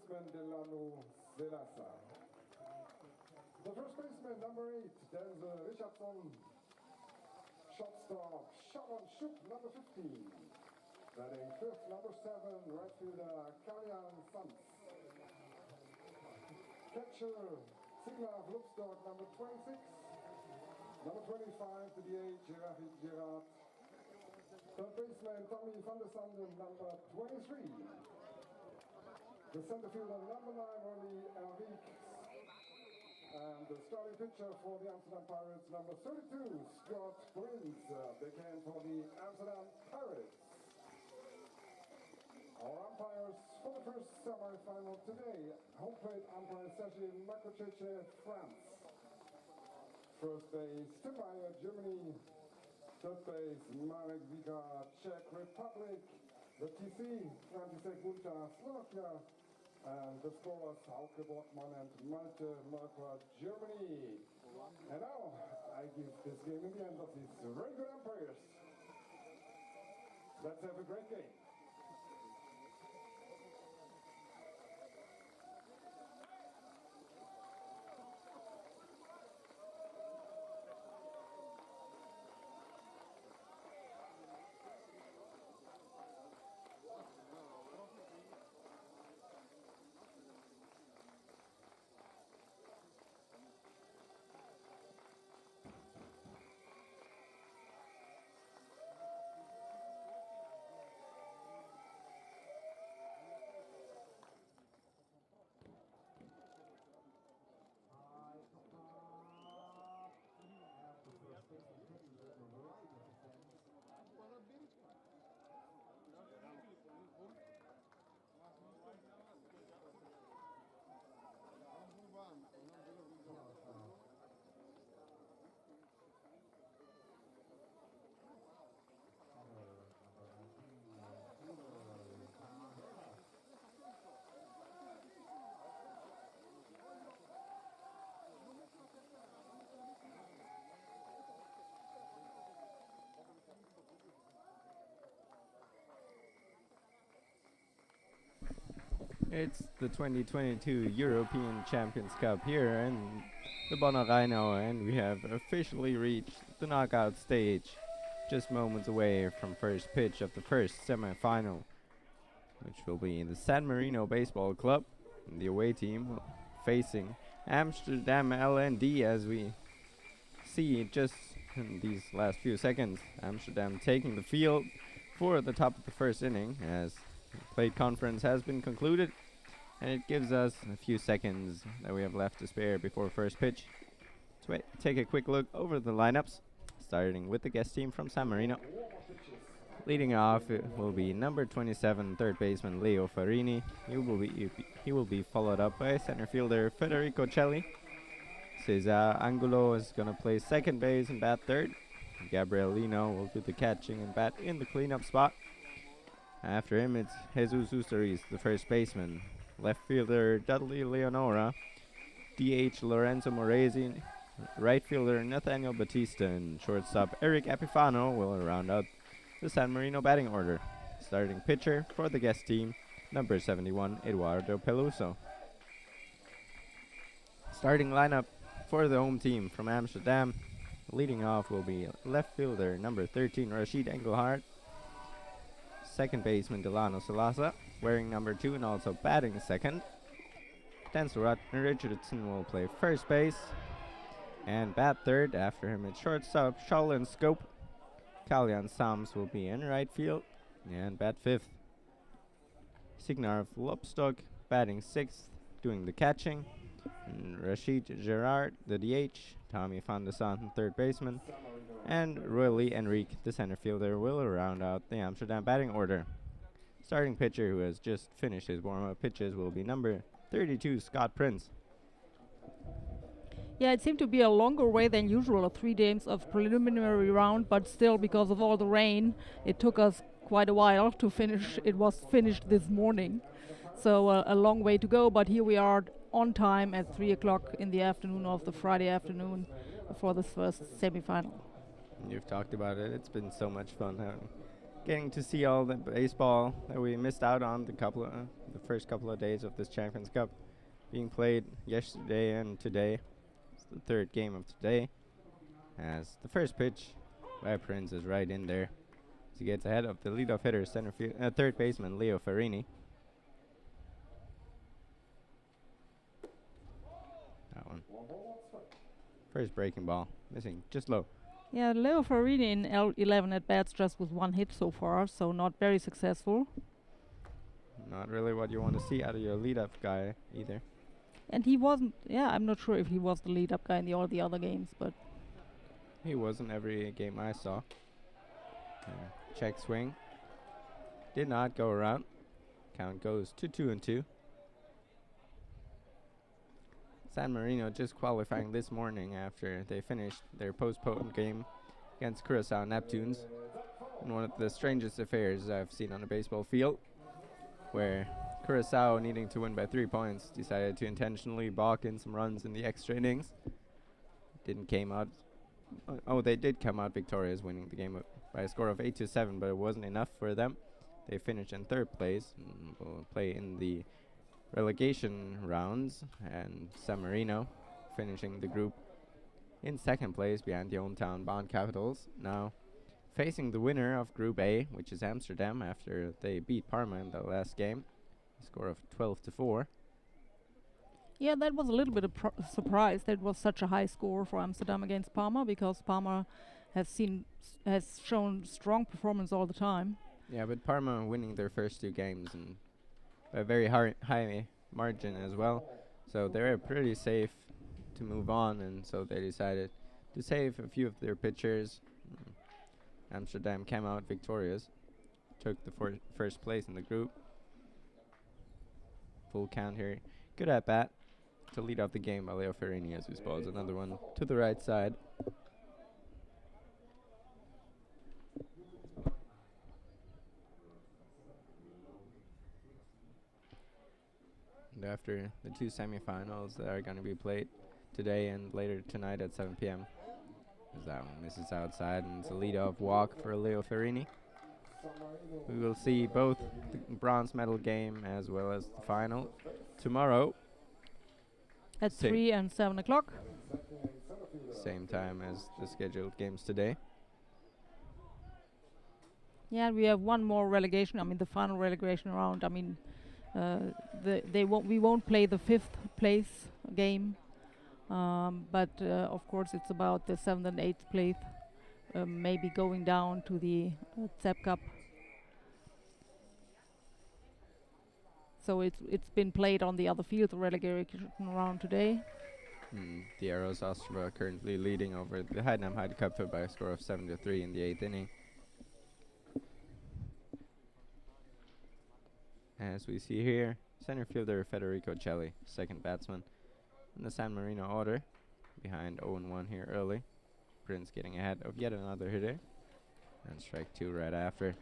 baseman Delano Zelasa. The first baseman, number 8, Denzel Richardson. Shortstop, Sharon Schupp, number 15. Batting fifth, number 7, right fielder Kalyan Sons. Catcher, Sigmar Vlupstock, number 26. Number 25, to the DH, Rafi Gerard. Third baseman, Tommy van der Sanden, number 23. The center fielder, number 9, Ronnie Enrique. And the starting pitcher for the Amsterdam Pirates, number 32, Scott Prince, backhand for the Amsterdam Pirates. Our umpires for the first semi-final today, home plate umpire Sergei Makocheche, France. First base, Tim Meyer, Germany. Third base, Marek Vika, Czech Republic. The TC, František Bunta, Slovakia. And the scorers, Hauke Bortmann and Malte Marquardt, Germany. And now, I give this game in the hands of these very good umpires. Let's have a great game. It's the 2022 European Champions Cup here in the Bonn Rhino, and we have officially reached the knockout stage, just moments away from first pitch of the first semi-final, which will be in the San Marino Baseball Club, the away team facing Amsterdam LND, as we see just in these last few seconds. Amsterdam taking the field for the top of the first inning, as the plate conference has been concluded, and it gives us a few seconds that we have left to spare before first pitch. Let's take a quick look over the lineups, starting with the guest team from San Marino. Leading off, it will be number 27, third baseman Leo Farini. He will be followed up by center fielder Federico Celli. Cesar Angulo is going to play second base and bat third. Gabriel Lino will do the catching and bat in the cleanup spot. After him, it's Jesus Ustariz, the first baseman. Left fielder Dudley Leonora. DH Lorenzo Moresi. Right fielder Nathaniel Batista. And shortstop Eric Epifano will round out the San Marino batting order. Starting pitcher for the guest team, number 71, Eduardo Peluso. Starting lineup for the home team from Amsterdam. Leading off will be left fielder number 13, Rashid Engelhardt. Second baseman Delano Salasa, wearing number 2 and also batting second. Denzel Richardson will play first base and bat third. After him it's shortstop Shaolin Scope. Kalyan Sams will be in right field and bat fifth. Signar Lopstock batting sixth, doing the catching. And Rashid Gerard, the DH. Tommy van der Sanden, third baseman. And Roy Lee Enrique, the center fielder, will round out the Amsterdam batting order. Starting pitcher, who has just finished his warm-up pitches, will be number 32, Scott Prince. Yeah, it seemed to be a longer way than usual, 3 games of preliminary round, but still, because of all the rain, it took us quite a while to finish. It was finished this morning, so a long way to go, but here we are on time at 3 o'clock in the afternoon of the Friday afternoon for this first semi-final. You've talked about it. It's been so much fun getting to see all the baseball that we missed out on the first couple of days of this Champions Cup being played yesterday and today. It's the third game of today, as the first pitch by Prince is right in there. He gets ahead of the leadoff hitter, third baseman Leo Farini. That one. First breaking ball, missing just low. Yeah, Leo Farini in 11 at bats just with one hit so far, so not very successful. Not really what you want to see out of your leadoff guy either. And he wasn't. Yeah, I'm not sure if he was the lead-up guy in all the other games, but he wasn't every game I saw. Check swing. Did not go around. Count goes to 2-2. San Marino just qualifying this morning after they finished their postponed game against Curaçao Neptunes in one of the strangest affairs I've seen on a baseball field, where Curaçao, needing to win by 3 points, decided to intentionally balk in some runs in the extra innings. Didn't came out. They did come out victorious, winning the game by a score of 8-7, but it wasn't enough for them. They finished in third place and will play in the relegation rounds, and San Marino finishing the group in second place behind the hometown Bonn Capitals. Now facing the winner of Group A, which is Amsterdam, after they beat Parma in the last game, a score of 12-4. yeah, that was a little bit of surprise that it was such a high score for Amsterdam against Parma, because Parma has shown strong performance all the time. Yeah, but Parma winning their first 2 games and a very high margin as well, so they're pretty safe to move on, and so they decided to save a few of their pitchers. Amsterdam came out victorious, took the first place in the group. Full count here. Good at bat to lead off the game by Leo Ferrini as we balls another one to the right side. And after the 2 semifinals that are going to be played today and later tonight at 7 p.m. as that one misses outside, and it's a leadoff walk for Leo Ferrini. We will see both the bronze medal game as well as the final tomorrow At 3 and 7 o'clock. same time as the scheduled games today. Yeah, we have one more relegation. I mean, the final relegation round. I mean, we won't play the 5th place game, but of course it's about the 7th and 8th place, maybe going down to the ZEP Cup. So it's been played on the other field, the relegation round today. The Arrows Ostrava currently leading over the Heidenheim Heidekopfer by a score of 7-3 in the 8th inning. As we see here, center fielder Federico Celli, second batsman in the San Marino order, behind 0-1 here early. Prince getting ahead of yet another hitter, and strike 2 right after.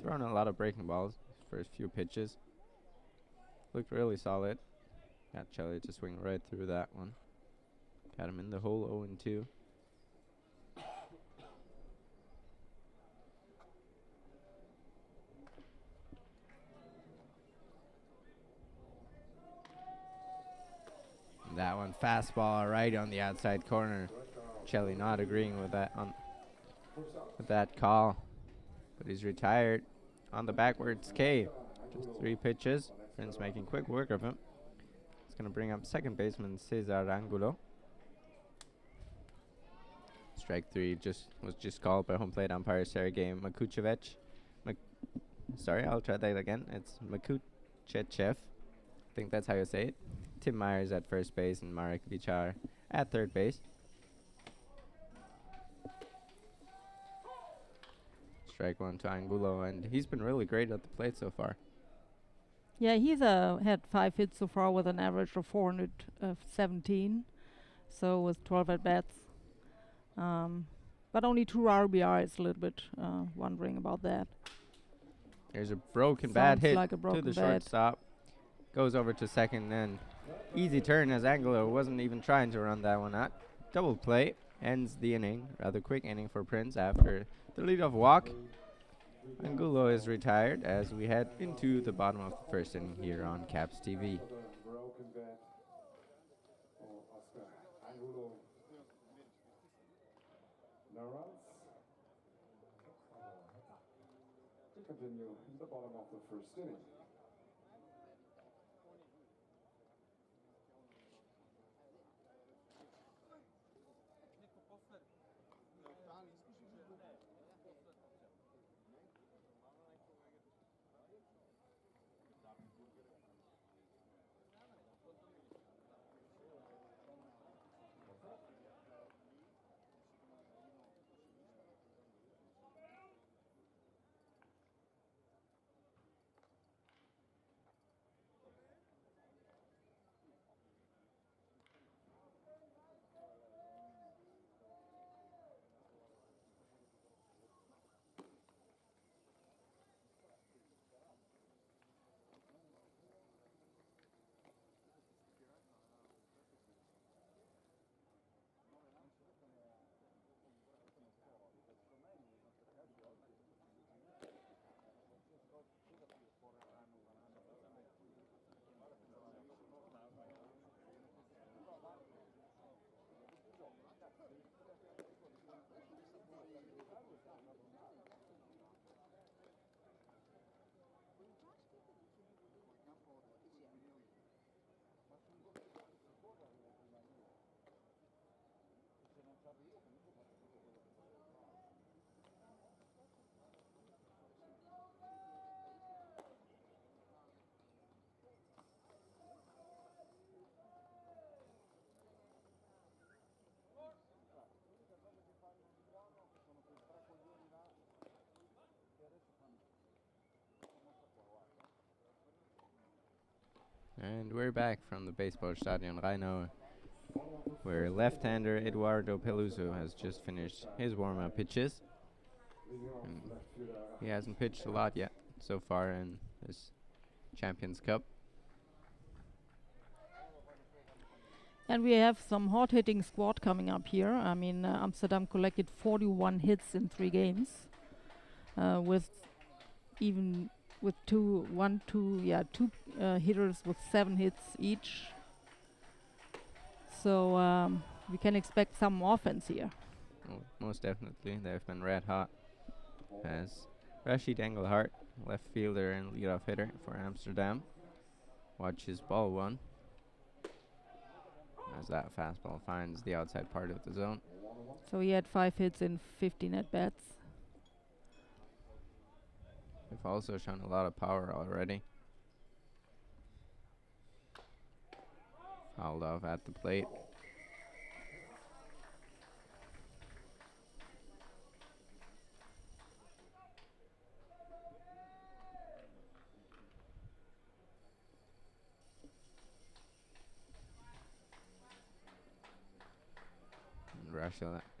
Throwing a lot of breaking balls, first few pitches. Looked really solid. Got Celli to swing right through that one. Got him in the hole, 0-2. That one, fastball right on the outside corner. Celli not agreeing with that call, but he's retired on the backwards K. Just 3 pitches. Prince making quick work of him. It's going to bring up second baseman Cesar Angulo. Strike 3 was just called by home plate umpire Sergei Makuchevich. Sorry, I'll try that again. It's Makuchechev. I think that's how you say it. Tim Myers at first base and Marek Vichar at third base. Strike 1 to Angulo, and he's been really great at the plate so far. Yeah, he's had 5 hits so far with an average of 417. So with 12 at bats, but only 2 RBIs. A little bit wondering about that. There's a broken bat hit like a broken to the bat. shortstop. Goes over to second, and easy turn as Angulo wasn't even trying to run that one out. Double play ends the inning. Rather quick inning for Prince after the leadoff walk. Angulo is retired as we head into the bottom of the first inning here on Caps TV. Broken bat. Oscar Angulo. No runs. To continue in the bottom of the first inning. And we're back from the baseball stadion Raino, where left-hander Eduardo Peluso has just finished his warm-up pitches. And he hasn't pitched a lot yet so far in this Champions Cup. And we have some hard-hitting squad coming up here. I mean, Amsterdam collected 41 hits in 3 games, with two hitters with 7 hits each. So we can expect some offense here. Oh, most definitely, they've been red hot. As Rashid Engelhardt, left fielder and leadoff hitter for Amsterdam, watches ball 1. As that fastball finds the outside part of the zone. So he had 5 hits in 15 at-bats. They've also shown a lot of power already. Fouled off at the plate.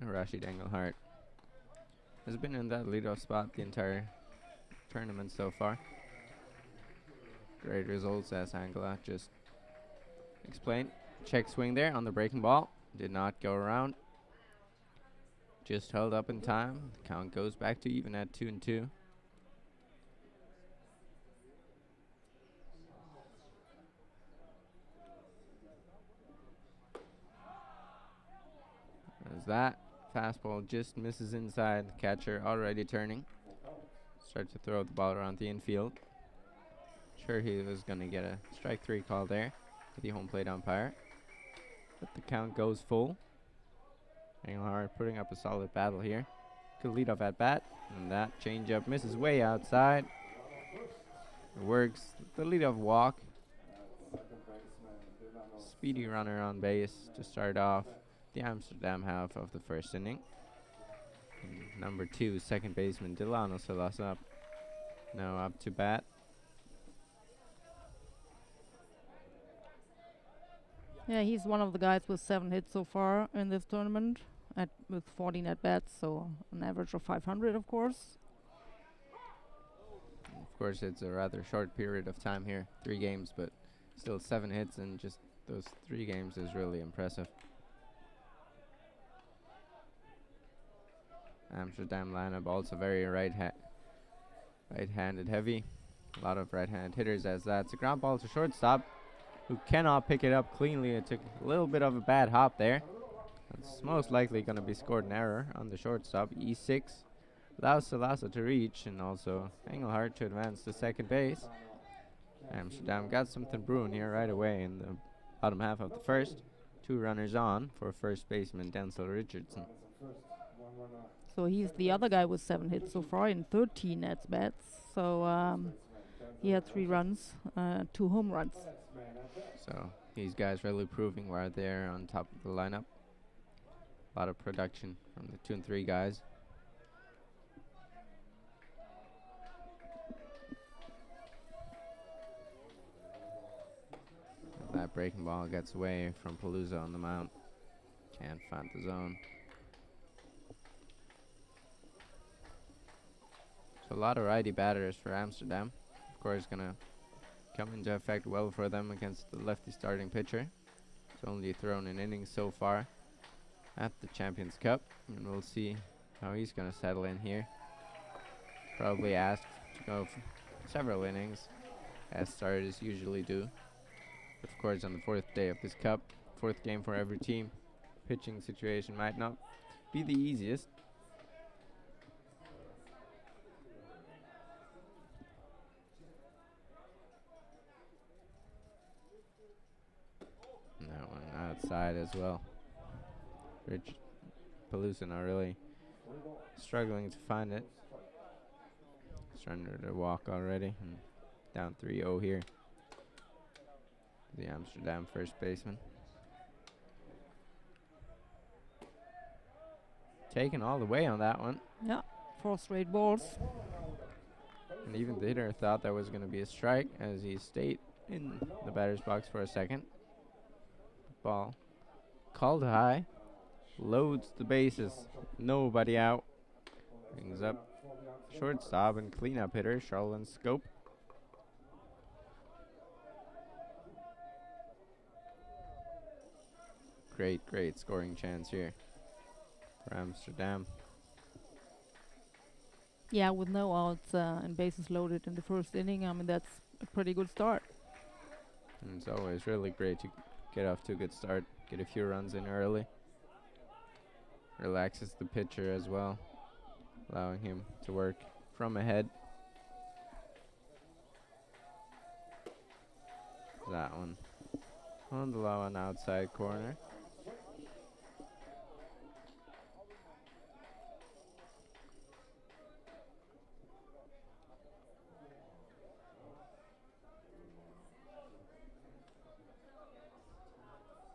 Rashid Engelhardt has been in that leadoff spot the entire tournament so far. Great results, as Angela just explained. Check swing there on the breaking ball. Did not go around. Just held up in time. The count goes back to even at 2-2. As that fastball just misses inside, the catcher already turning. Starts to throw the ball around the infield. Sure, he was going to get a strike 3 call there with the home plate umpire. But the count goes full. Engelhardt putting up a solid battle here. Good lead off at bat. And that changeup misses way outside. It works. The leadoff walk. Speedy runner on base to start off the Amsterdam half of the first inning. And number 2, second baseman Delano Salas up. Now up to bat. Yeah, he's one of the guys with 7 hits so far in this tournament, with 14 at-bats, so an average of 500, of course. Of course, it's a rather short period of time here, 3 games, but still 7 hits in just those 3 games is really impressive. Amsterdam lineup also very Right-handed heavy. A lot of right-handed hitters as that's a ground ball to shortstop, who cannot pick it up cleanly. It took a little bit of a bad hop there. It's most likely going to be scored an error on the shortstop. E6 allows Salasa to reach, and also Engelhardt to advance to second base. Amsterdam got something brewing here right away in the bottom half of the first. 2 runners on for first baseman Denzel Richardson. So he's the other guy with 7 hits so far in 13 at bats. So he had 3 runs, 2 home runs. So these guys really proving why they're on top of the lineup. A lot of production from the 2 and 3 guys. That breaking ball gets away from Palooza on the mound. Can't find the zone. So a lot of righty batters for Amsterdam. Of course, gonna come into effect well for them against the lefty starting pitcher. He's only thrown an inning so far at the Champions Cup, and we'll see how he's gonna settle in here. Probably asked to go several innings, as starters usually do. But of course, on the 4th day of this cup, 4th game for every team, pitching situation might not be the easiest. And that one outside as well. Rich Palooza not really struggling to find it. Surrender to walk already, and down 3-0 here. The Amsterdam first baseman. Taken all the way on that one. Yeah, 4 straight balls. And even the hitter thought that was going to be a strike as he stayed in the batter's box for a second. Ball called high. Loads the bases. Nobody out. Brings up shortstop and cleanup hitter Charlene Scope. Great scoring chance here for Amsterdam. Yeah, with no outs and bases loaded in the first inning, I mean, that's a pretty good start. And it's always really great to get off to a good start, get a few runs in early. Relaxes the pitcher as well, allowing him to work from ahead. That one on the low and outside corner.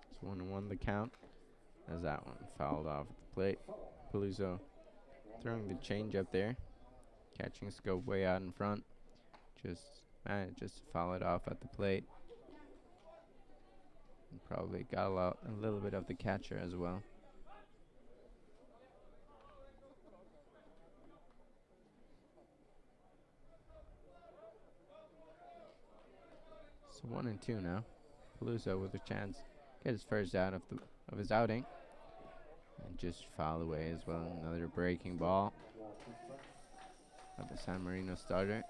It's 1-1 the count as that one fouled off the plate. Palooza throwing the change up there, catching Scope way out in front. Just managed to foul it off at the plate. And probably got a little bit of the catcher as well. So 1-2 now. Palooza with a chance get his first out of his outing, and just foul away as well. Another breaking ball of the San Marino starter.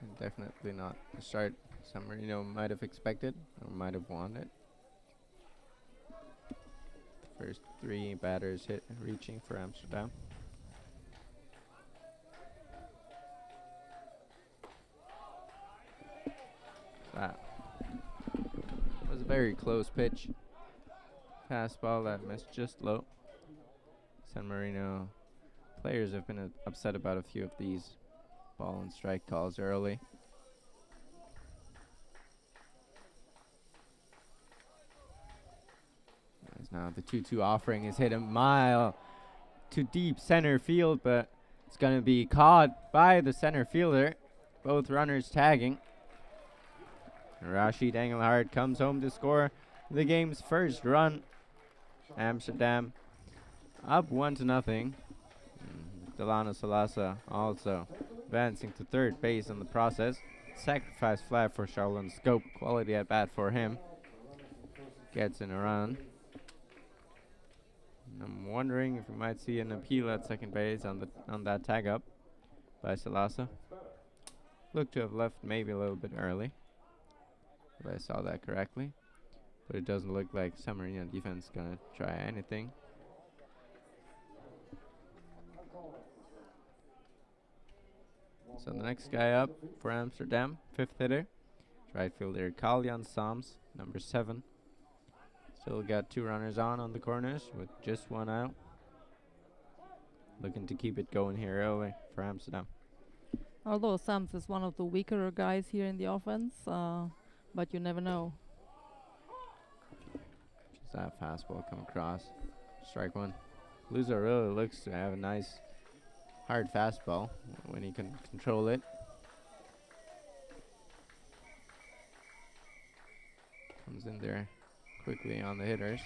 And definitely not the start San Marino might have expected or might have wanted. The first 3 batters reaching for Amsterdam. That was a very close pitch. Fastball that missed just low. San Marino players have been upset about a few of these ball and strike calls early. As now the 2-2 offering is hit a mile to deep center field, but it's going to be caught by the center fielder. Both runners tagging. Rashid Engelhardt comes home to score the game's first run. Amsterdam up 1-0. Delano Salasa also advancing to third base in the process. Sacrifice fly for Charlene Scope. Quality at bat for him. Gets in a run. And I'm wondering if we might see an appeal at second base on that tag up by Salasa. Looked to have left maybe a little bit early, if I saw that correctly. But it doesn't look like San Marino defense gonna try anything. So the next guy up for Amsterdam, fifth hitter, right fielder Kalyan Sams, number 7. Still got 2 runners on the corners with just 1 out. Looking to keep it going here early for Amsterdam. Although Sams is one of the weaker guys here in the offense, but you never know. Just that fastball come across. Strike 1. Luzo really looks to have a nice hard fastball when he can control it. Comes in there quickly on the hitters.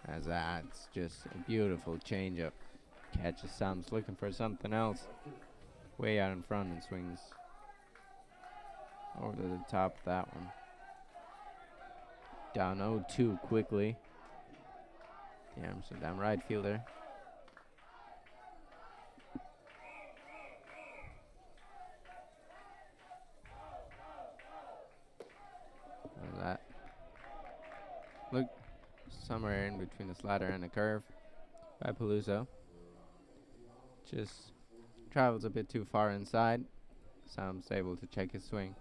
As that's just a beautiful changeup. Catches Sam's looking for something else. Way out in front and swings over the top of that one. Down 0-2 quickly. The Amsterdam right fielder. That look somewhere in between a slider and a curve by Peluso. Just travels a bit too far inside. Sam's able to check his swing.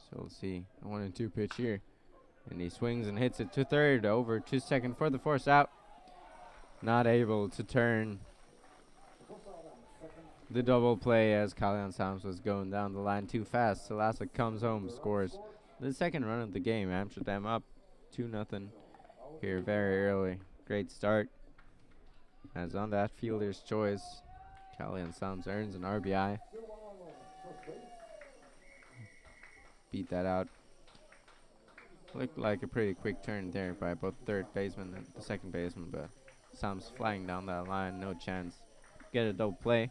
So we'll see a 1-2 pitch here. And he swings and hits it to third, over to second for the force out. Not able to turn the double play as Kalyan Sams was going down the line too fast. Salasa comes home, scores the second run of the game. Amsterdam up 2-0 here very early. Great start. As on that fielder's choice, Kalyan Sams earns an RBI. Beat that out. Looked like a pretty quick turn there by both third baseman and the second baseman, but Sams flying down that line, no chance. Get a double play.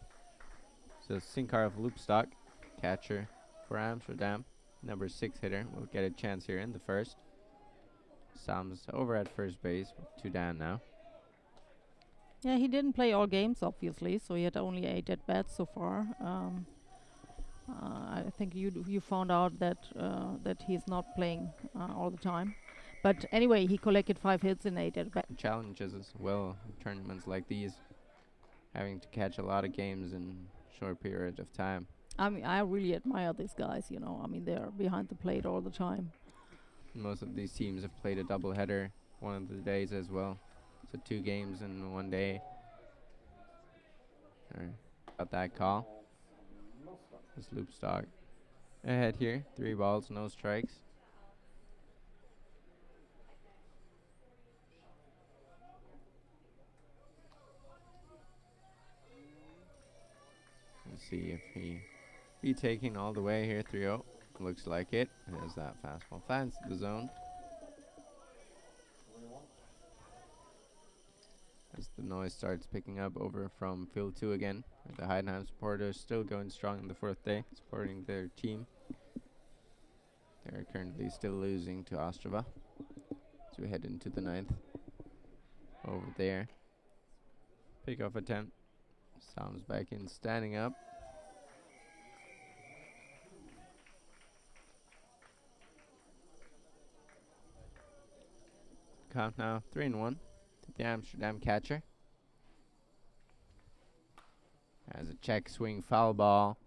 So Sinkarov Loopstock, catcher for Amsterdam, number 6 hitter, will get a chance here in the first. Sams over at first base, 2 down now. Yeah, he didn't play all games, obviously, so he had only 8 at bats so far. I think you found out that that he's not playing all the time. But anyway, he collected 5 hits in 8 at bats. Challenges as well in tournaments like these, having to catch a lot of games in short period of time. I mean, I really admire these guys, you know. I mean, they're behind the plate all the time. Most of these teams have played a doubleheader one of the days as well. So 2 games in one day. Got that call. This Loopstock ahead here. 3 balls, no strikes. Let's see if he be taking all the way here. 3-0. Looks like it. There's that fastball. Finds the zone. As the noise starts picking up over from field 2 again. The Heidenheim supporters still going strong in the 4th day, supporting their team. They're currently still losing to Ostrava. So we head into the 9th. Over there. Pickoff attempt. Sounds back in, standing up. Count now 3-1 to the Amsterdam catcher. As a check swing foul ball.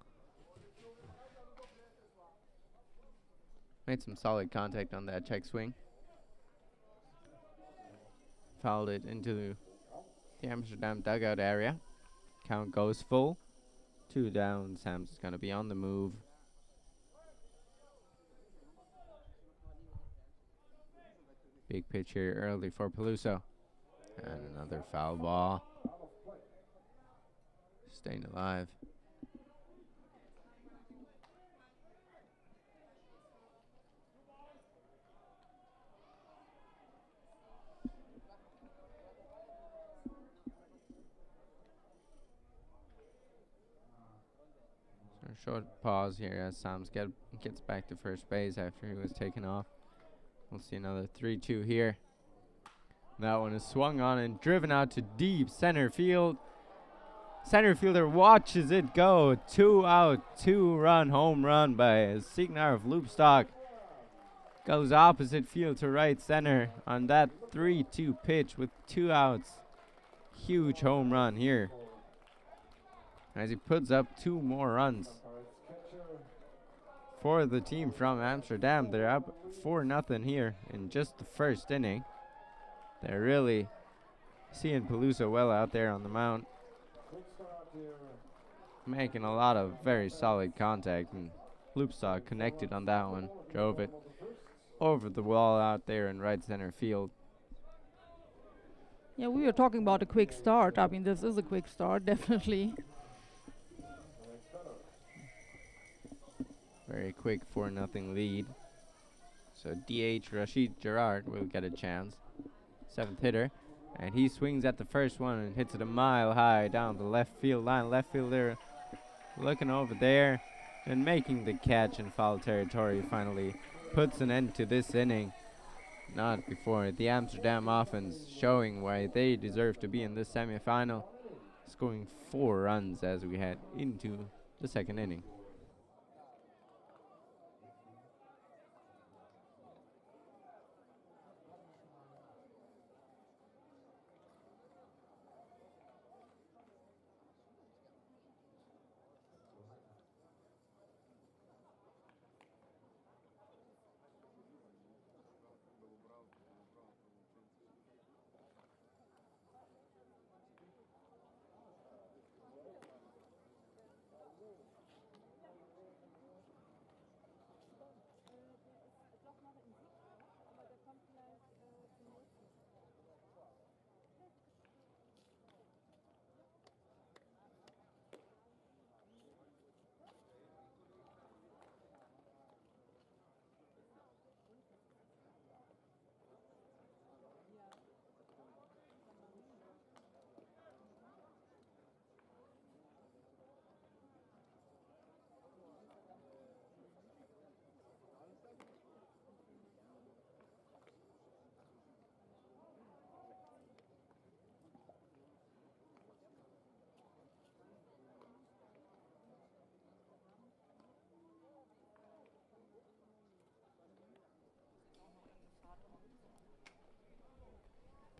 Made some solid contact on that check swing. Fouled it into the Amsterdam dugout area. Count goes full. 2 down. Sam's is going to be on the move. Big pitch here early for Peluso. And another foul ball. Staying alive. Short pause here as Sams gets back to first base after he was taken off. We'll see another 3-2 here. That one is swung on and driven out to deep center field. Center fielder watches it go. 2 out, 2-run home run by Signar of Loopstock. Goes opposite field to right center on that 3-2 pitch with 2 outs. Huge home run here as he puts up 2 more runs for the team from Amsterdam. They're up 4-0 here in just the first inning. They're really seeing Palooza well out there on the mound, making a lot of very solid contact, and Loopstock connected on that one, drove it over the wall out there in right center field. Yeah, we were talking about a quick start. I mean, this is a quick start, definitely. Very quick 4-0 lead. So DH Rashid Gerard will get a chance. 7th hitter. And he swings at the first one and hits it a mile high down the left field line. Left fielder looking over there and making the catch in foul territory. Finally puts an end to this inning. Not before the Amsterdam offense showing why they deserve to be in this semifinal. Scoring 4 runs as we head into the second inning.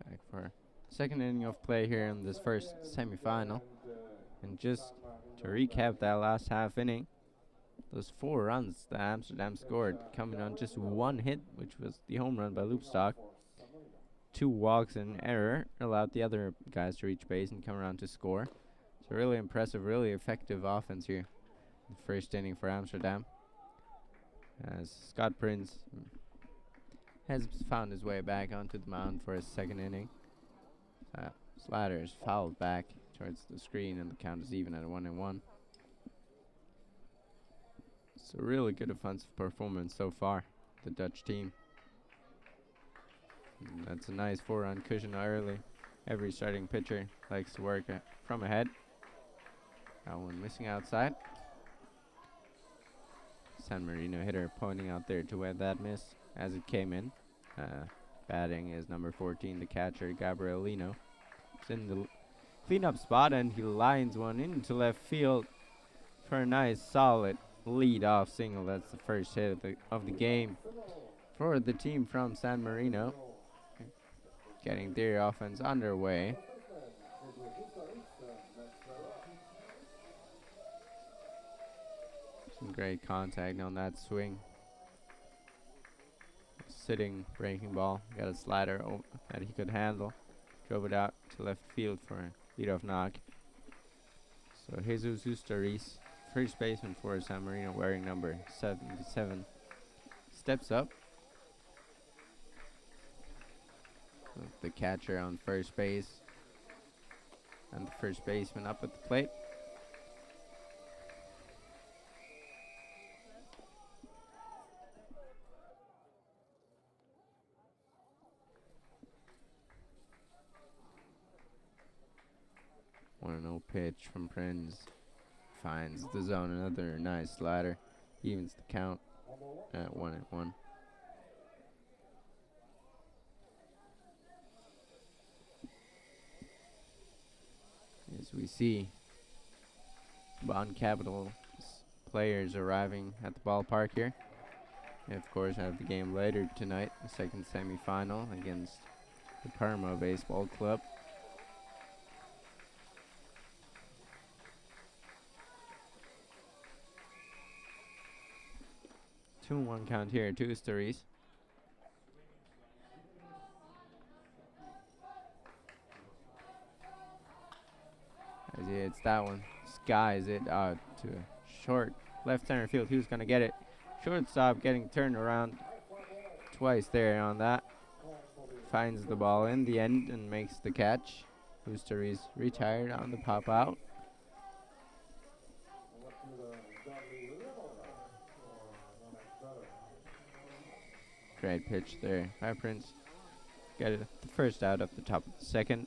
Back for second inning of play here in this first semifinal. And just to recap that last half inning, those 4 runs that Amsterdam scored coming on just 1 hit, which was the home run by Loopstock. 2 walks and error allowed the other guys to reach base and come around to score. So really impressive, really effective offense here. The first inning for Amsterdam, as Scott Prince has found his way back onto the mound for his second inning. Slider is fouled back towards the screen, and the count is even at 1-1. So really good offensive performance so far, the Dutch team. And that's a nice 4-run cushion early. Every starting pitcher likes to work from ahead. That one missing outside. San Marino hitter pointing out there to where that miss as it came in. Batting is number 14, the catcher, Gabrielino. It's in the cleanup spot, and he lines one into left field for a nice, solid lead-off single. That's the first hit of the game for the team from San Marino, getting their offense underway. Some great contact on that swing. Sitting breaking ball, got a slider that he could handle. Drove it out to left field for a leadoff knock. So Jesus Ustariz, first baseman for San Marino, wearing number 77, steps up. With the catcher on first base and the first baseman up at the plate. One 0 pitch from Prinz, finds the zone. Another nice slider. Evens the count at 1-1. As we see Bonn Capital's players arriving at the ballpark here. And of course, have the game later tonight, the second semifinal against the Parma Baseball Club. Two and one count here, two stories. As he hits that one, skies it out to short left center field. Who's gonna get it? Shortstop getting turned around twice there on that. Finds the ball in the end and makes the catch. Booster is retired on the pop out. Great pitch there by Prince. Got it the first out up the top of the second.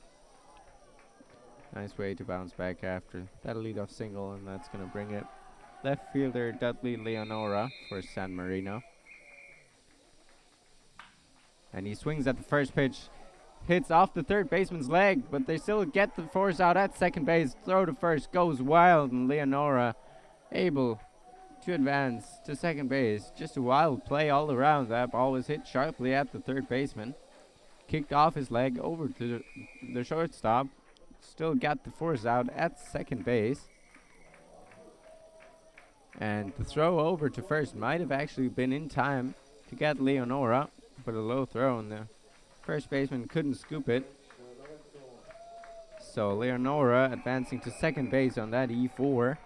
Nice way to bounce back after that leadoff single, and that's going to bring it left fielder Dudley Leonora for San Marino. And he swings at the first pitch, hits off the third baseman's leg, but they still get the force out at second base. Throw to first, goes wild, and Leonora able to advance to second base. Just a wild play all around. That ball was hit sharply at the third baseman. Kicked off his leg over to the shortstop. Still got the force out at second base. And the throw over to first might have actually been in time to get Leonora, but a low throw and the first baseman couldn't scoop it. So Leonora advancing to second base on that E4.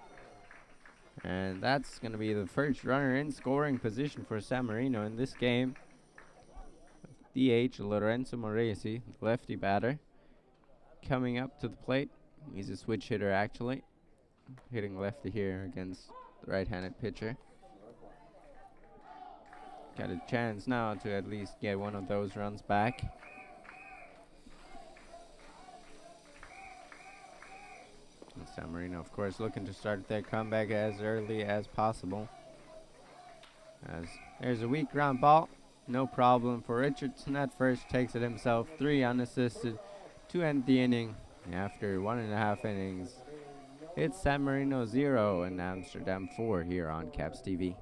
And that's going to be the first runner in scoring position for San Marino in this game. DH Lorenzo Moresi, lefty batter, coming up to the plate. He's a switch hitter actually, hitting lefty here against the right-handed pitcher. Got a chance now to at least get one of those runs back. And San Marino, of course, looking to start their comeback as early as possible. As there's a weak ground ball, no problem for Richardson at first, takes it himself, 3 unassisted to end the inning. After 1.5 innings, it's San Marino 0 and Amsterdam 4 here on Caps TV.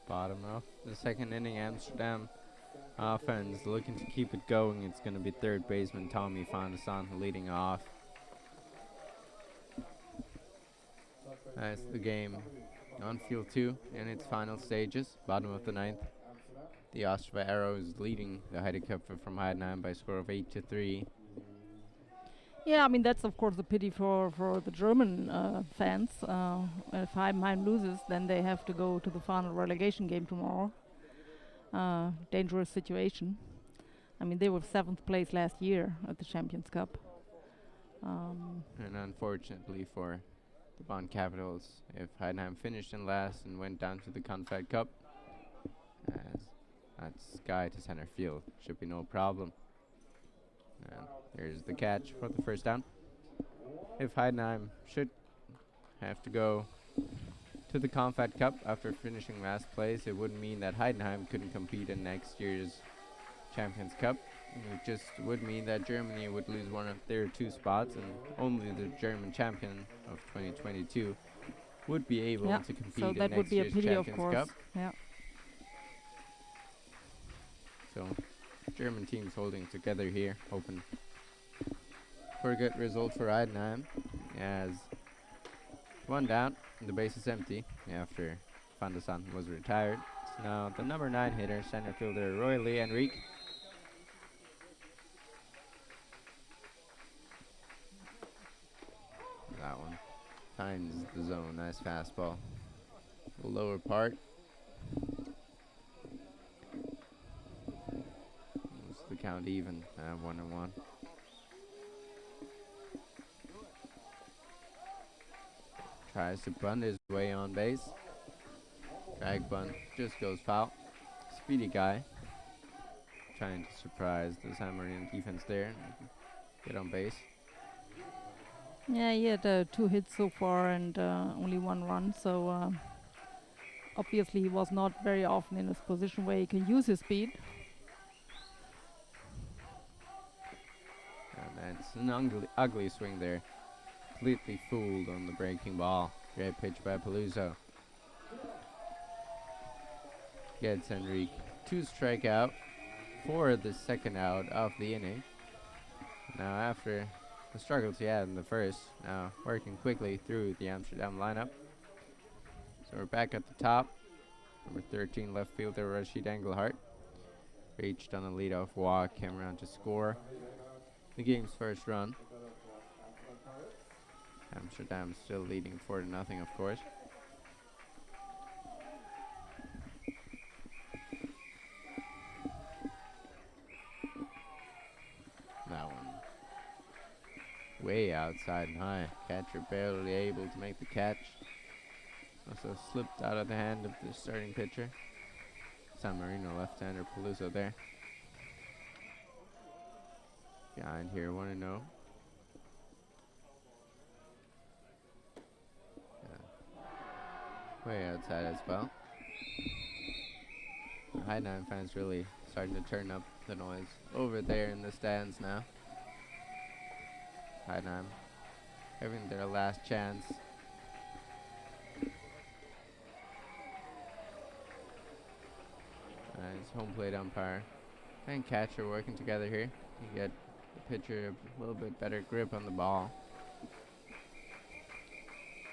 Bottom of the second inning, Amsterdam offense looking to keep it going. It's going to be third baseman Tommy Fondesan leading off. That's the game on field 2 in its final stages, bottom of the 9th. The Ostrava Arrows leading the Heide Cup from Heidenheim by a score of 8-3. Yeah, I mean, that's of course a pity for the German fans. If Heidenheim loses, then they have to go to the final relegation game tomorrow. Dangerous situation. I mean, they were 7th place last year at the Champions Cup. And unfortunately for the Bonn Capitals, if Heidenheim finished in last and went down to the Confed Cup, as that's sky to center field, should be no problem. And there's the catch for the first down. If Heidenheim should have to go to the Confed Cup after finishing last place, it would mean that Heidenheim couldn't compete in next year's Champions Cup. It just would mean that Germany would lose one of their 2 spots, and only the German champion of 2022 would be able to compete so in that next would be a year's pity, of Champions course. Cup. Yeah. So German teams holding together here, hoping for a good result for Heidenheim, as 1 down, and the base is empty after Van de Sande was retired. So now the number 9 hitter, center fielder Roy Lee Enrique. That one finds the zone. Nice fastball. The lower part. Moves the count even. 1-1. Tries to bunt his way on base. Drag bunt just goes foul. Speedy guy. Trying to surprise the San Marino defense there. Get on base. Yeah, he had 2 hits so far and only 1 run, so obviously he was not very often in a position where he can use his speed. And that's an ugly swing there. Completely fooled on the breaking ball. Great pitch by Peluso. Gets Enrique 2 strikeout for the second out of the inning. Now after the struggles he had in the first, now working quickly through the Amsterdam lineup. So we're back at the top. Number 13 left fielder Rashid Engelhardt reached on a leadoff walk, came around to score the game's first run. Amsterdam still leading 4-0, of course. That one way outside and high. Catcher barely able to make the catch. Also slipped out of the hand of the starting pitcher. San Marino left-hander Peluso there. Behind here, 1-0. Way outside as well. The Heidenheim fans really starting to turn up the noise over there in the stands now. Heidenheim having their last chance. Nice home plate umpire and catcher working together here. You get the pitcher a little bit better grip on the ball.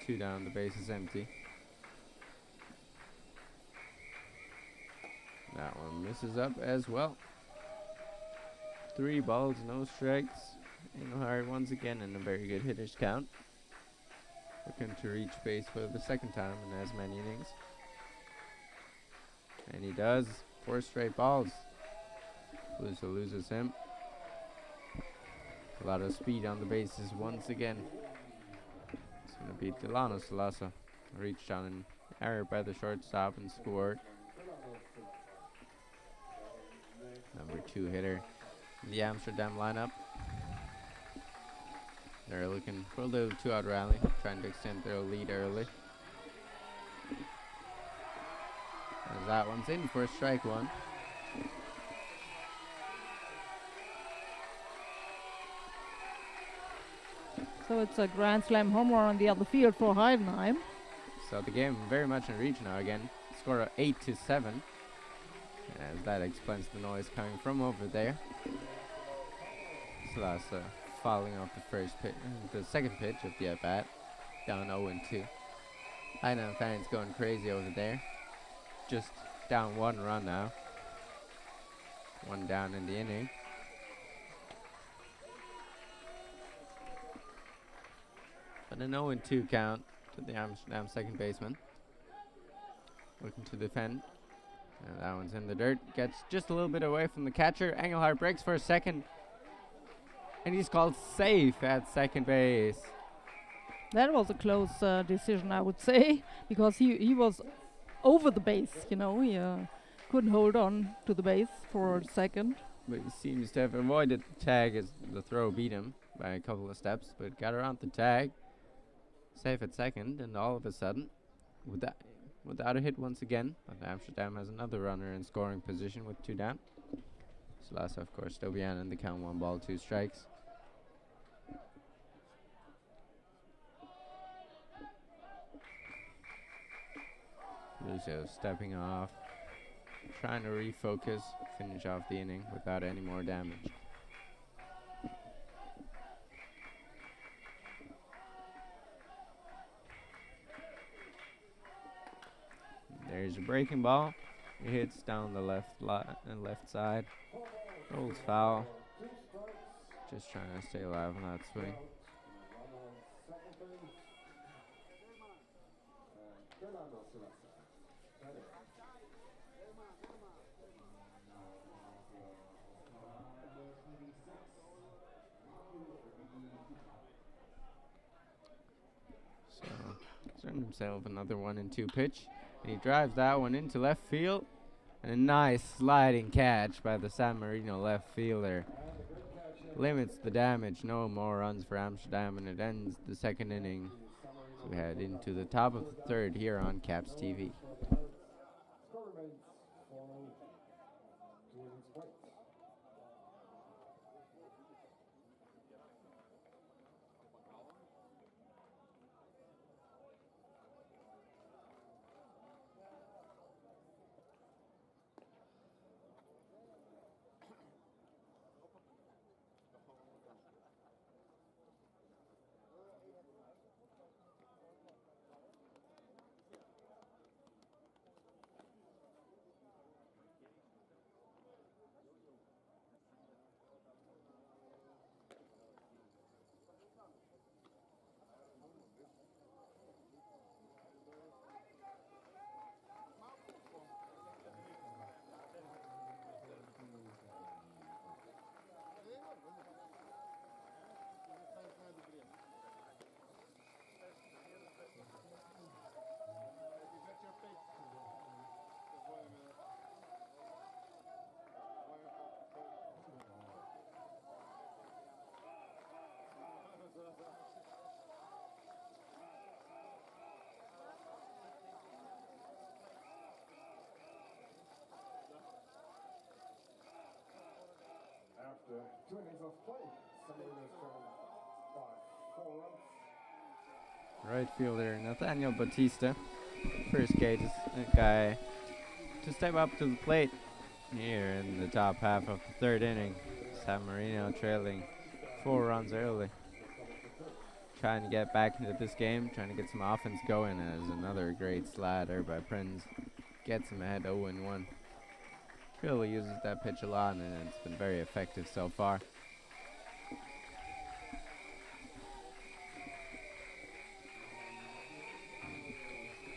2 down, the base is empty. That one misses up as well. 3 balls, no strikes. Engelhardt once again in a very good hitter's count. Looking to reach base for the second time in as many innings. And he does. 4 straight balls. Peluso loses him. A lot of speed on the bases once again. It's going to be Delano Salasa. Reached on an error by the shortstop and scored. Number 2 hitter in the Amsterdam lineup. They're looking for a little 2-out rally, trying to extend their lead early. As that one's in for strike 1. So it's a grand slam home run on the other field for Heidenheim. So the game very much in reach now again. Score of 8-7. As that explains the noise coming from over there. So that's fouling off the second pitch of the at-bat. Down 0-2. Heidenheim fans going crazy over there. Just down 1 run now. 1 down in the inning. But an 0-2 count to the Amsterdam second baseman. Looking to defend. And that one's in the dirt. Gets just a little bit away from the catcher. Engelhardt breaks for a second. And he's called safe at second base. That was a close decision, I would say, because he was over the base, you know. He couldn't hold on to the base for a second. But he seems to have avoided the tag as the throw beat him by a couple of steps, but got around the tag. Safe at second, and all of a sudden, without a hit once again, but Amsterdam has another runner in scoring position with 2 down. Salasa, of course, Stobian in the count, 1 ball, 2 strikes. Lucio stepping off, trying to refocus, finish off the inning without any more damage. There's a breaking ball. It hits down the left side. Rolls foul. Just trying to stay alive on that swing. So, he's earned himself another 1-2 pitch. And he drives that one into left field. And a nice sliding catch by the San Marino left fielder. Limits the damage. No more runs for Amsterdam, and it ends the second inning. So we head into the top of the third here on Caps TV. After 2 innings of play, Samuel's trailed by 4 runs. Right fielder Nathaniel Batista. First guy to step up to the plate here in the top half of the third inning. San Marino trailing 4 runs early. Trying to get back into this game, trying to get some offense going as another great slider by Prinz gets him ahead 0-1. Really uses that pitch a lot, and it's been very effective so far.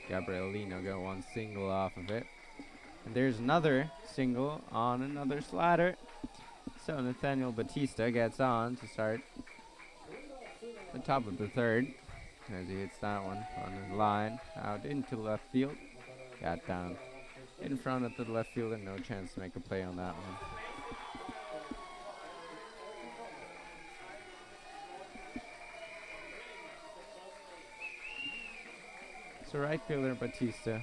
Gabrielino got 1 single off of it. And there's another single on another slider. So Nathaniel Batista gets on to start the top of the third as he hits that one on the line out into left field. Got down in front of the left fielder, no chance to make a play on that one. So right fielder Batista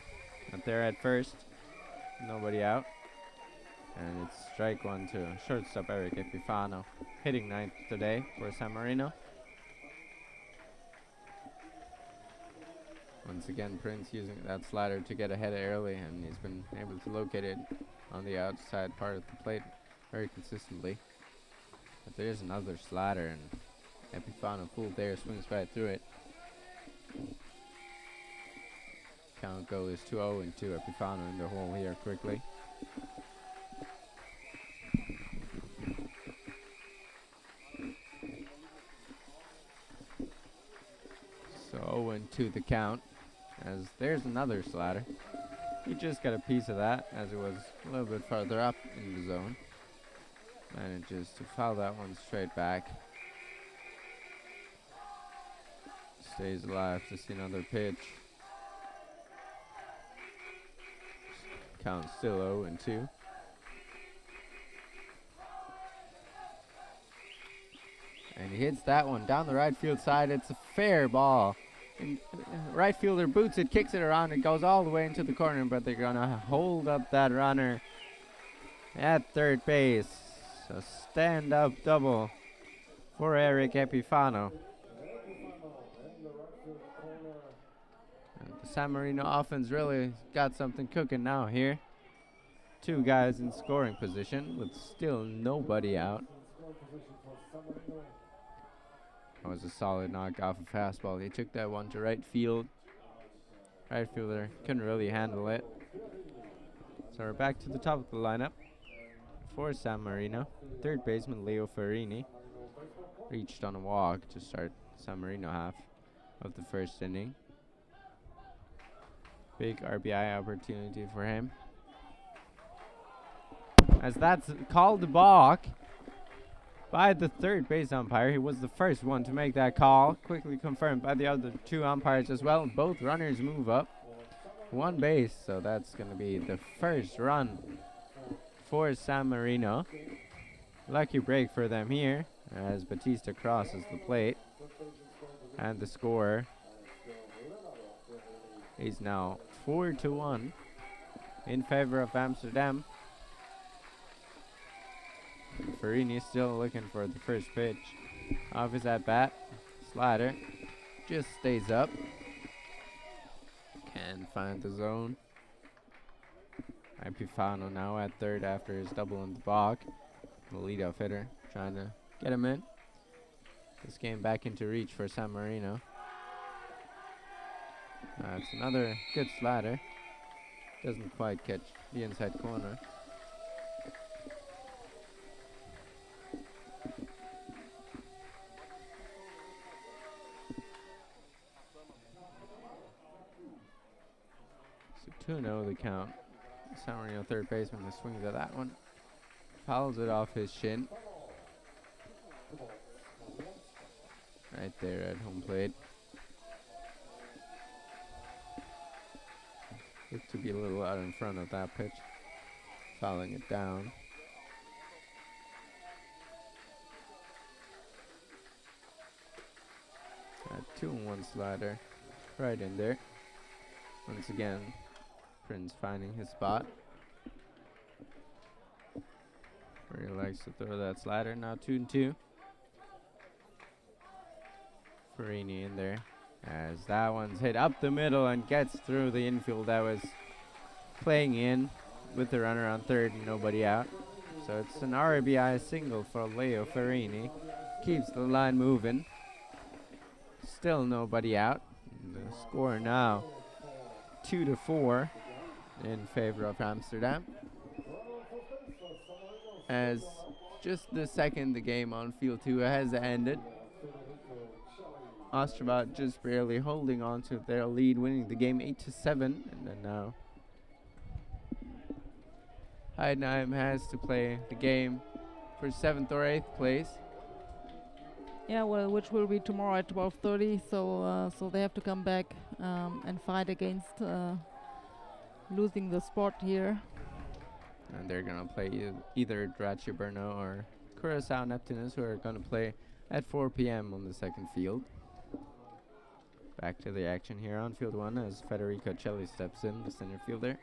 up there at first, nobody out. And it's strike 1 to shortstop Eric Epifano, hitting 9th today for San Marino. Once again, Prince using that slider to get ahead early, and he's been able to locate it on the outside part of the plate very consistently. But there's another slider, and Epifano pulled there, swings right through it. Count goal is 2-0 and 2. Epifano in the hole here quickly. So 0-2 the count, as there's another slider. He just got a piece of that as it was a little bit farther up in the zone. Manages to foul that one straight back. Stays alive to see another pitch. Count still 0-2. And he hits that one down the right field side. It's a fair ball. And right fielder boots it, kicks it around. It goes all the way into the corner, but they're going to hold up that runner at third base. So stand-up double for Eric Epifano. And the San Marino offense really got something cooking now here. 2 guys in scoring position with still nobody out. That was a solid knock off a fastball. He took that one to right field. Right fielder couldn't really handle it. So we're back to the top of the lineup for San Marino. Third baseman Leo Ferrini reached on a walk to start San Marino half of the first inning. Big RBI opportunity for him. As that's called a balk by the third base umpire. He was the first one to make that call. Quickly confirmed by the other 2 umpires as well. Both runners move up 1 base, so that's going to be the first run for San Marino. Lucky break for them here as Batista crosses the plate. And the score is now 4-1 in favor of Amsterdam. Ferrini is still looking for the first pitch off his at-bat. Slider just stays up. Can find the zone. Epifano now at third after his double in the box. The leadoff hitter trying to get him in. This game back into reach for San Marino. It's another good slider. Doesn't quite catch the inside corner. So 2-0 the count. San Marino third baseman swings at that one. Fouls it off his shin. Right there at home plate. Looked to be a little out in front of that pitch. Fouling it down. A 2-1 slider right in there. Once again, Prince finding his spot. Where he likes to throw that slider. Now 2-2. Ferrini in there. As that one's hit up the middle and gets through the infield that was playing in with the runner on third and nobody out. So it's an RBI single for Leo Ferrini. Keeps the line moving. Still nobody out. The score now 2-4 in favor of Amsterdam. As just the second the game on field 2 has ended. Ostrava just barely holding on to their lead, winning the game 8-7, and then now Heidenheim has to play the game for 7th or 8th place. Yeah, well, which will be tomorrow at 12:30. So they have to come back and fight against losing the spot here. And they're gonna play either Drache Brno or Curaçao Neptunus, who are gonna play at 4 p.m. on the second field. Back to the action here on field 1 as Federico Celli steps in, the center fielder.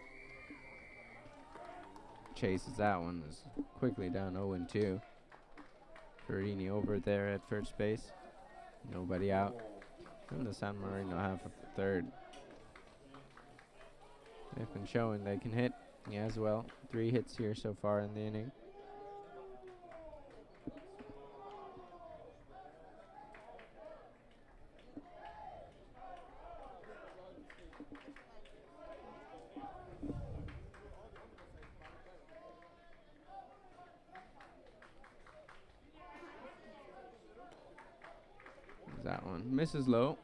Chases that one, is quickly down 0-2. Ferrini over there at first base. Nobody out. And the San Marino half of the third. They've been showing they can hit as well. 3 hits here so far in the inning. That one misses low.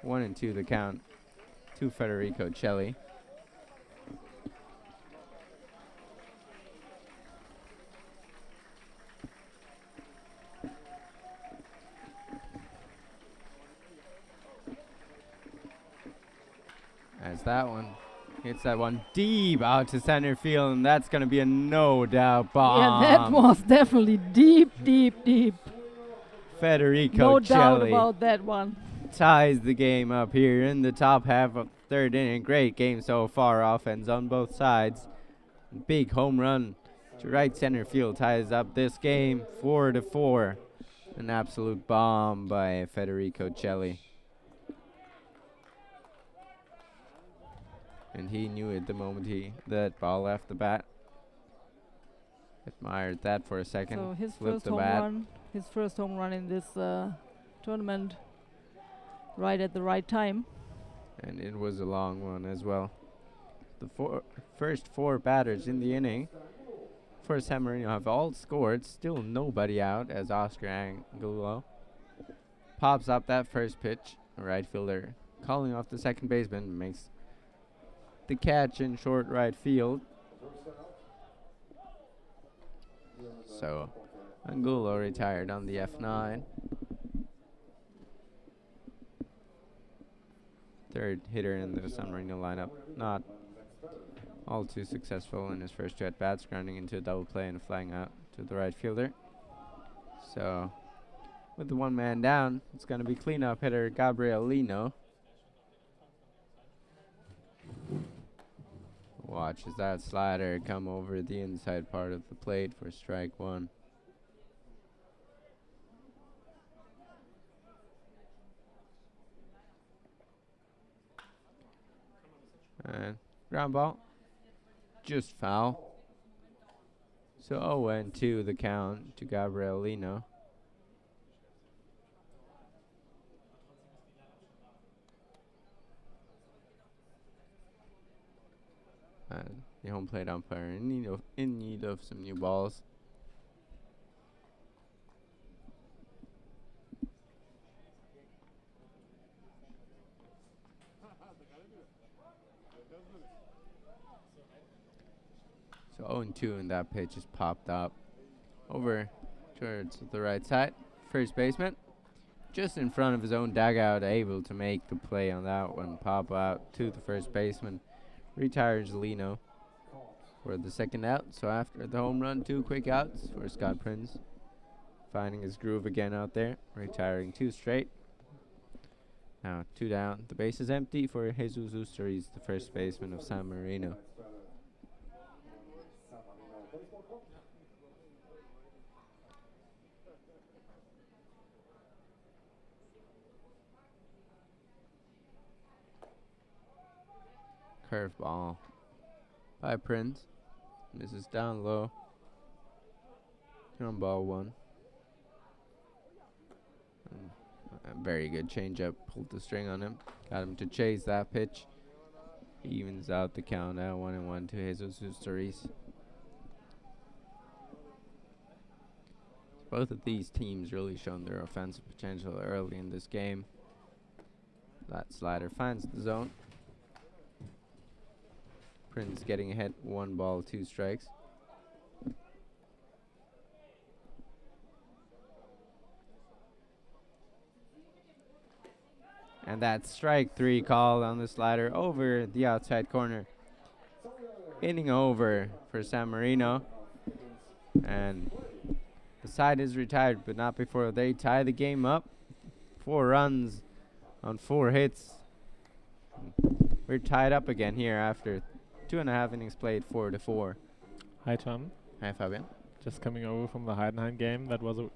1-2 the count to Federico Celli. As that one hits that one deep out to center field, and that's going to be a no doubt bomb. Yeah, that was definitely deep, deep, deep. Federico No Celli doubt about that one. ties the game up here in the top half of third inning. Great game so far, offense on both sides. Big home run to right center field ties up this game 4-4. An absolute bomb by Federico Celli. And he knew it the moment that ball left the bat. Admired that for a second. So his flipped first the home bat. run, his first home run in this tournament, right at the right time. And it was a long one as well. The first four batters in the inning for San Marino have all scored. Still nobody out as Oscar Angulo pops up that first pitch. A right fielder calling off the second baseman makes the catch in short right field. So Angulo retired on the F9. Third hitter in the San Marino lineup. Not all too successful in his first two at-bats, grounding into a double play and flying out to the right fielder. So with the one man down, it's going to be cleanup hitter Gabriel Lino. Watch as that slider come over the inside part of the plate for strike one. And ground ball, just foul. So 0-2 the count to Gabriel Lino. And the home plate umpire in need of some new balls. So 0-2 and that pitch is popped up over towards the right side. First baseman just in front of his own dugout, able to make the play on that one. Pop out to the first baseman. Retires Lino for the second out. So after the home run, 2 quick outs for Scott Prince. Finding his groove again out there. Retiring 2 straight. Now 2 down. The base is empty for Jesus Usturiz, the first baseman of San Marino. Curveball by Prince. Misses down low. On ball 1. A very good changeup. Pulled the string on him. Got him to chase that pitch. Evens out the count at 1-1 to Jesus Usturiz. Both of these teams really shown their offensive potential early in this game. That slider finds the zone. Prince getting ahead, 1 ball, 2 strikes. And that strike 3 call on the slider over the outside corner. Inning over for San Marino. And the side is retired, but not before they tie the game up. 4 runs on 4 hits. We're tied up again here after 2.5 innings played, 4-4. Hi, Tom. Hi, Fabian. Just coming over from the Heidenheim game. That was a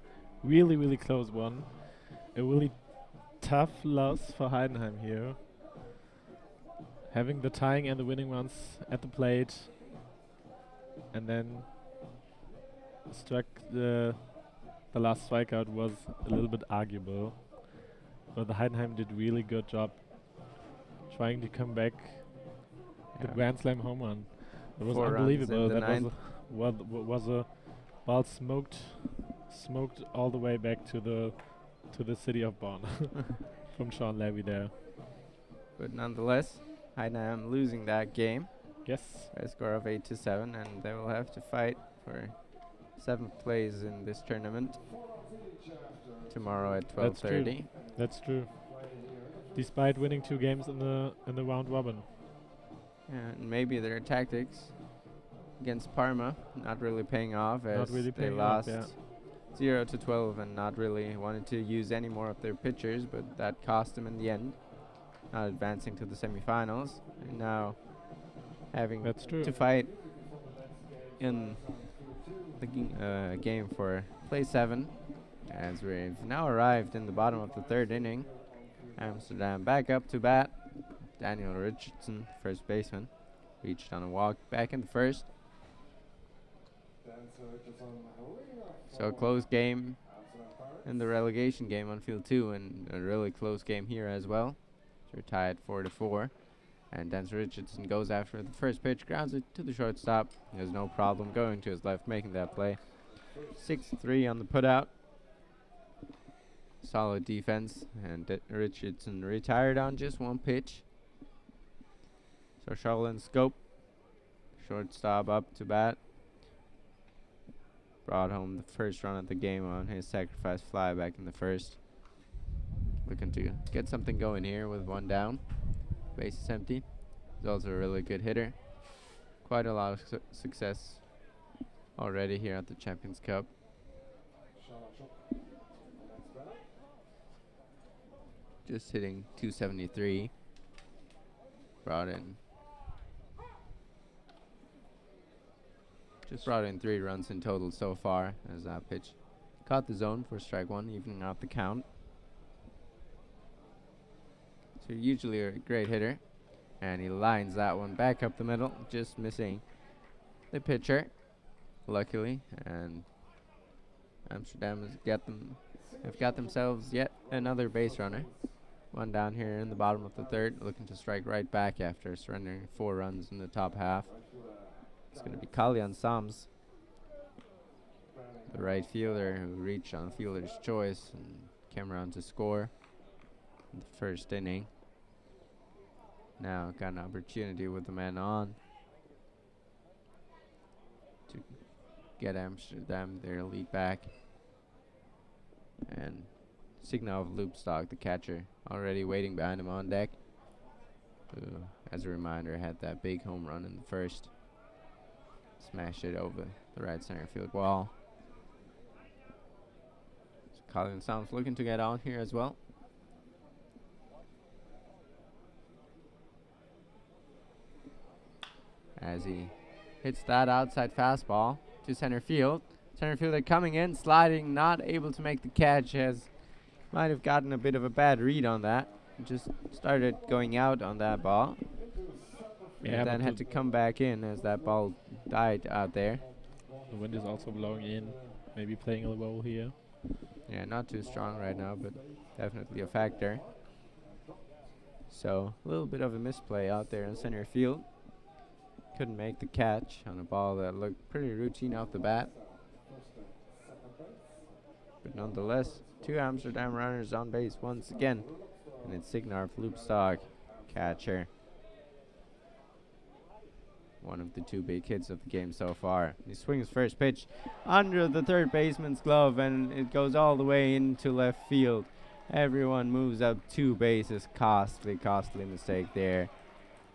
really, really close one. A really tough loss for Heidenheim here. Having the tying and the winning ones at the plate. And then struck the last strikeout was a little bit arguable. But the Heidenheim did really good job trying to come back. The Grand Slam home run. It was 4 runs unbelievable. in the That ninth. was a ball smoked all the way back to the city of Bonn from Sean Levy there. But nonetheless, Heidenheim losing that game Yes. by a score of 8-7, and they will have to fight for 7th place in this tournament tomorrow at That's true. 12:30. That's true. Despite winning 2 games in the round robin. And maybe their tactics against Parma not really paying off, as really they paying off, lost 0-12 and not really wanted to use any more of their pitchers, but that cost them in the end, not advancing to the semifinals, and now having That's true. to fight in the game for place 7, as we've now arrived in the bottom of the 3rd inning. Amsterdam back up to bat. Denzel Richardson, first baseman, reached on a walk back in the 1st. So a close game in the relegation game on field 2, and a really close game here as well. So we're tied 4-4. And Denzel Richardson goes after the first pitch, grounds it to the shortstop. He has no problem going to his left, making that play. 6-3 on the putout. Solid defense, and Richardson retired on just 1 pitch. So Charlin Scope, shortstop, up to bat. Brought home the first run of the game on his sacrifice fly back in the 1st. Looking to get something going here with 1 down. Base is empty. He's also a really good hitter. Quite a lot of success already here at the Champions Cup. Just hitting .273. Brought in 3 runs in total so far, as that pitch caught the zone for strike 1, evening out the count. So usually a great hitter, and he lines that one back up the middle, just missing the pitcher, luckily. And Amsterdam have got themselves yet another base runner. 1 down here in the bottom of the 3rd, looking to strike right back after surrendering 4 runs in the top half. It's going to be Kalyan Sams, the right fielder, who reached on fielder's choice and came around to score in the 1st inning. Now got an opportunity with the man on to get Amsterdam their lead back. And Signal of Loopstock, the catcher, already waiting behind him on deck, who, as a reminder, had that big home run in the 1st. Smashed it over the right center field wall. So Colin Sounds looking to get on here as well. As he hits that outside fastball to center field. Center fielder coming in, sliding, not able to make the catch, as might have gotten a bit of a bad read on that. Just started going out on that ball. Yeah, and then had to come back in as that ball died out there. The wind is also blowing in, maybe playing a role here. Yeah, not too strong right now, but definitely a factor. So a little bit of a misplay out there in center field. Couldn't make the catch on a ball that looked pretty routine off the bat. But nonetheless, 2 Amsterdam runners on base once again. And it's Signar Floopstock, catcher. One of the 2 big hits of the game so far. He swings first pitch under the 3rd baseman's glove, and it goes all the way into left field. Everyone moves up 2 bases. Costly mistake there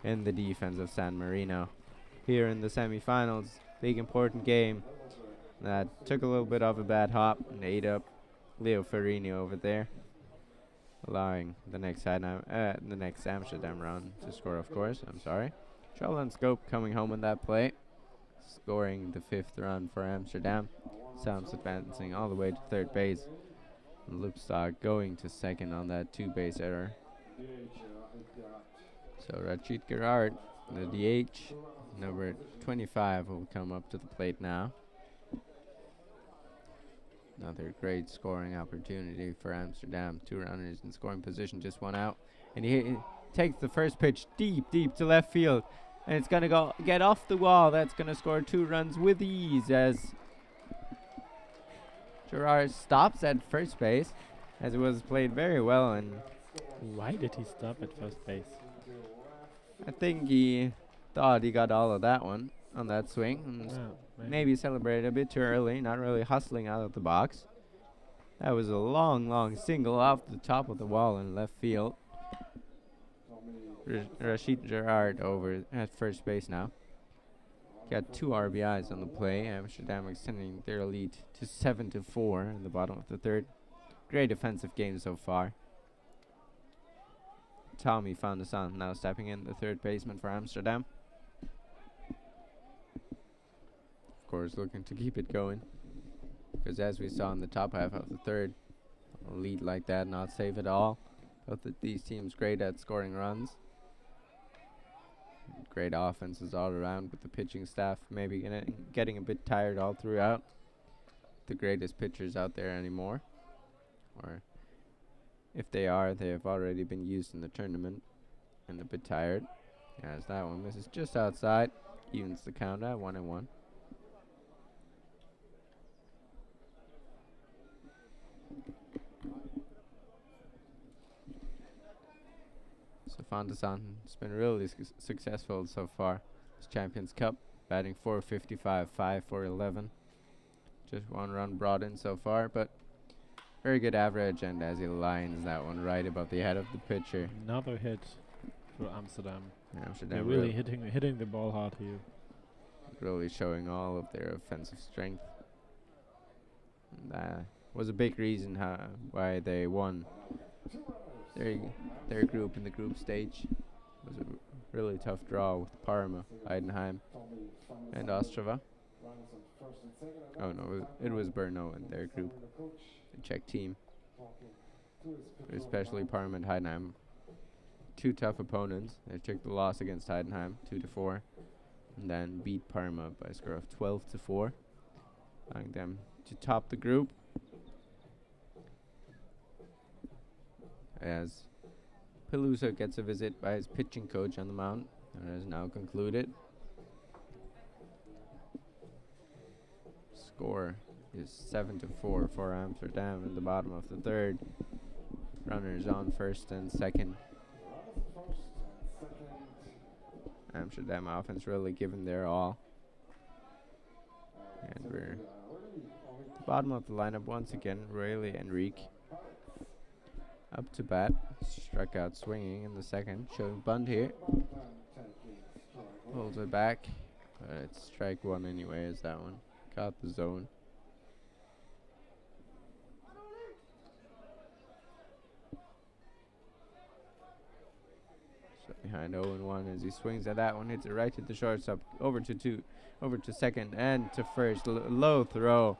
in the defense of San Marino. Here in the semifinals, big important game that took a little bit of a bad hop and ate up Leo Ferrini over there, allowing the next Amsterdam run to score, of course. I'm sorry. Charlton Scope coming home on that play, scoring the 5th run for Amsterdam. Sounds advancing all the way to 3rd base. And Loopstock going to 2nd on that 2-base error. So Rachid Gerard, the DH, number 25, will come up to the plate now. Another great scoring opportunity for Amsterdam. 2 runners in scoring position, just 1 out. And he takes the first pitch deep to left field. And it's going to get off the wall. That's going to score 2 runs with ease, as Gerard stops at first base, as it was played very well. And why did he stop at first base? I think he thought he got all of that one on that swing. And maybe celebrated a bit too early, not really hustling out of the box. That was a long, long single off the top of the wall in left field. Rashid Gerard over at first base now. Got 2 RBIs on the play. Amsterdam extending their lead to 7-4 in the bottom of the third. Great offensive game so far. Tommy found the sun, now stepping in, the third baseman for Amsterdam. Of course, looking to keep it going. Because as we saw in the top half of the third, a lead like that, not safe at all. Both of these teams great at scoring runs. Great offenses all around, with the pitching staff maybe getting a bit tired all throughout. The greatest pitchers out there anymore. Or if they are, they have already been used in the tournament and a bit tired. As that one misses just outside, evens the count at 1-1. So Fantasan has been really successful so far. This Champions Cup, batting .455, 5 for 11. Just 1 run brought in so far, but very good average, and as he lines that one right above the head of the pitcher. Another hit for Amsterdam. Amsterdam They're really hitting the ball hard here. Really showing all of their offensive strength. And that was a big reason why they won their group in the group stage. It was a really tough draw with Parma, Heidenheim, and Ostrava. Oh no, it was Brno in their group, the Czech team. Especially Parma and Heidenheim. 2 tough opponents. They took the loss against Heidenheim, 2-4, and then beat Parma by a score of 12-4, allowing them to top the group. As Peluso gets a visit by his pitching coach on the mound, and has now concluded. Score is 7-4 for Amsterdam in the bottom of the third. Runners on first and second. Amsterdam offense really giving their all. And we're at the bottom of the lineup once again. Rayleigh Enrique up to bat. Struck out swinging in the second. Showing bunt here. Pulls it back. But it's strike 1 anyway, as that one caught the zone. So behind 0-1 as he swings at that one, hits it right to the shortstop, over to second and to first. Low throw.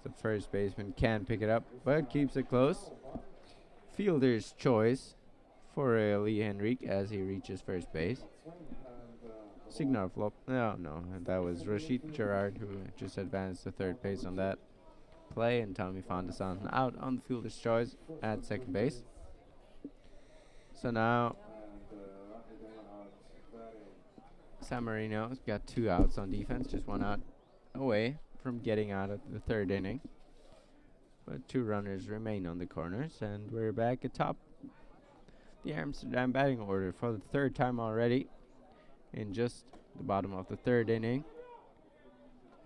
The first baseman can pick it up, but keeps it close. Fielder's choice for Lee Henrique as he reaches first base. Signal flop. No, that was Rashid Gerard who just advanced to third base on that play, and Tommy Fondasan out on the fielder's choice at second base. So now San Marino's got 2 outs on defense, just 1 out away from getting out of the third inning. But 2 runners remain on the corners, and we're back atop the Amsterdam batting order for the 3rd time already in just the bottom of the 3rd inning.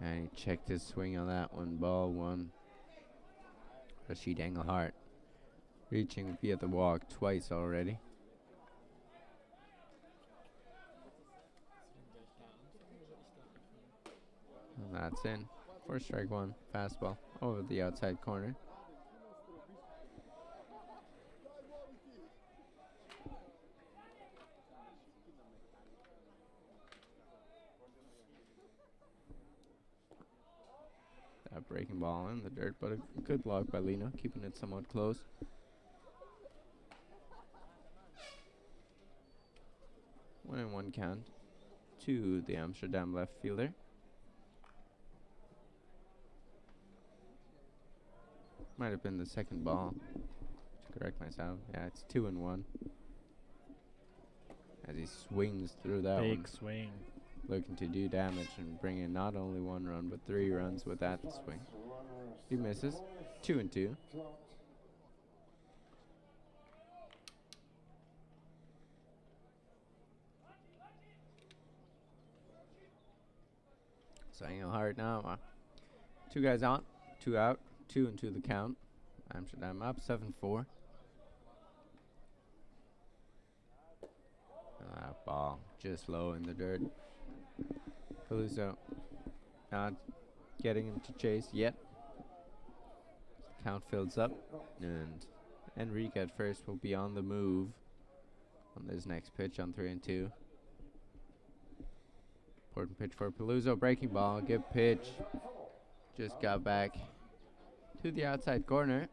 And he checked his swing on that one, ball 1. Rashid Engelhardt reaching via the walk twice already. And that's in for strike 1. Fastball over the outside corner. That breaking ball in the dirt, but a good block by Lino, keeping it somewhat close. One and one count to the Amsterdam left fielder. Might have been the second ball, to correct myself. Yeah, it's 2-1. As he swings through that one. Big swing. Looking to do damage and bring in not only 1 run, but 3 runs with that swing. He misses. 2-2. So Engelhardt now. 2 guys on, 2 out, 2 into the count. Amsterdam up 7-4. That ball just low in the dirt. Peluso not getting him to chase yet. Count fills up, and Enrique at first will be on the move on this next pitch on 3-2. Important pitch for Peluso, breaking ball, good pitch. Just got back to the outside corner.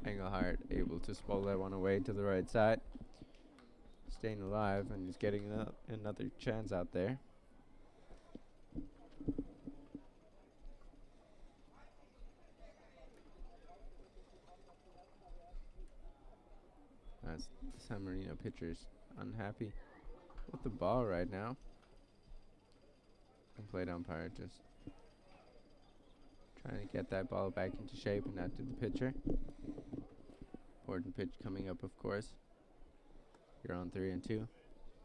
Engelhardt able to spoil that one away to the right side. Staying alive, and he's getting another chance out there. As the San Marino pitcher's unhappy with the ball right now. And plate umpire just trying to get that ball back into shape and not to the pitcher. Important pitch coming up, of course. Here on 3-2.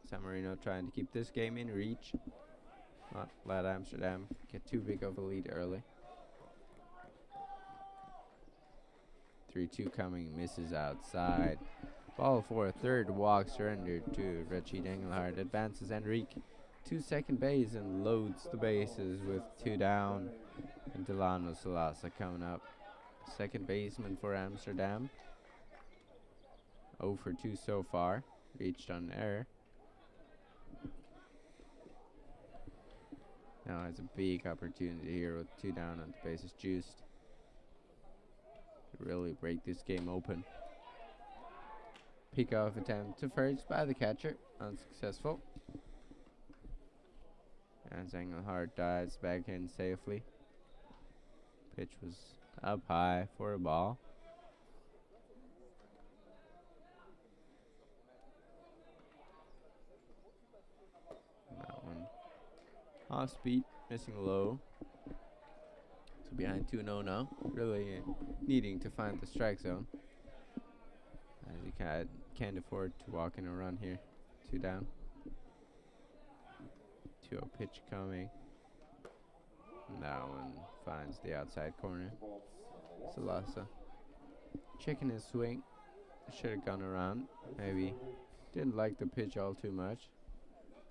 San Marino trying to keep this game in reach. Not let Amsterdam get too big of a lead early. 3-2 coming, misses outside. Ball for a third walk surrendered to Rachid Engelhardt. Advances Enrique to second base and loads the bases with 2 down. And Delano Salasa coming up. Second baseman for Amsterdam. 0 for 2 so far. Reached on error. Now has a big opportunity here with 2 down and the bases juiced. To really break this game open. Pick-off attempt to first by the catcher. Unsuccessful. As Engelhardt dives back in safely. Pitch was up high for a ball. That one off speed, missing low. So behind 2-0 now. Really needing to find the strike zone. As he can't afford to walk in a run here. 2 down. 2-0 pitch coming. That one finds the outside corner. Salasa checking his swing. Should have gone around. Maybe didn't like the pitch all too much.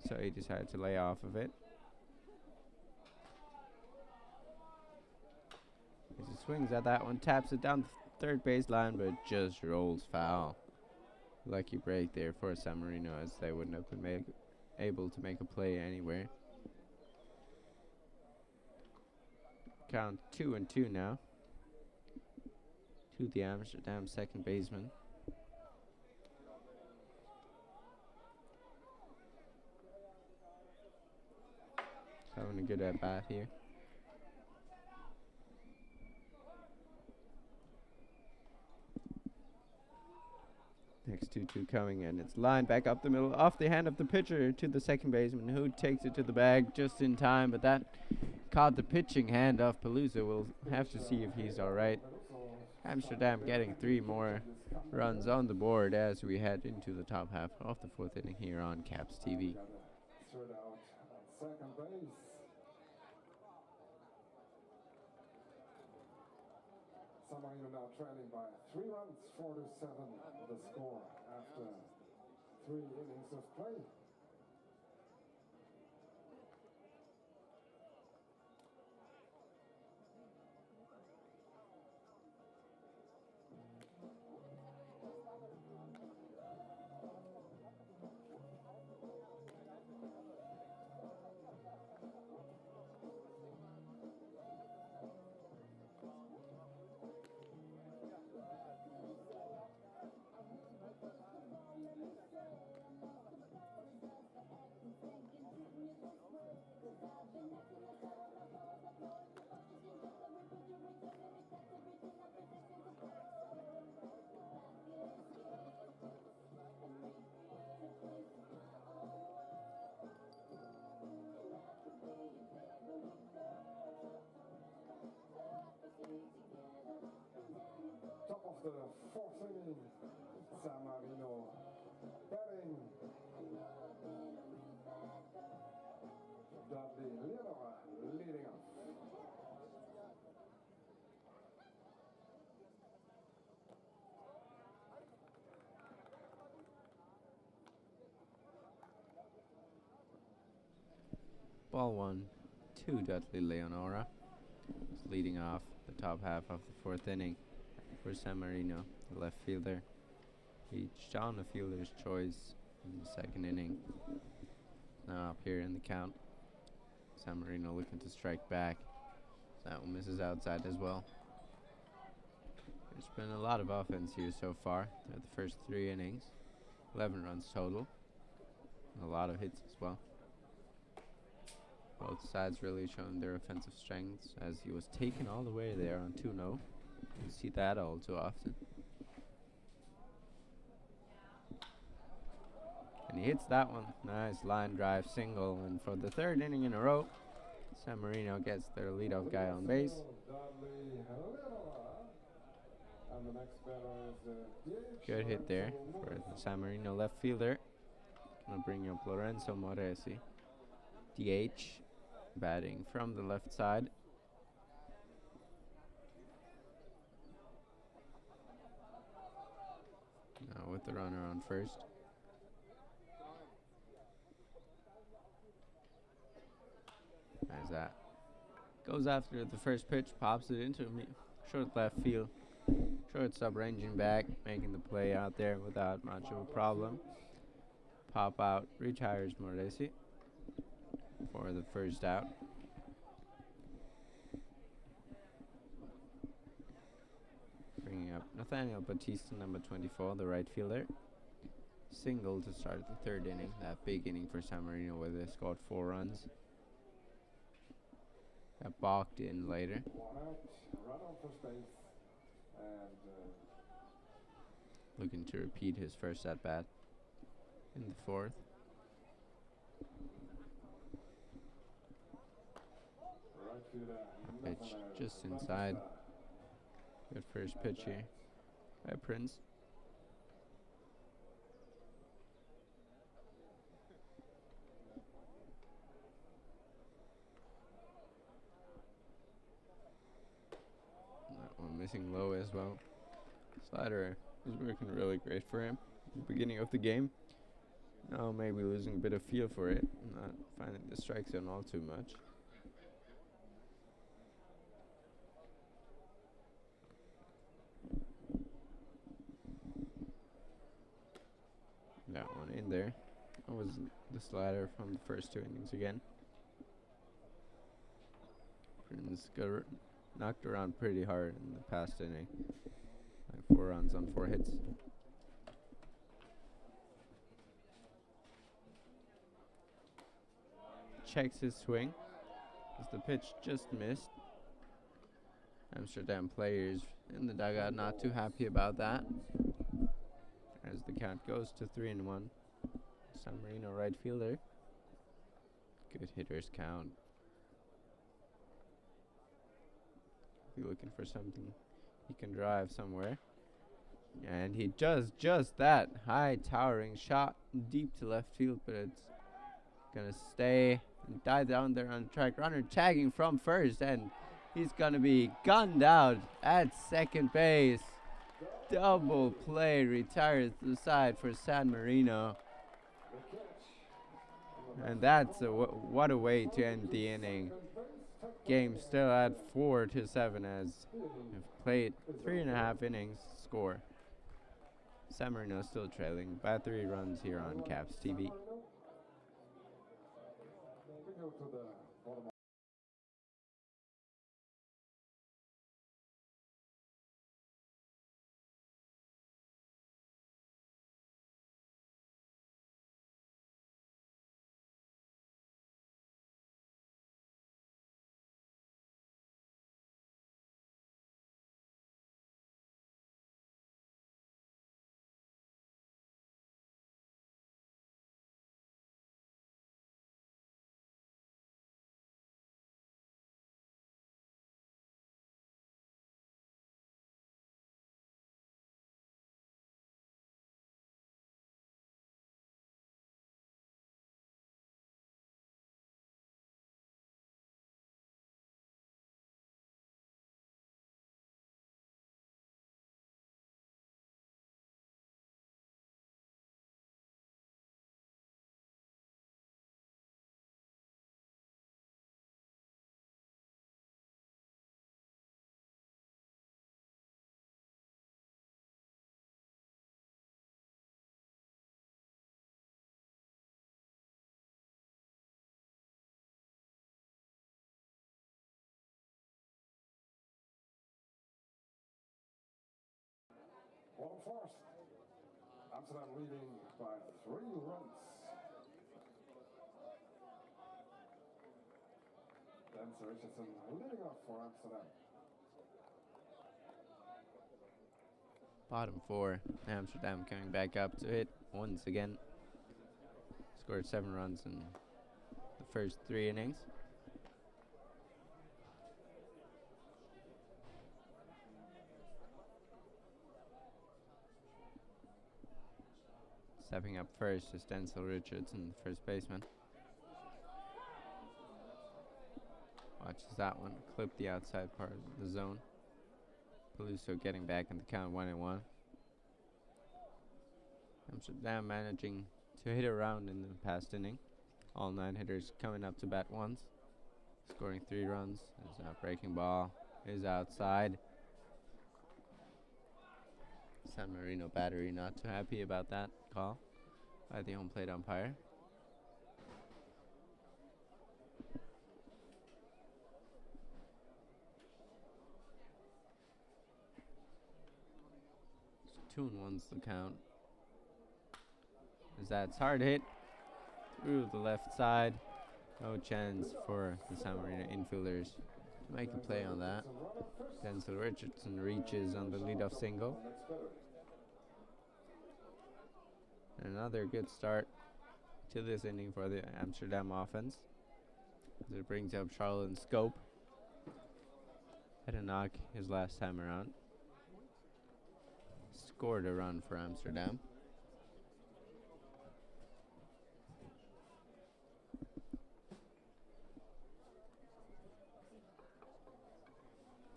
So he decided to lay off of it. As he swings at that one, taps it down the third baseline, but just rolls foul. Lucky break there for San Marino, as they wouldn't have been able to make a play anywhere. Count 2-2 now to the Amsterdam second baseman. Having a good at bat here. Next 2-2 coming, and it's lined back up the middle off the hand of the pitcher to the second baseman, who takes it to the bag just in time, but that caught the pitching hand of Peluso. We'll have to see if he's alright. Amsterdam getting 3 more runs on the board as we head into the top half of the 4th inning here on Caps TV. Third out at second base. San Marino now trailing by 3 runs, 4-7 the score after 3 innings of play. Top of the 4th inning, San Marino batting. Dudley Leonora leading off. Ball 1 to Dudley Leonora. He's leading off the top half of the fourth inning for San Marino, the left fielder. Reached on the fielder's choice in the second inning. Now up here in the count. San Marino looking to strike back. That one misses outside as well. There's been a lot of offense here so far through the first 3 innings. 11 runs total. And a lot of hits as well. Both sides really showing their offensive strengths as he was taken all the way there on 2-0. You see that all too often. And he hits that one. Nice line drive single. And for the 3rd inning in a row, San Marino gets their leadoff guy on base. Good hit there for the San Marino left fielder. Gonna bring up Lorenzo Moresi. DH, batting from the left side. Now with the runner on first. There's that. Goes after the first pitch, pops it into short left field. Shortstop ranging back, making the play out there without much of a problem. Pop out, retires Moresi for the first out. Bringing up Nathaniel Batista, number 24, the right fielder. Single to start the 3rd inning, that big inning for San Marino where they scored 4 runs. Got balked in later. Looking to repeat his first at bat in the 4th. Pitch just inside. Good first pitch here by Prince. That one missing low as well. Slider is working really great for him at the beginning of the game. Now maybe losing a bit of feel for it, not finding the strike zone all too much. That one in there. That was the slider from the first 2 innings again. Prince got knocked around pretty hard in the past inning. Like 4 runs on 4 hits. Checks his swing as the pitch just missed. Amsterdam players in the dugout not too happy about that. As the count goes to 3-1. San Marino right fielder. Good hitters count. If you're looking for something he can drive somewhere. And he does just that. High towering shot deep to left field, but it's gonna stay and die down there on the track. Runner tagging from first, and he's gonna be gunned out at second base. Double play, retires to the side for San Marino. And that's what a way to end the inning. Game still at 4-7 as we've played 3.5 innings. Score. San Marino still trailing by 3 runs here on Caps TV. Amsterdam leading by 3 runs. Denzel Richardson leading off for Amsterdam. Bottom 4, Amsterdam coming back up to hit once again. Scored 7 runs in the first 3 innings. Stepping up first is Denzel Richardson, the first baseman. Watches that one, clip the outside part of the zone. Peluso getting back in the count 1-1. Amsterdam managing to hit around in the past inning. All 9 hitters coming up to bat once. Scoring 3 runs. There's a breaking ball. Is outside. San Marino battery not too happy about that call by the home plate umpire. So 2-1's the count. As that's hard hit through the left side. No chance for the San Marino infielders to make a play on that. Denzel Richardson reaches on the leadoff single. Another good start to this inning for the Amsterdam offense, as it brings up Charlotte Scope. Had a knock his last time around. Scored a run for Amsterdam.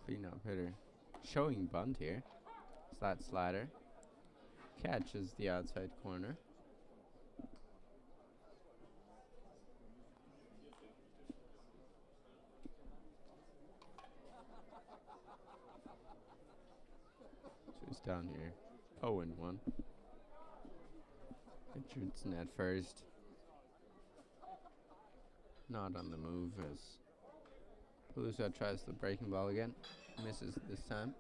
Cleanup hitter showing bunt here. Slat slider. Catches the outside corner. So he's down here. 0-1. Richardson at first. Not on the move as Peluso tries the breaking ball again. Misses this time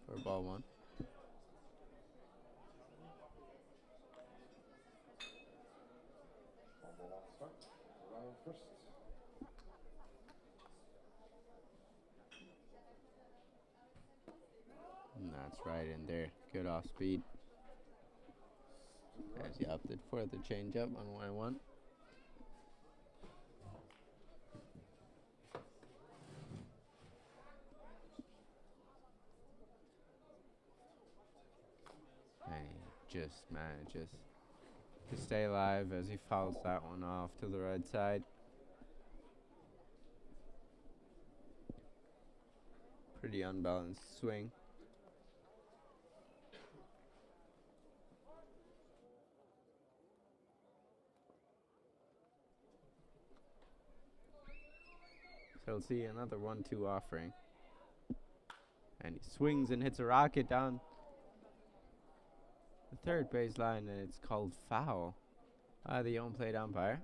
for ball 1. First. And that's right in there. Good off speed. As he opted for the changeup on 1-1. And he just manages to stay alive as he fouls that one off to the right side. Pretty unbalanced swing. So we'll see another 1-2 offering. And he swings and hits a rocket down the third baseline, and it's called foul by the home plate umpire.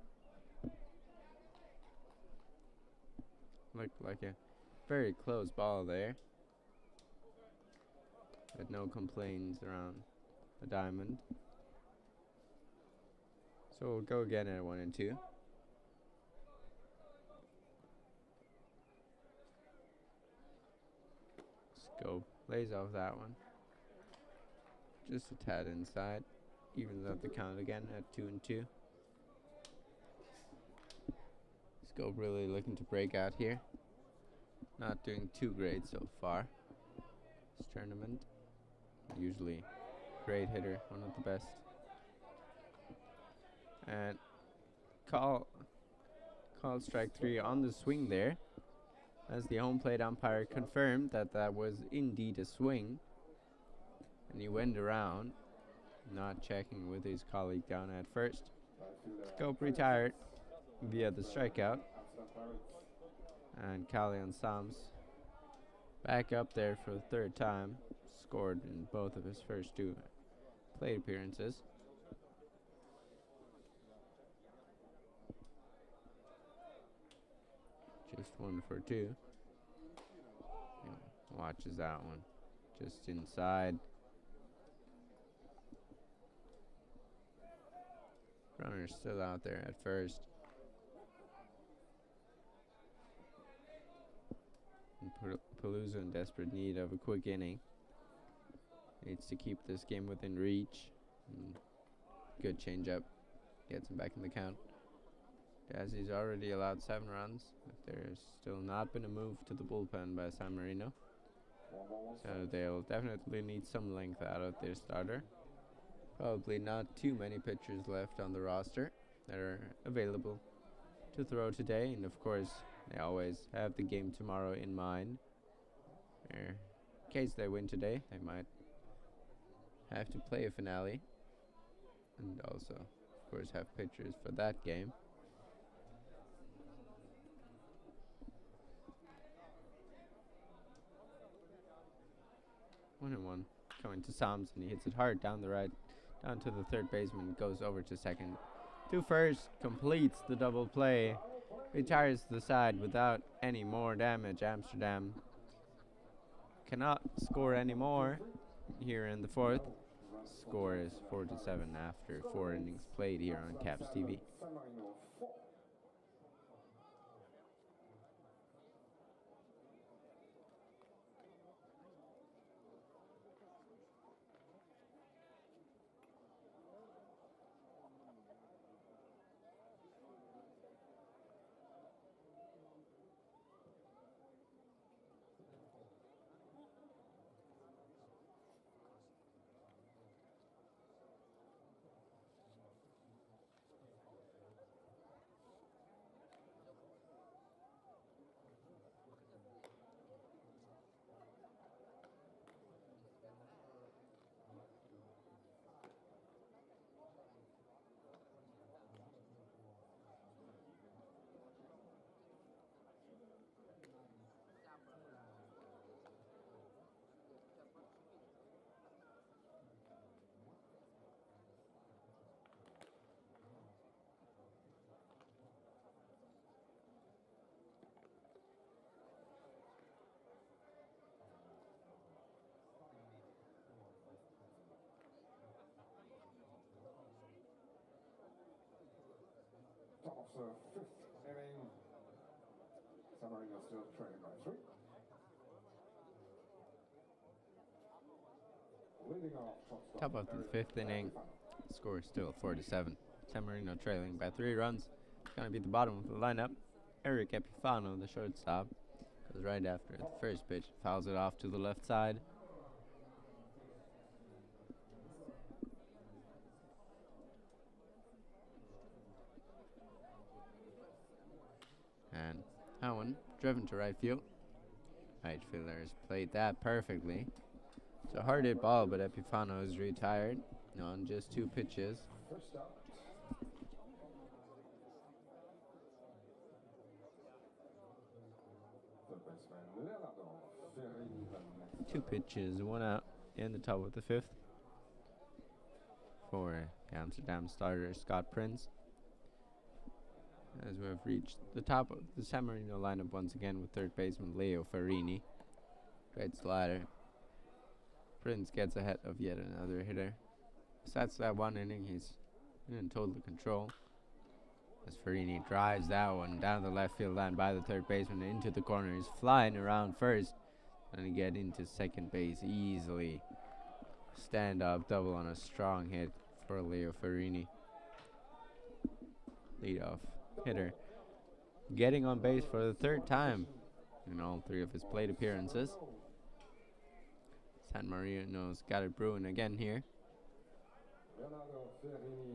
Looked like a very close ball there, but no complaints around the diamond. So we'll go again at 1-2. Scope lays off that one. Just a tad inside. Evens out the count again at 2-2. Scope really looking to break out here. Not doing too great so far this tournament. Usually great hitter, one of the best. And call strike 3 on the swing there, as the home plate umpire confirmed that that was indeed a swing. And he went around, not checking with his colleague down at first. Scope retired via the strikeout. And Kalyan Sams back up there for the 3rd time. Scored in both of his first 2 plate appearances. Just 1 for 2. Watches that one. Just inside. Runner still out there at first. Palooza in desperate need of a quick inning. Needs to keep this game within reach. Good changeup. Gets him back in the count. Dazzy's already allowed 7 runs, but there's still not been a move to the bullpen by San Marino. So they'll definitely need some length out of their starter. Probably not too many pitchers left on the roster that are available to throw today. And of course, they always have the game tomorrow in mind. In case they win today, they might have to play a finale. And also, of course, have pitchers for that game. 1-1. Going to Sams, and he hits it hard down the right, down to the third baseman, goes over to second. To first, completes the double play, retires to the side without any more damage. Amsterdam cannot score anymore here in the fourth. Score is 4-7 after 4 innings played here on Caps TV. Top of the fifth inning. San Marino still trailing by 3. Leading off Top of the fifth inning. Score still 4-7. San Marino trailing by 3 runs. It's going to be the bottom of the lineup. Eric Epifano, the shortstop, goes right after the first pitch. Fouls it off to the left side. And that one driven to right field. Right fielders played that perfectly. It's a hard hit ball, but Epifano is retired on just 2 pitches. first out. 2 pitches, 1 out in the top of the 5th for Amsterdam starter Scott Prince. As we have reached the top of the San Marino lineup once again with third baseman Leo Farini. Great slider. Prince gets ahead of yet another hitter. Besides that 1 inning, he's in total control. As Farini drives that one down the left field line by the third baseman into the corner. He's flying around first and get into second base easily. Stand up double on a strong hit for Leo Farini. Leadoff hitter getting on base for the 3rd time in all 3 of his plate appearances. San Marino's got it brewing again here.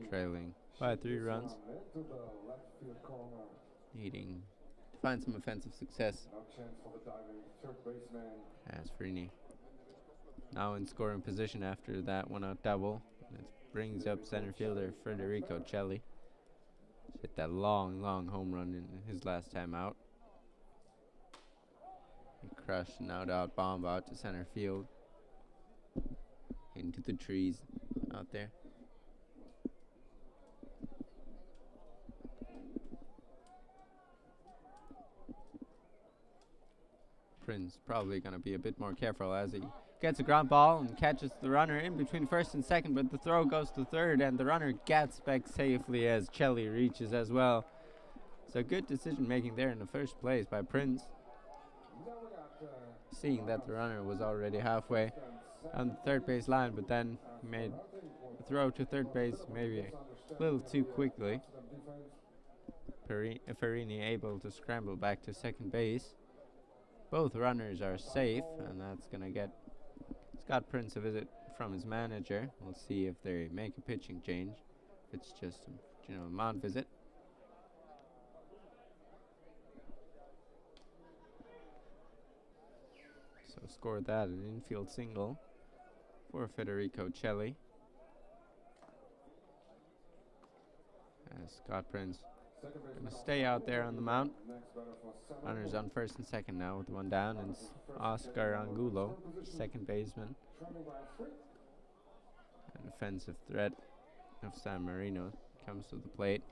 Trailing by 3 runs. Needing to find some offensive success. As Farini now in scoring position after that 1-out double. It brings up center fielder Federico Celli. Hit that long home run in his last time out. He crushed an out bomb out to center field. Into the trees out there. Prince probably going to be a bit more careful as he gets a ground ball and catches the runner in between first and second, but the throw goes to third and the runner gets back safely as Chelly reaches as well. So good decision making there in the first place by Prince, seeing that the runner was already halfway on the third base line, but then made the throw to third base maybe a little too quickly. Farini able to scramble back to second base. Both runners are safe, and that's going to get Scott Prince a visit from his manager. We'll see if they make a pitching change. If it's just a general mound visit. So scored that an infield single for Federico Celli. As Scott Prince going to stay out there on the mound. Runners on first and second now with one down, and Oscar Angulo, second baseman. An offensive threat of San Marino comes to the plate,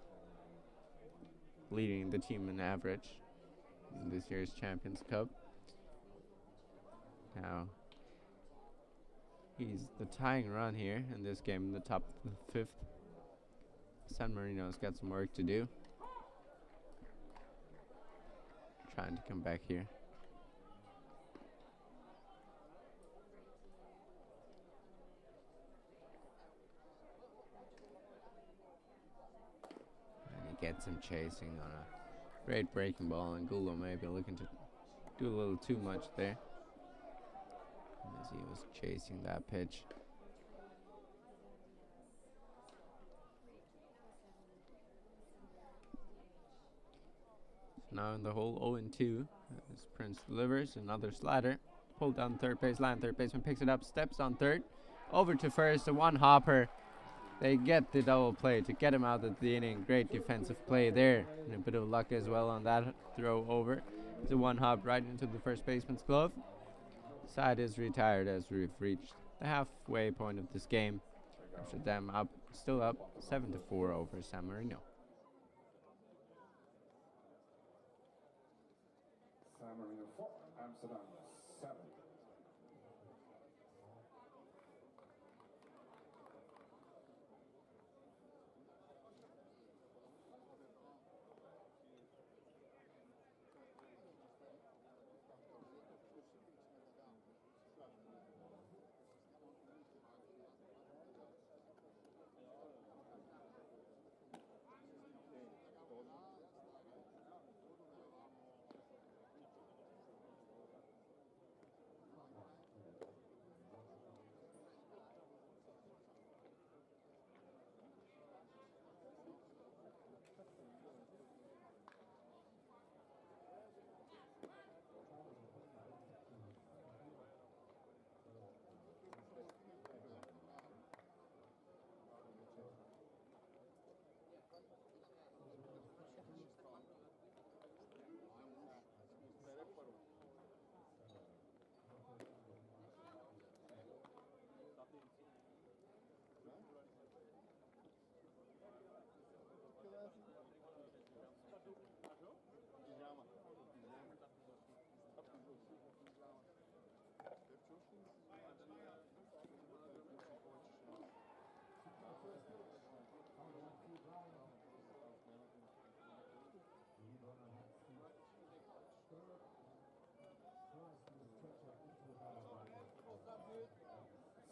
leading the team in average in this year's Champions Cup. Now, he's the tying run here in this game in the top of the fifth. San Marino's got some work to do. Trying to come back here. And he gets him chasing on a great breaking ball, and Angulo maybe looking to do a little too much there as he was chasing that pitch. Now in the hole, 0-2, as Prince delivers another slider. Pulled down third base line. Third baseman picks it up, steps on third. Over to first, a one hopper. They get the double play to get him out of the inning. Great defensive play there. And a bit of luck as well on that throw over. It's a one hop right into the first baseman's glove. Side is retired as we've reached the halfway point of this game. Amsterdam still up 7-4 over San Marino. San Marino 4, Amsterdam 7.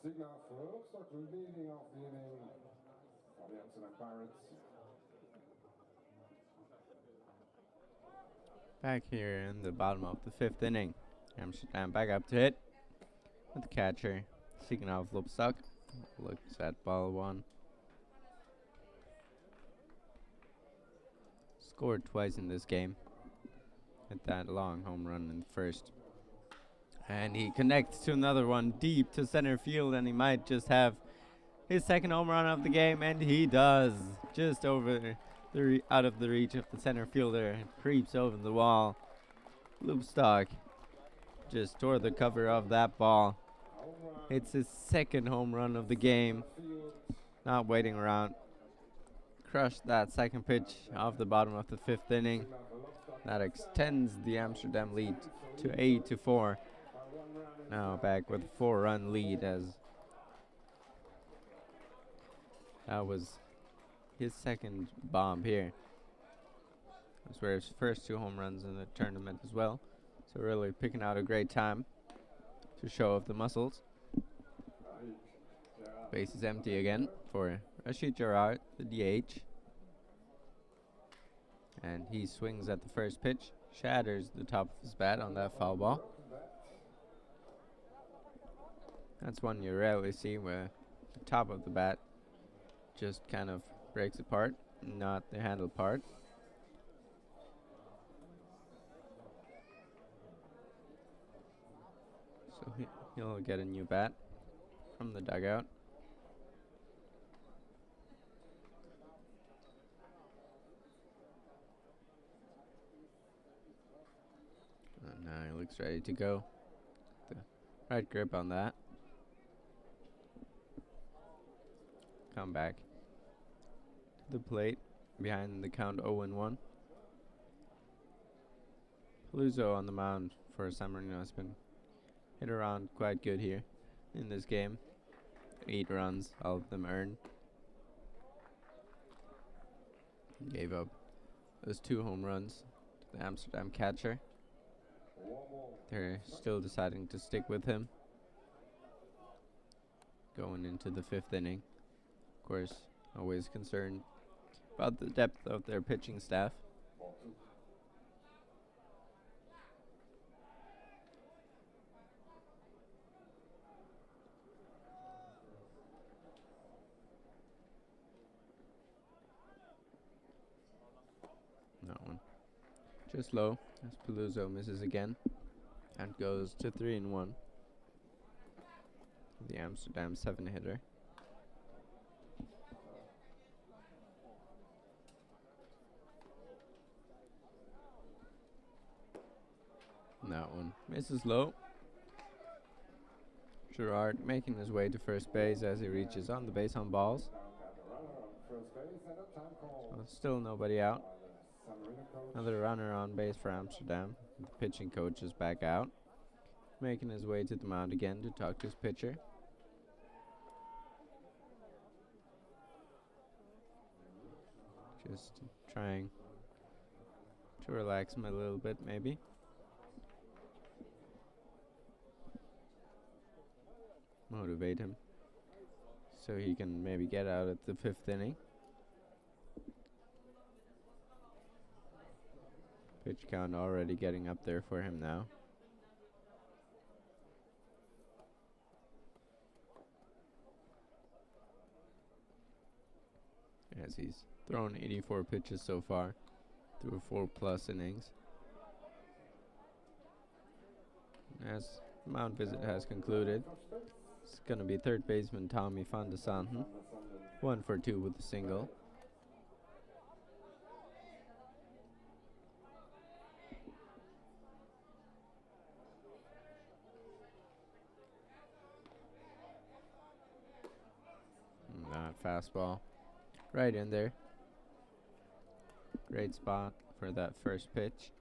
Signal for Hoofdstad leading off the inning for the Amsterdam Pirates. Back here in the bottom of the fifth inning. Amsterdam back up to hit with the catcher. Signal Hoofdstad looks at ball one. Scored twice in this game with that long home run in the first. And he connects to another one deep to center field, and he might just have his second home run of the game, and he does. Just over out of the reach of the center fielder. It creeps over the wall. Loopstock just tore the cover of that ball. It's his second home run of the game. Not waiting around. Crushed that second pitch off the bottom of the fifth inning. That extends the Amsterdam lead to 8-4. Now back with a 4-run lead, as that was his second bomb here. Those were his first 2 home runs in the tournament as well. So really picking out a great time to show off the muscles. Base is empty again for Rashid Gerard, the DH. And he swings at the first pitch, shatters the top of his bat on that foul ball. That's one you rarely see, where the top of the bat just kind of breaks apart, not the handle part. So he'll get a new bat from the dugout. And now he looks ready to go. The right grip on that. Come back to the plate behind the count 0-1. Paluzzo on the mound for San Marino has been hit around quite good here in this game. 8 runs, all of them earned. Gave up those 2 home runs to the Amsterdam catcher. They're still deciding to stick with him going into the 5th inning. Of course, always concerned about the depth of their pitching staff. That one just low as Paluzzo misses again and goes to 3-1. The Amsterdam 7-hitter. That one misses low. Gerard making his way to first base as he reaches on the base on balls. So still nobody out. Another runner on base for Amsterdam. The pitching coach is back out, making his way to the mound again to talk to his pitcher. Just trying to relax him a little bit, maybe. Motivate him so he can maybe get out at the 5th inning. Pitch count already getting up there for him now. As he's thrown 84 pitches so far through 4+ innings. As the mound visit has concluded, it's going to be third baseman Tommy van de Santen. 1 for 2 with a single. That fastball right in there. Great spot for that first pitch.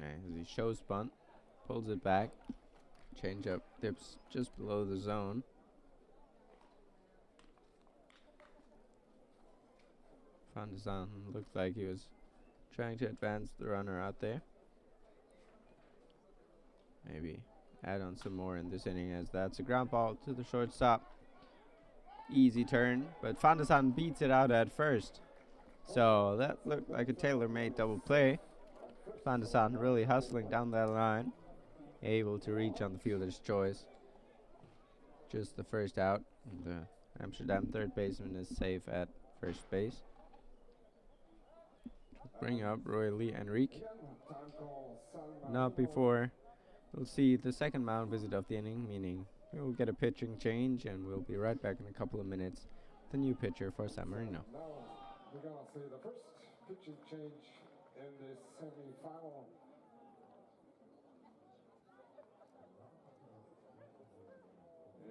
As he shows bunt, pulls it back. Changeup dips just below the zone. Van de Santen looked like he was trying to advance the runner out there. Maybe add on some more in this inning, as that's a ground ball to the shortstop. Easy turn, but Van de Santen beats it out at first. So that looked like a tailor-made double play. Van de Santen really hustling down that line, able to reach on the fielder's choice. Just the first out. The Amsterdam third baseman is safe at first base. Bring up Roy Lee Enrique. Not before we'll see the second mound visit of the inning, meaning we'll get a pitching change, and we'll be right back in a couple of minutes with a new pitcher for San Marino. Now we're going to see the first pitching change in this semi-final.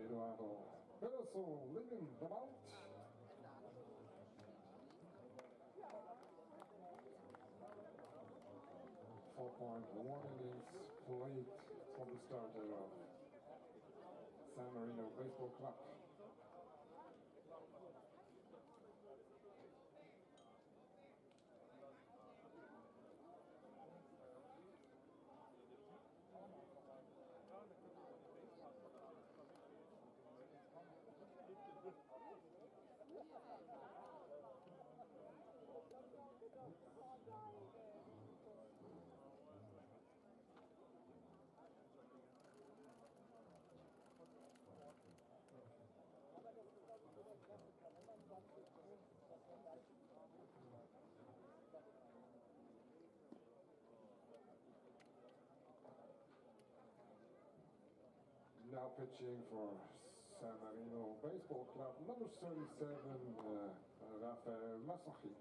Eduardo Peterson leading the mount. point, 1 innings played for the starter of San Marino Baseball Club. Now pitching for San Marino Baseball Club, number 37, Rafael Masachi.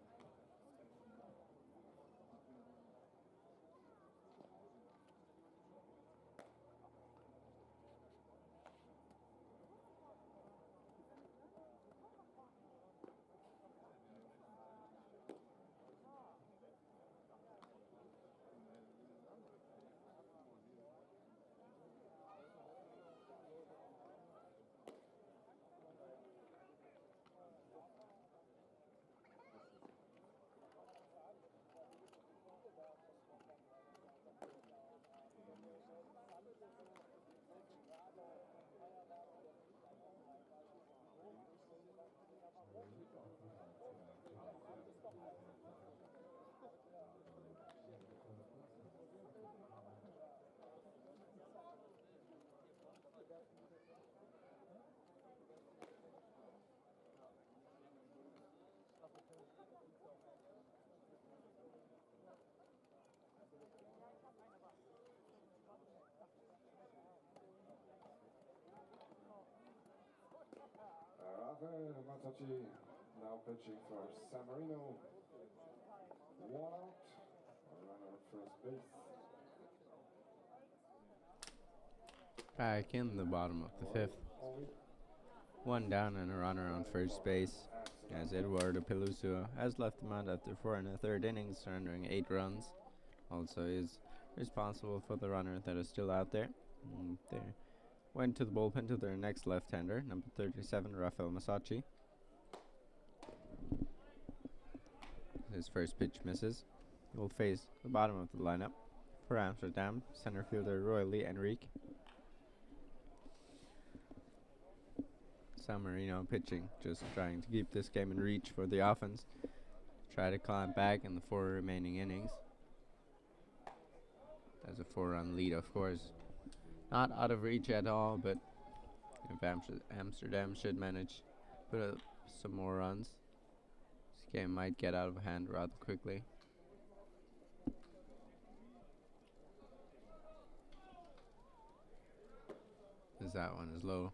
Rafael Masachi now pitching for San Marino. 1 out, a runner at first base. Back in the bottom of the 5th. 1 down and a runner on first base, as Eduardo Peluso has left the mound after 4 1/3 innings, surrendering 8 runs. Also is responsible for the runner that is still out there. They went to the bullpen to their next left-hander, number 37, Rafael Masachi. His first pitch misses. He will face the bottom of the lineup for Amsterdam, center fielder Roy Lee Enrique. San Marino pitching, just trying to keep this game in reach for the offense. Try to climb back in the 4 remaining innings. There's a 4-run lead, of course. Not out of reach at all, but if Amsterdam should manage to put up some more runs, this game might get out of hand rather quickly. As that one is low.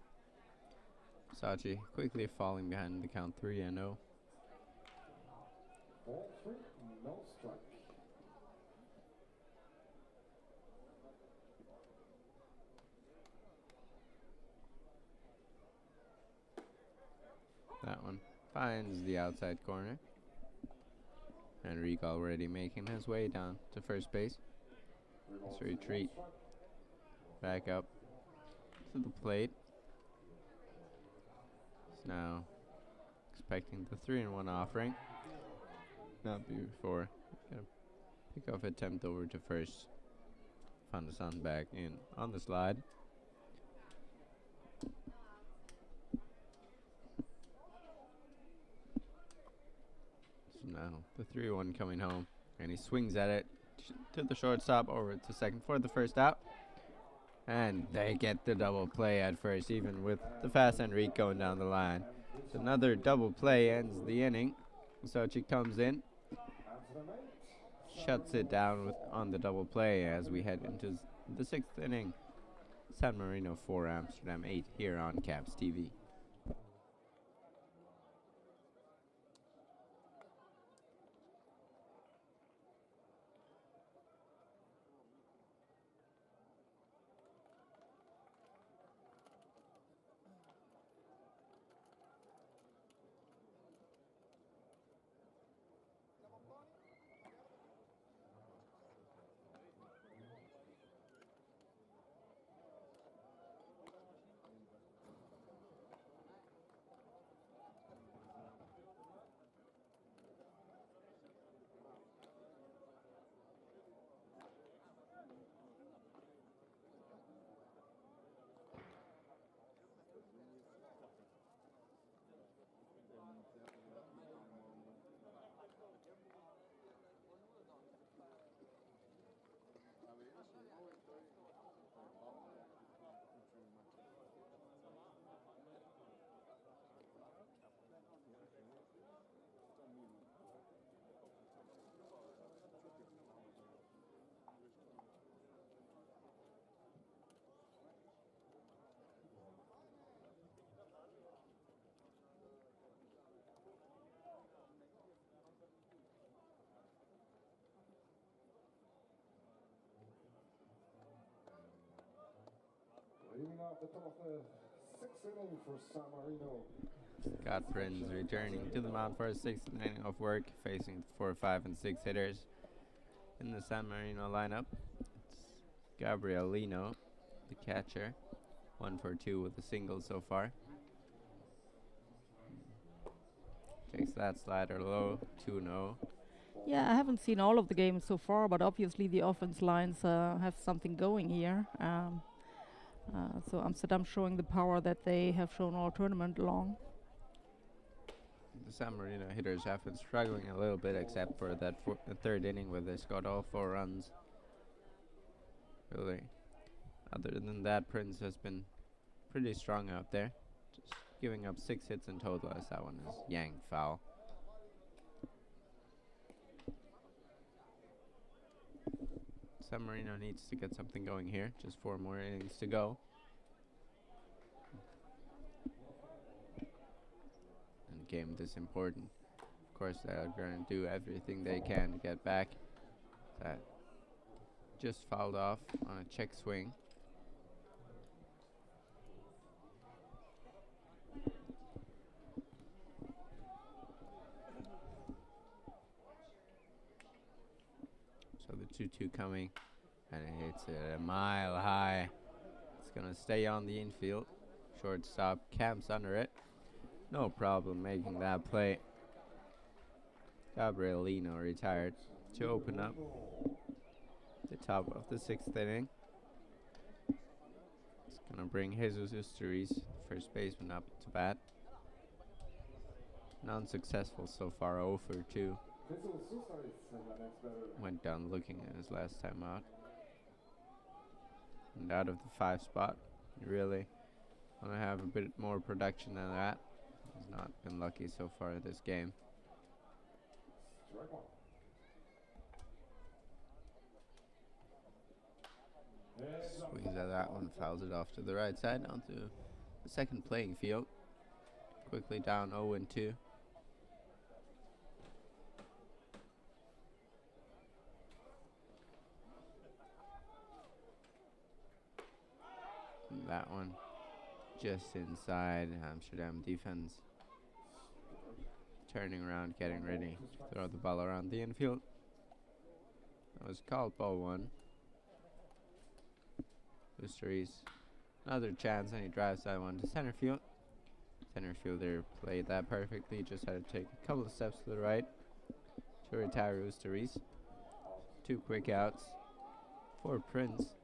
Sachi quickly falling behind the count 3-0. Ball 3, no strike. That one finds the outside corner. Enrique already making his way down to first base. Let's retreat back up to the plate. He's now expecting the 3-1 offering. Not before. Gonna pick off attempt over to first. Found the sun back in on the slide. Now the 3-1 coming home, and he swings at it to the shortstop over to second for the first out, and they get the double play at first, even with the fast Enrique going down the line. So another double play ends the inning. Sochi comes in, shuts it down on the double play as we head into the 6th inning. San Marino 4, Amsterdam 8 here on Caps TV. at the top of the sixth inning for San Marino. Scott Prince returning to the mound for a sixth inning of work, facing 4, 5, and 6 hitters. In the San Marino lineup, it's Gabriel Lino, the catcher, 1 for 2 with a single so far. Takes that slider low, 2-0. Yeah, I haven't seen all of the games so far, but obviously the offense lines have something going here. So Amsterdam showing the power that they have shown all tournament long. The San Marino hitters have been struggling a little bit, except for that third inning where they scored all 4 runs. Really. Other than that, Prince has been pretty strong out there. Just giving up 6 hits in total, as that one is yanked foul. San Marino needs to get something going here. Just 4 more innings to go. And game this important. Of course, they're going to do everything they can to get back. That just fouled off on a check swing. So the 2-2 coming, and it hits it a mile high. It's going to stay on the infield. Shortstop camps under it. No problem making that play. Gabriel Lino retired to open up the top of the 6th inning. It's going to bring Jesus Usteries, first baseman, up to bat. Non-successful so far, 0 for 2. Went down looking at his last time out. And out of the 5 spot, you really want to have a bit more production than that. He's not been lucky so far this game. Swings at that one, fouls it off to the right side, onto the second playing field. Quickly down 0-2. That one just inside. Amsterdam defense turning around, getting ready to throw the ball around the infield. That was called ball 1. Usteries, another chance, and he drives that one to center field. Center fielder played that perfectly, just had to take a couple of steps to the right to retire Usteries. 2 quick outs for Prince.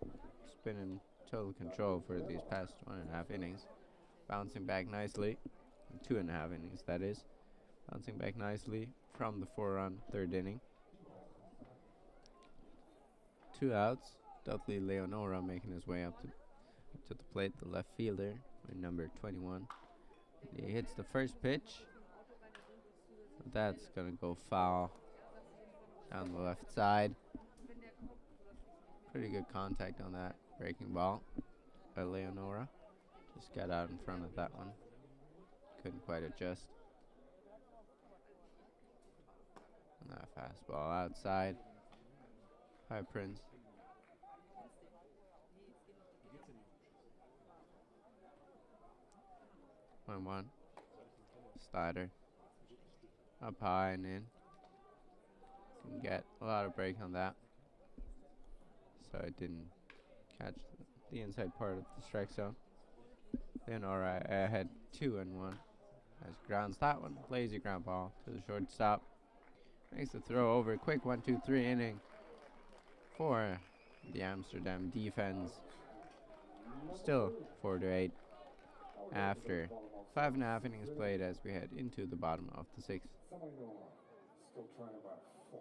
He's been in total control for these past 1.5 innings. Bouncing back nicely. 2.5 innings, that is. Bouncing back nicely from the 4-run 3rd inning. 2 outs. Dudley Leonora making his way up to the plate, the left fielder, with number 21. He hits the first pitch. That's going to go foul down the left side. Pretty good contact on that breaking ball by Leonora. Just got out in front of that one. Couldn't quite adjust. And that fastball outside by Prince. 1-1. Slider up high and in. Can get a lot of break on that. So it didn't catch the inside part of the strike zone. Then alright, I had 2-1. As grounds that one. Lazy ground ball to the shortstop. Makes the throw over. Quick 1-2-3 inning for the Amsterdam defense. Still 4-8 after 5.5 innings played as we head into the bottom of the 6th. Still trying about 4.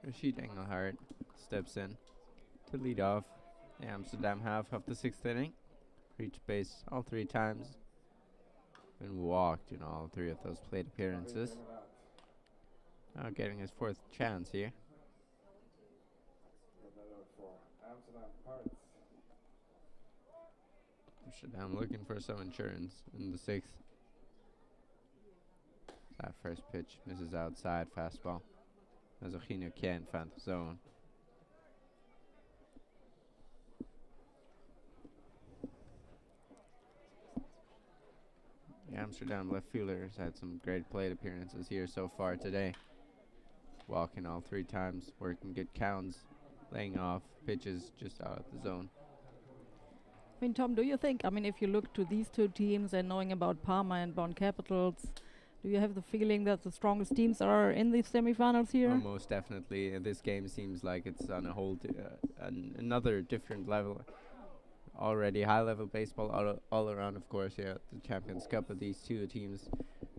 Rashid Engelhardt steps in to lead off the Amsterdam half of the 6th inning. Reached base all 3 times. Been walked in all 3 of those plate appearances. Now getting his 4th chance here. Amsterdam looking for some insurance in the 6th. That first pitch misses outside, fastball. Masachi can't find the zone. The Amsterdam left fielders had some great plate appearances here so far today. Walking all 3 times, working good counts, laying off pitches just out of the zone. I mean, Tom, do you think, I mean, if you look to these 2 teams and knowing about Parma and Bonn Capitals, do you have the feeling that the strongest teams are in the semifinals here? Oh, most definitely. This game seems like it's on a whole another different level. Already high-level baseball all around, of course, here at the Champions Cup. But these 2 teams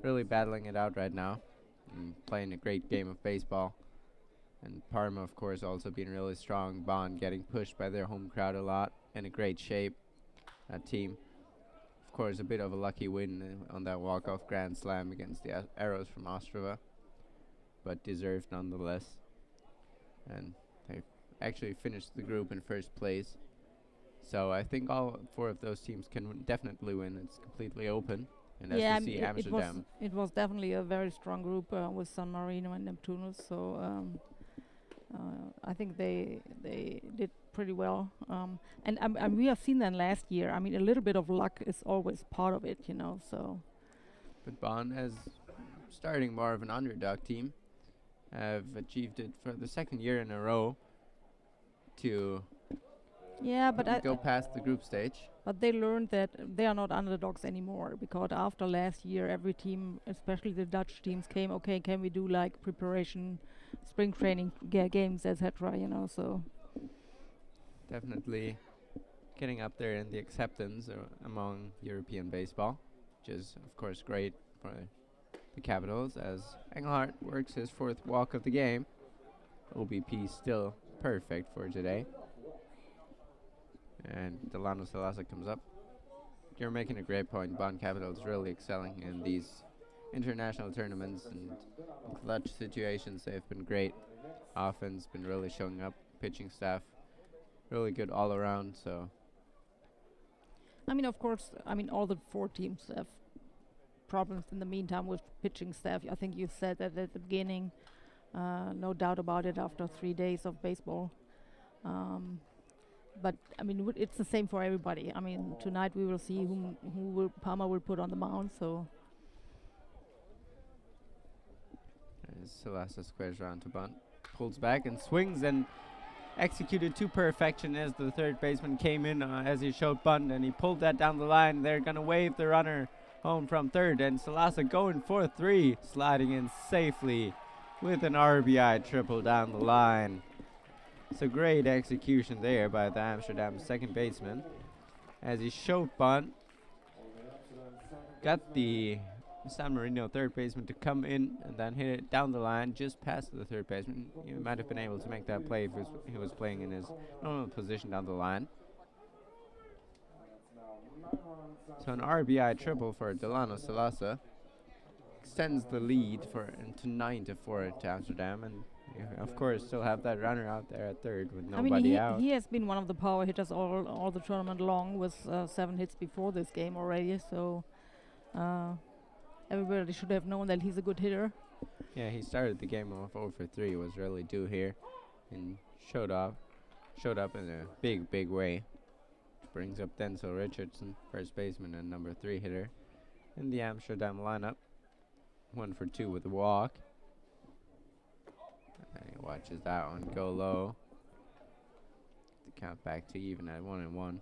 really battling it out right now and playing a great game of baseball. And Parma, of course, also being really strong. Bonn getting pushed by their home crowd a lot. In a great shape, that team. Of course, a bit of a lucky win on that walk-off grand slam against the Arrows from Ostrava, but deserved nonetheless. And they actually finished the group in 1st place. So I think all 4 of those teams can definitely win. It's completely open. And yeah, as we see Amsterdam. It was definitely a very strong group with San Marino and Neptunus. So I think they did pretty well. And we have seen that last year. I mean, a little bit of luck is always part of it, you know. So. But Bonn, as starting more of an underdog team, have achieved it for the 2nd year in a row to go past the group stage. But they learned that they are not underdogs anymore, because after last year, every team, especially the Dutch teams, came, okay, can we do like preparation, spring training games, etc., you know, so. Definitely getting up there in the acceptance among European baseball, which is, of course, great for the Capitals, as Engelhardt works his 4th walk of the game. OBP still perfect for today. And Delano Salasa comes up. You're making a great point. Bonn Capitals really excelling in these international tournaments and clutch situations. They've been great. Offense been really showing up. Pitching staff really good all around. So I mean, of course, I mean, all the 4 teams have problems in the meantime with pitching staff. I think you said that at the beginning. No doubt about it after 3 days of baseball. But I mean, it's the same for everybody. I mean, tonight we will see who Parma will put on the mound. So. Salasa squares around to bunt, pulls back and swings and executed to perfection as the 3rd baseman came in as he showed bunt, and he pulled that down the line. They're gonna wave the runner home from 3rd, and Salasa going for 3, sliding in safely with an RBI triple down the line. So great execution there by the Amsterdam 2nd baseman as he showed bunt. Got the San Marino 3rd baseman to come in and then hit it down the line just past the 3rd baseman. He might have been able to make that play if he was playing in his normal position down the line. So an RBI triple for Delano Salasa extends the lead into 9-4 to Amsterdam, and of course still have that runner out there at 3rd with nobody out. He has been one of the power hitters all the tournament long, with 7 hits before this game already. So everybody should have known that he's a good hitter. Yeah, he started the game off 0 for 3, was really due here, and showed up in a big way. Brings up Denzel Richardson, 1st baseman and number 3 hitter in the Amsterdam lineup. 1 for 2 with a walk. And he watches that one go low. The count back to even at 1-1.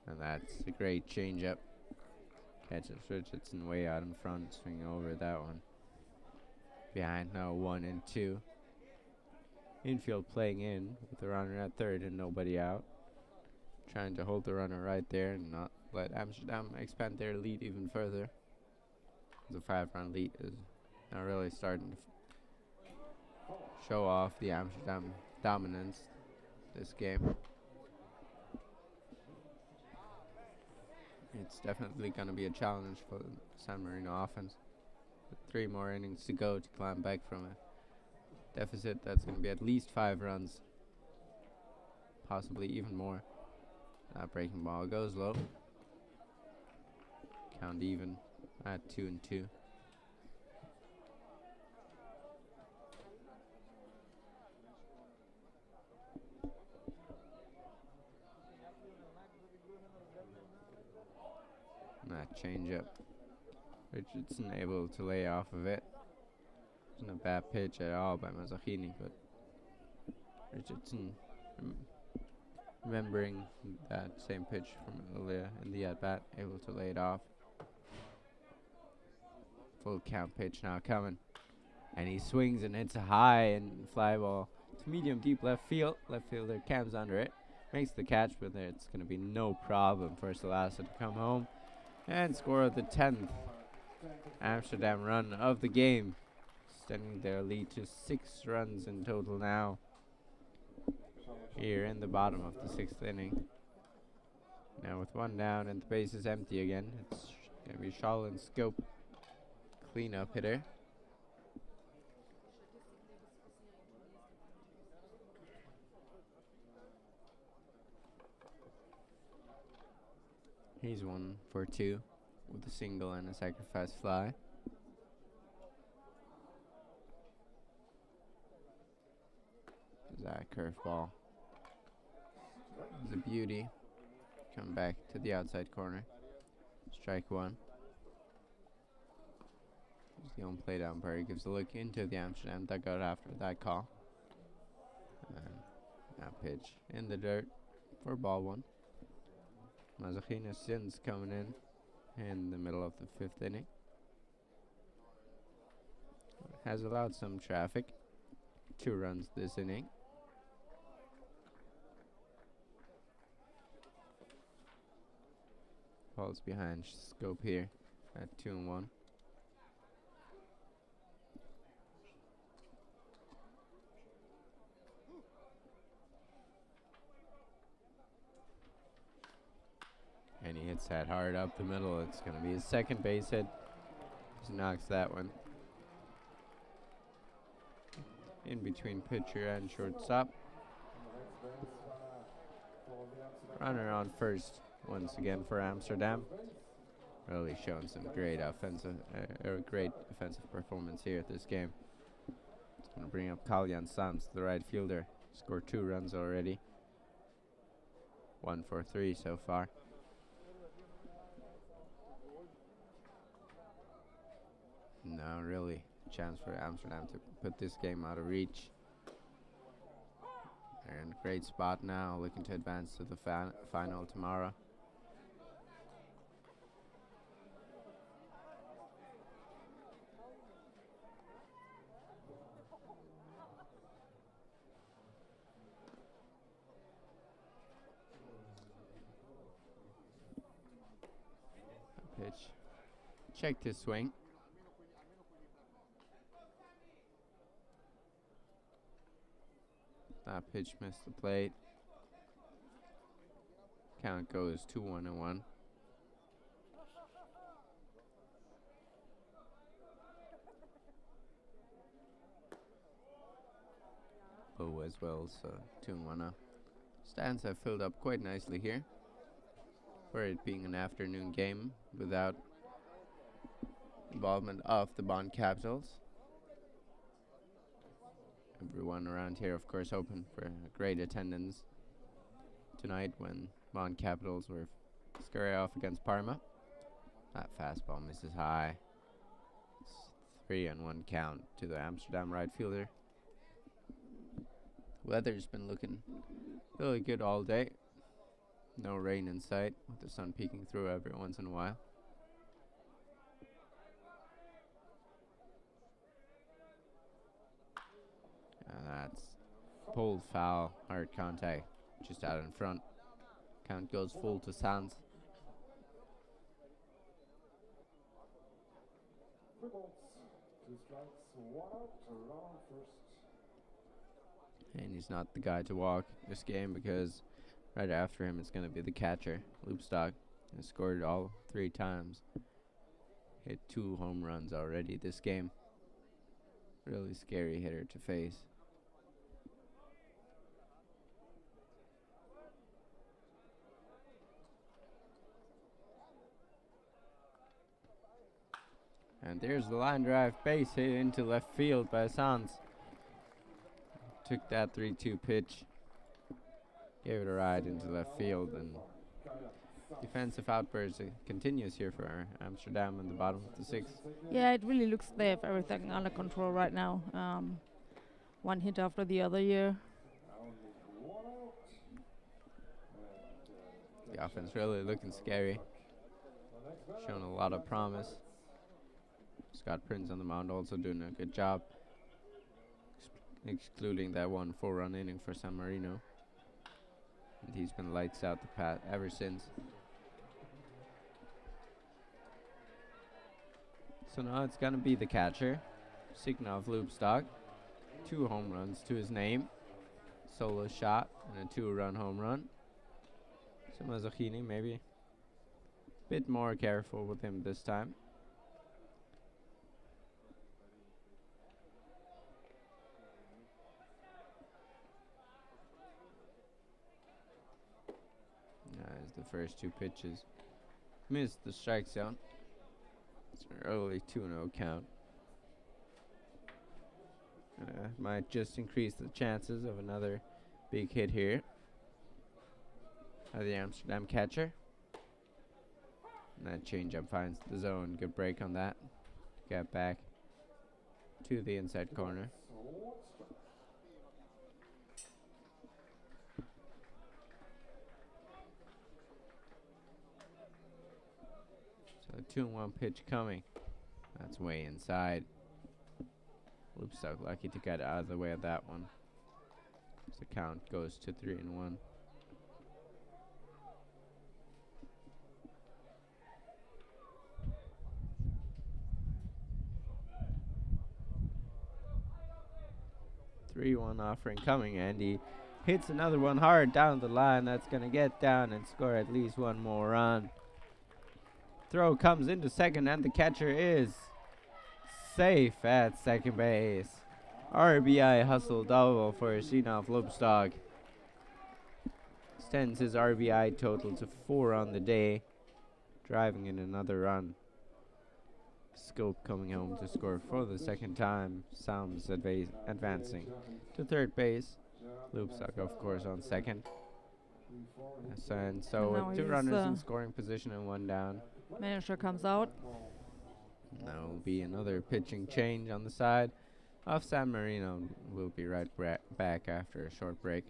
And that's a great changeup. Catches Richardson way out in front, swinging over that one. Behind now 1 and 2. Infield playing in with the runner at third and nobody out. Trying to hold the runner right there and not let Amsterdam expand their lead even further. The 5-run lead is now really starting to show off the Amsterdam dominance this game. It's definitely going to be a challenge for the San Marino offense. With 3 more innings to go to climb back from a deficit that's going to be at least 5 runs. Possibly even more. That breaking ball goes low. Count even at 2 and 2. That change up. Richardson able to lay off of it. Wasn't a bad pitch at all by Masachi, but Richardson remembering that same pitch from earlier in the at-bat, able to lay it off. Full count pitch now coming. And he swings and hits a high and fly ball to medium deep left field. Left fielder cams under it. Makes the catch, but it's going to be no problem for Salasa to come home and score the 10th Amsterdam run of the game. Extending their lead to 6 runs in total now. Here in the bottom of the 6th inning. Now with 1 down and the base is empty again. It's going to be Shalin Scope, cleanup hitter. He's 1 for 2 with a single and a sacrifice fly. That curveball is a beauty. Come back to the outside corner. Strike 1. There's the home plate umpire. He gives a look into the Amsterdam dugout after that call. And now pitch in the dirt for ball 1. Masachi Sins coming in the middle of the 5th inning. Has allowed some traffic. 2 runs this inning. Falls behind Scope here at 2 and 1. And he hits that hard up the middle. It's going to be his second base hit. Just knocks that one in between pitcher and shortstop. Runner on first once again for Amsterdam. Really showing some great offensive performance here at this game. It's going to bring up Kalyan Sams, the right fielder. Scored 2 runs already. 1 for 3 so far. Now really a chance for Amsterdam to put this game out of reach. They're in a great spot now, looking to advance to the final tomorrow. Pitch. Checked his swing. That pitch missed the plate. Count goes 2-1-1. Low as well, so 2-1. Stands have filled up quite nicely here. For it being an afternoon game without involvement of the Bonn Capitals. Everyone around here, of course, hoping for a great attendance tonight when Bonn Capitals were scurry off against Parma. That fastball misses high. It's 3-1 count to the Amsterdam right fielder. Weather's been looking really good all day. No rain in sight, with the sun peeking through every once in a while. And that's pulled foul, hard contact, just out in front. Count goes full to Sands. 3 balls, 2 strikes, 1 out, round first. And he's not the guy to walk this game because right after him it's going to be the catcher, Loopstock. Has scored all 3 times. Hit 2 home runs already this game. Really scary hitter to face. And there's the line drive base hit into left field by Sands. Took that 3-2 pitch. Gave it a ride into left field, and defensive outburst continues here for Amsterdam in the bottom of the 6th. Yeah, it really looks they have everything under control right now. One hit after the other here. The offense really looking scary. Showing a lot of promise. Scott Prince on the mound also doing a good job. Excluding that 1 4-run inning for San Marino. And he's been lights out the path ever since. So now it's gonna be the catcher, Signov Loopstock. 2 home runs to his name. Solo shot and a 2-run home run. So Masachi maybe a bit more careful with him this time. As the first 2 pitches missed the strike zone. It's an early 2-0 count. Might just increase the chances of another big hit here by the Amsterdam catcher. And that changeup finds the zone. Good break on that. Get back to the inside corner. So a 2-1 pitch coming. That's way inside. Loopstock lucky to get out of the way of that one. So the count goes to 3-1. Three-one offering coming, and he hits another one hard down the line. That's gonna get down and score at least 1 more run. Throw comes into second, and the catcher is safe at second base. RBI hustle double for Sinov Loopstock. Extends his RBI total to 4 on the day, driving in another run. Scope coming home to score for the 2nd time. Sounds advancing to third base. Loopstock, of course, on second. And so Now with 2 he's, runners in scoring position and 1 down. Manager comes out. There will be another pitching change on the side of San Marino. We'll be right back after a short break.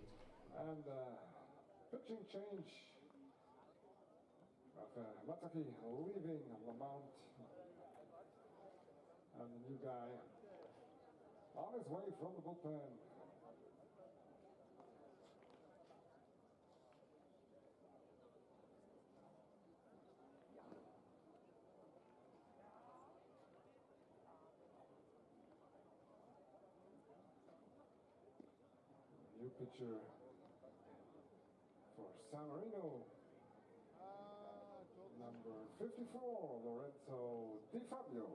And pitching change. Rafael Masachi leaving the mound. And the new guy on his way from the bullpen. New pitcher for San Marino, number 54, Lorenzo Di Fabio.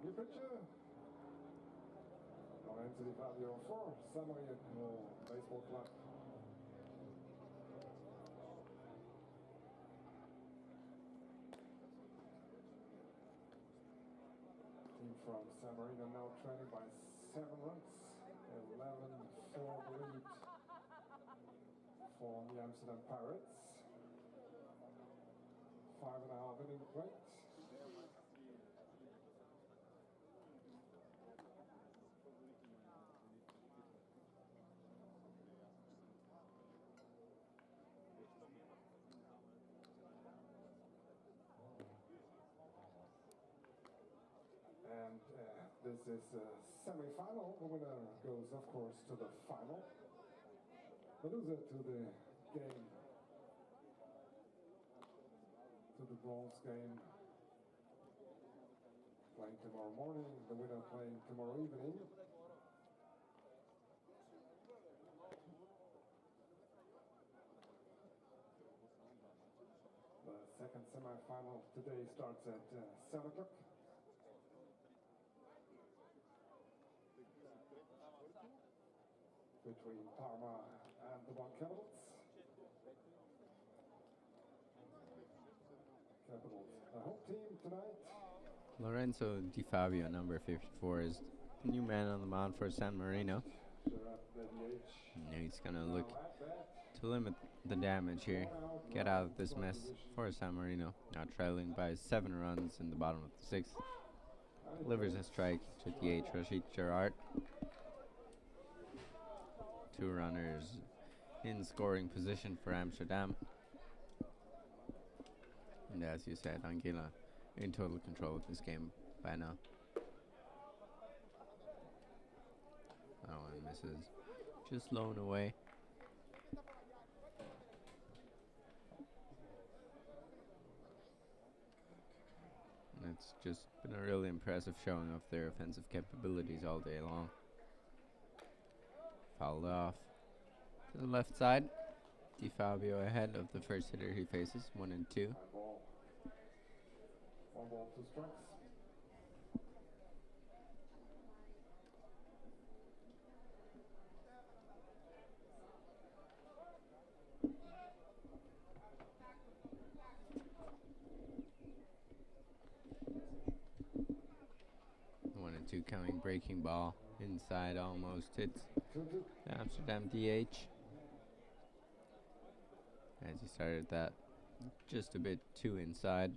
New pitcher, Lorenzo Di Fabio for San Marino Baseball Club. Team from San Marino now trailing by 7 runs, 11-4 lead for the Amsterdam Pirates. 5.5 inning plate. This is a semi-final. The winner goes, of course, to the final. The loser to the game, to the bronze game, playing tomorrow morning. The winner playing tomorrow evening. The second semi-final today starts at 7 o'clock. Between Parma and the Bonn Capitals. Capitals, the home team tonight. Lorenzo Di Fabio, number 54, is the new man on the mound for San Marino. And he's going to look to limit the damage here, get out of this mess for San Marino. Now trailing by 7 runs in the bottom of the 6th. Delivers a strike to DH Rashid Gerard. 2 runners in scoring position for Amsterdam. And as you said, Angela in total control of this game by now. That one misses. Just blown away. And it's just been a really impressive showing of their offensive capabilities all day long. Fouled off to the left side. Di Fabio ahead of the first hitter he faces, 1 and 2. One ball, 2 strikes. One and 2 coming, breaking ball inside, almost hits the Amsterdam DH. As he started that just a bit too inside.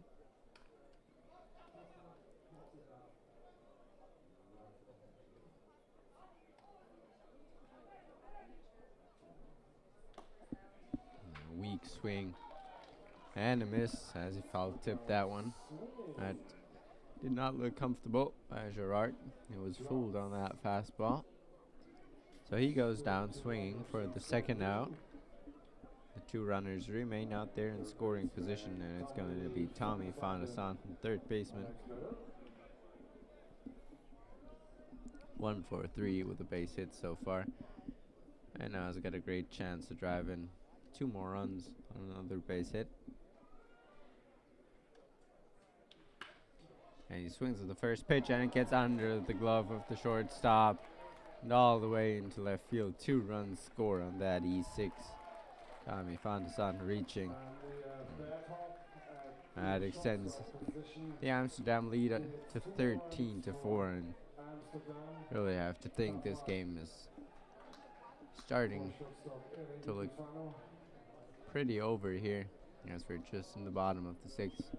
A weak swing and a miss as he foul tipped that one. That did not look comfortable by Gerard. He was fooled on that fastball. So he goes down swinging for the second out. The 2 runners remain out there in scoring position, and it's going to be Tommy Fondasan, third baseman. 1 for 3 with a base hit so far. And now he's got a great chance to drive in 2 more runs on another base hit. And he swings at the first pitch, and it gets under the glove of the shortstop and all the way into left field. 2 runs score on that E6. Tommy Fondasan reaching. That extends the Amsterdam lead to 13-4, and really have to think this game is starting to look pretty over here, as we're just in the bottom of the 6th.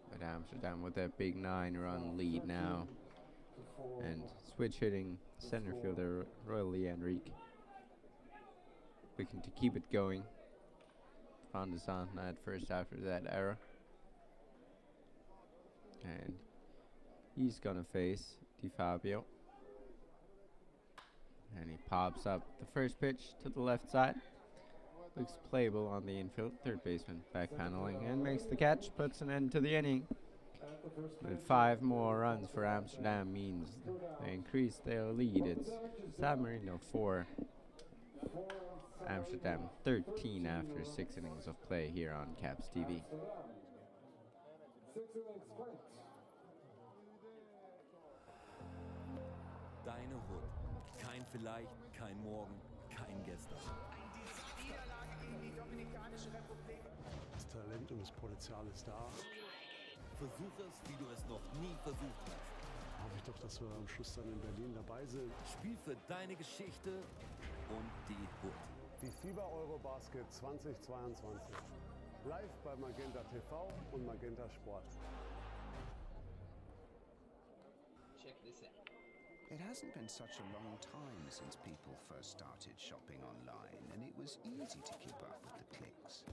But Amsterdam with that big 9-run lead now, and switch hitting center fielder Roy Lee Enrique looking to keep it going. Fondasan at first after that error, and he's gonna face Di Fabio, and he pops up the first pitch to the left side. Looks playable on the infield. Third baseman backpedaling and makes the catch, puts an end to the inning. But 5 more runs for Amsterdam means they increase their lead. It's San Marino 4, Amsterdam 13 after 6 innings of play here on Caps TV. 6 innings played. Deine Hut. Kein Vielleicht, kein Morgen, kein Gestern. Das Talent und das Potenzial ist da. Versuch es, wie du es noch nie versucht hast. Hoffe ich doch, dass wir am Schluss dann in Berlin dabei sind. Spiel für deine Geschichte und die Hut. Die FIBA Eurobasket 2022. Live bei Magenta TV und Magenta Sport. Check this out. It hasn't been such a long time since people first started shopping online, and it was easy to keep up with the clicks.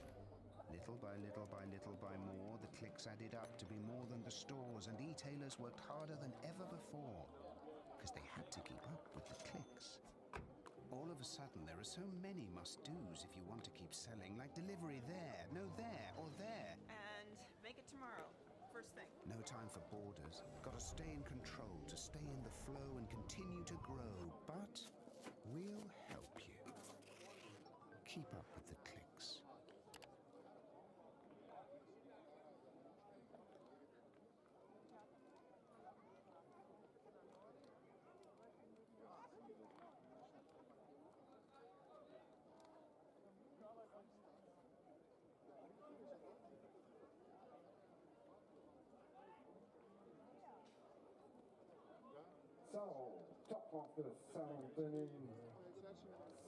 Little little by little by little by more, the clicks added up to be more than the stores, and e-tailers worked harder than ever before, because they had to keep up with the clicks. All of a sudden, there are so many must-dos if you want to keep selling, like delivery there, no there, or there. And make it tomorrow, first thing. No time for borders. Gotta stay in control, to stay in the flow and continue to grow. But we'll help you. Keep up with the clicks. So, top of the seventh inning,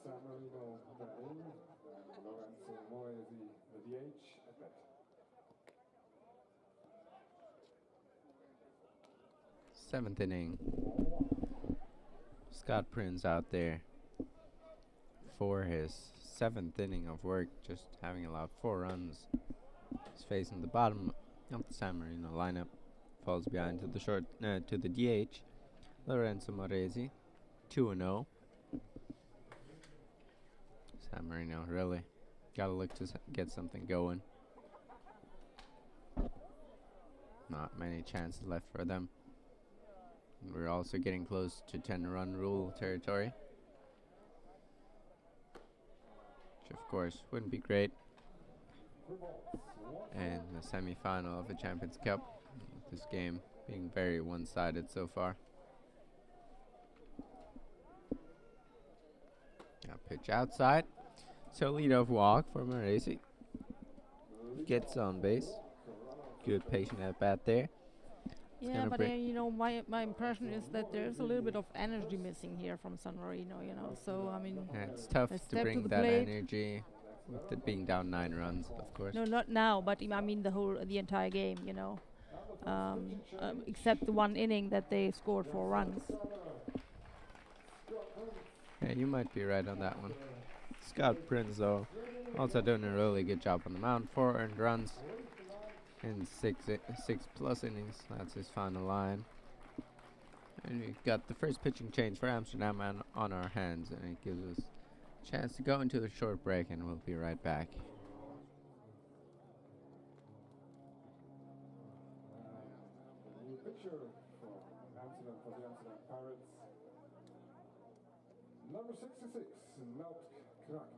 San Marino the in, and Lorenzo Moesi the DH at bat. Seventh inning. Scott Prince out there for his seventh inning of work, just having allowed 4 runs. He's facing the bottom of the San Marino lineup. Falls behind to the to the DH. Lorenzo Moresi, 2-0. San Marino really gotta look to get something going. Not many chances left for them. And we're also getting close to 10-run rule territory, which of course wouldn't be great. And the semi-final of the Champions Cup, this game being very one-sided so far. Now pitch outside. So leadoff walk for Moresi. Gets on base. Good patient at bat there. Yeah, but you know, my impression is that there's a little bit of energy missing here from San Marino, you know. So I mean, yeah, it's tough to bring that energy with it being down 9 runs, of course. No, not now, but I mean the entire game, you know. Except the one inning that they scored 4 runs. Yeah, you might be right on that one. Scott Prince, though, also doing a really good job on the mound. 4 earned runs in 6 plus innings. That's his final line. And we've got the first pitching change for Amsterdam on our hands, and it gives us a chance to go into the short break, and we'll be right back. New pitcher from Amsterdam for the Amsterdam Pirates. Number 66, Nout Kracht.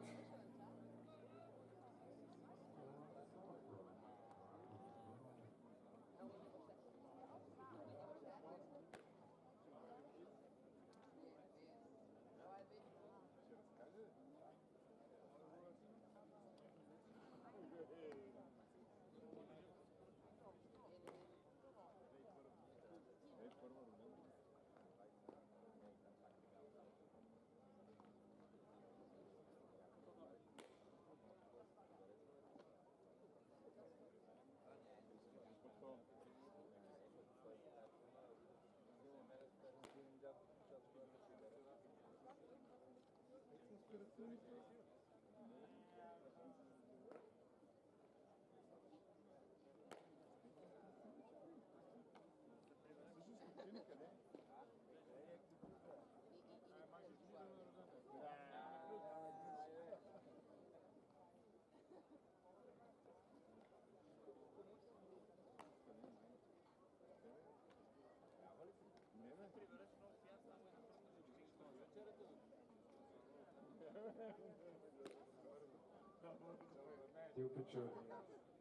New pitcher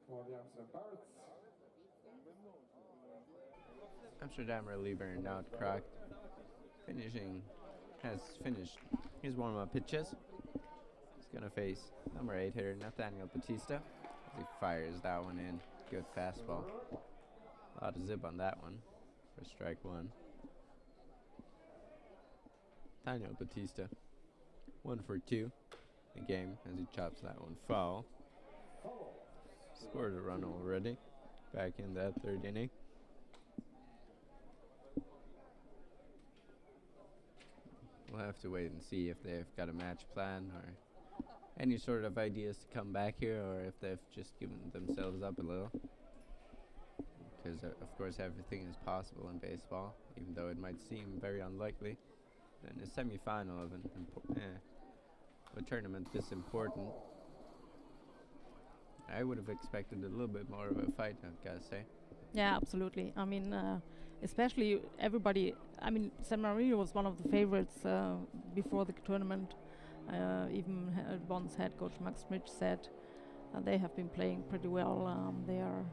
for the Amsterdam Pirates. Amsterdam reliever Nout Kracht has finished his warm-up pitches. He's gonna face number 8 hitter Nathaniel Batista as he fires that one in. Good fastball. A lot of zip on that one for strike 1. Nathaniel Batista 1 for 2 in the game as he chops that one foul. Scored a run already back in that 3rd inning. We'll have to wait and see if they've got a match plan or any sort of ideas to come back here, or if they've just given themselves up a little. Because of course everything is possible in baseball, even though it might seem very unlikely. In a semi-final of a tournament this important, I would have expected a little bit more of a fight, I gotta say. Yeah, absolutely. I mean, especially everybody. I mean, San Marino was one of the favorites before the tournament. Even Bonn's head coach Max Schmidt said they have been playing pretty well. They are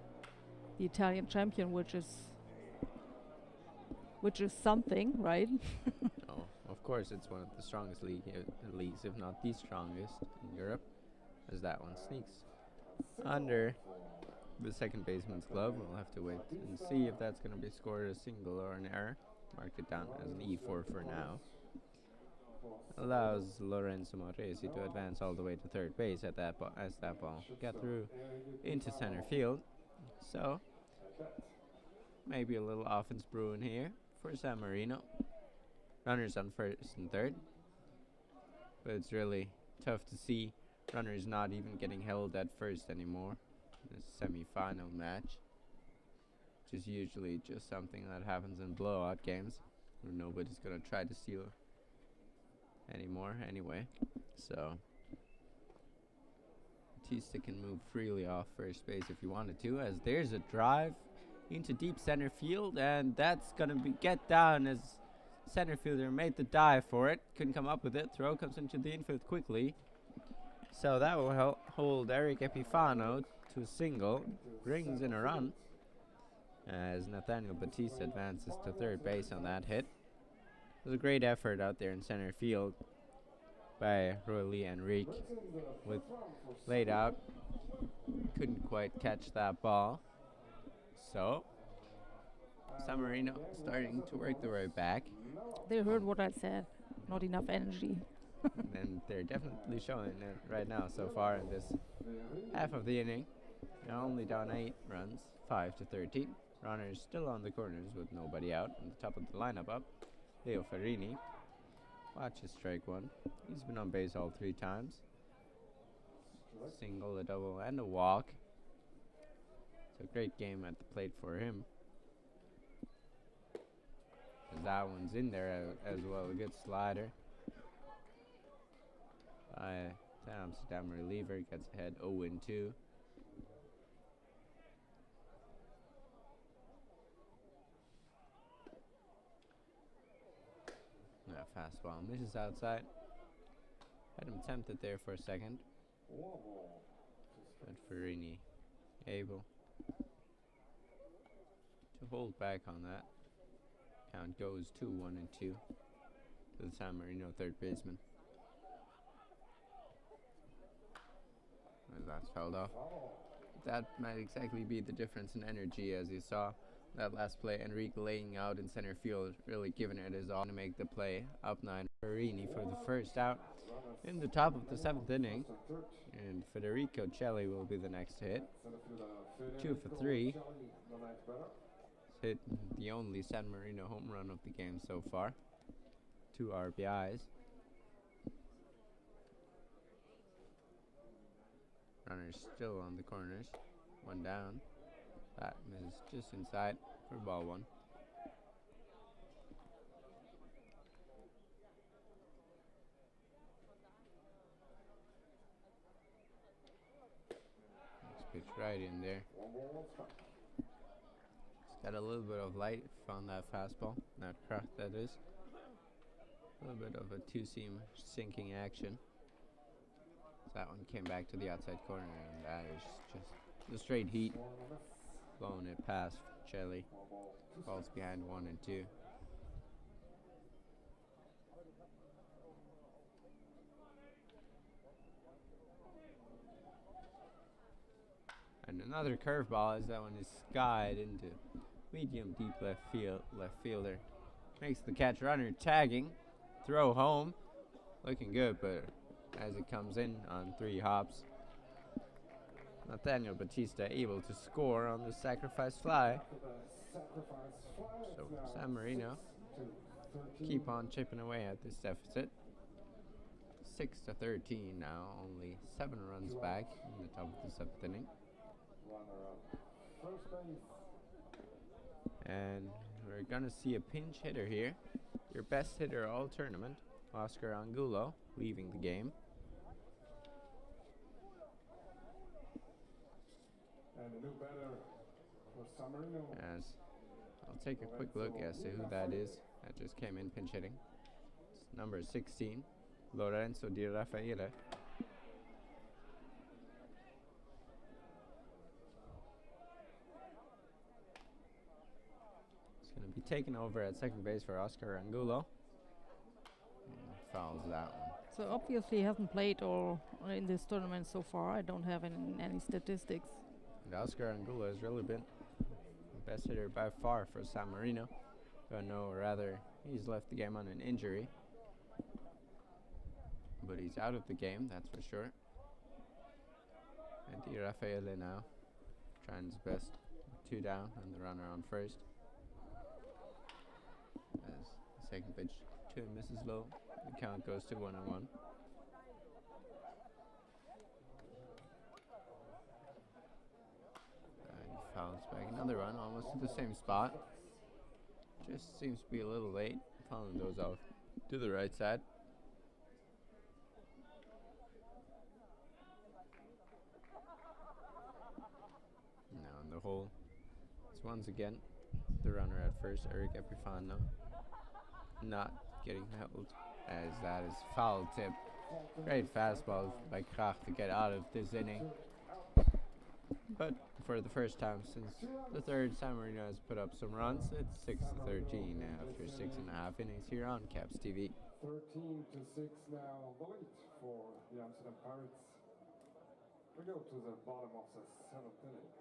the Italian champion, which is something, right? Oh, of course, it's one of the strongest leagues, if not the strongest in Europe, as that one sneaks under the second baseman's glove. We'll have to wait and see if that's going to be scored a single or an error. Mark it down as an E4 for now. Allows Lorenzo Moresi to advance all the way to third base as that ball got through into center field. So maybe a little offense brewing here for San Marino. Runners on first and third, but it's really tough to see runners not even getting held at first anymore in a semi-final match, which is usually just something that happens in blowout games where nobody's gonna try to steal anymore anyway. So Batista can move freely off first base if he wanted to, as there's a drive into deep center field, and that's gonna get down as center fielder made the dive for it, couldn't come up with it. Throw comes into the infield quickly, so that will hold Eric Epifano to a single, brings in a run as Nathaniel Batista advances to third base on that hit. It was a great effort out there in center field by Roy Enrique, with laid out, couldn't quite catch that ball. So San Marino starting to work their way back. They heard what I said. Not enough energy. And they're definitely showing it right now so far in this half of the inning. They're only down 8 runs, 5-13. Runners still on the corners with nobody out. And the top of the lineup up, Leo Ferrini. Watches strike one. He's been on base all 3 times. Single, a double, and a walk. It's a great game at the plate for him. That one's in there as well. A good slider by the Amsterdam reliever. Gets ahead 0-2. Fastball misses outside. Had him tempted there for a second, but Ferrini able to hold back on that. Count goes 2-1-2 to the San Marino third baseman. And that's fouled off. That might exactly be the difference in energy, as you saw that last play. Enrique laying out in center field, really giving it his all to make the play. Up 9, Ferrini for the first out in the top of the 7th inning. And Federico Celli will be the next hit. 2 for 3. Hit the only San Marino home run of the game so far. 2 RBIs. Runners still on the corners. 1 down. That is just inside for ball 1. Next pitch right in there. It's got a little bit of life on that fastball. That craft, that is. A little bit of a 2-seam sinking action. So that one came back to the outside corner, and that is just the straight heat. Blowing it past Celli. Balls behind 1 and 2. And another curveball, as that one is skied into medium deep left fielder. Makes the catch, runner tagging. Throw home. Looking good, but as it comes in on 3 hops, Nathaniel Batista able to score on the sacrifice fly. So San Marino keep on chipping away at this deficit. 6-13 now, only 7 runs back in the top of the 7th inning. Runner up. First base. And we're gonna see a pinch hitter here. Your best hitter all tournament, Oscar Angulo, leaving the game. And a new batter for San Marino. As I'll take a quick look as to who that is that just came in pinch hitting. It's number 16, Lorenzo Di Raffaele. It's going to be taken over at second base for Oscar Angulo. And fouls that one. So obviously he hasn't played or in this tournament so far. I don't have any statistics. And Oscar Angulo has really been the best hitter by far for San Marino. But no, rather, he's left the game on an injury. But he's out of the game, that's for sure. And Di Raffaele now trying his best. 2 down and the runner on first. As the second pitch to him misses low. The count goes to 1-1. And fouls back another run, almost to the same spot. Just seems to be a little late. Fouling those off to the right side. Now in the hole, it's once again the runner at first, Eric Epifano, not getting held, as that is foul tip. Great fastball by Krach to get out of this inning. But for the first time since the third, San Marino has put up some runs. It's 6-13 after 6.5 innings here on Caps TV. 13-6 now, the lead for the Amsterdam Pirates. We go to the bottom of the 7th inning.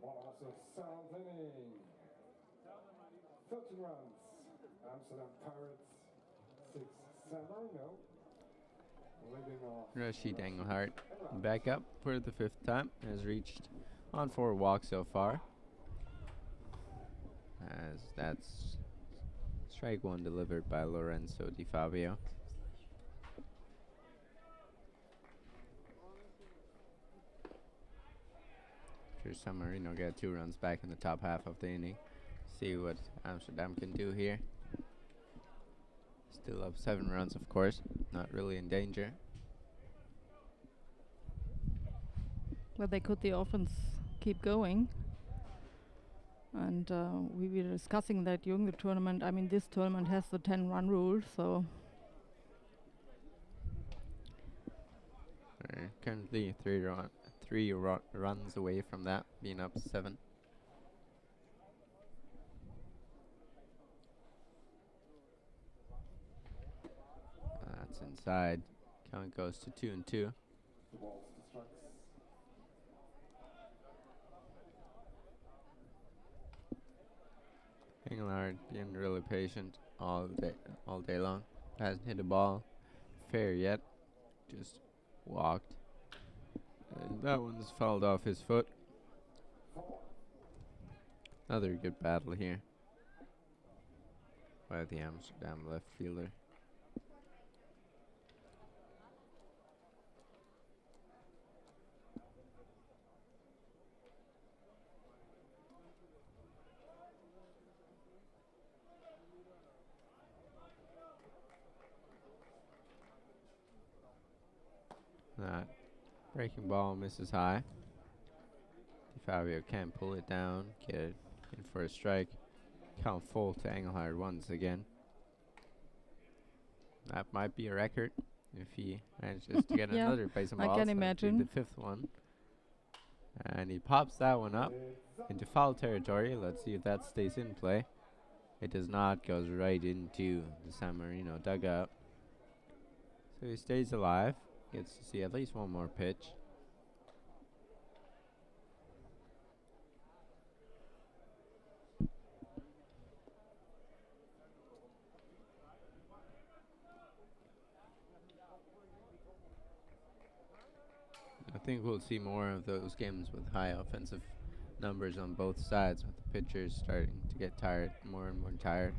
Bottom of the 7th inning. 13 runs. Amsterdam Pirates 6. San Marino leading off. Rashid Engelhardt back up for the 5th time, has reached on 4 walks so far. As that's strike 1 delivered by Lorenzo Di Fabio. San Marino get 2 runs back in the top half of the inning. See what Amsterdam can do here. Still up 7 runs, of course. Not really in danger. But they could the offense keep going. And we were discussing that during the tournament. I mean, this tournament has the 10-run rule, so We're currently three runs away from that, being up 7. That's inside. Count goes to 2-2. Engelhard being really patient all day long. Hasn't hit a ball fair yet. Just walked. And that one's fouled off his foot. Another good battle here by the Amsterdam left fielder. That breaking ball misses high. Fabio can't pull it down, get it in for a strike. Count full to Engelhard once again. That might be a record if he manages to get Yeah, another base and I ball. can So that'd be imagine. the 5th one. And he pops that one up into foul territory. Let's see if that stays in play. It does not, goes right into the San Marino dugout. So he stays alive, gets to see at least one more pitch. I think we'll see more of those games with high offensive numbers on both sides, with the pitchers starting to get tired, more and more tired.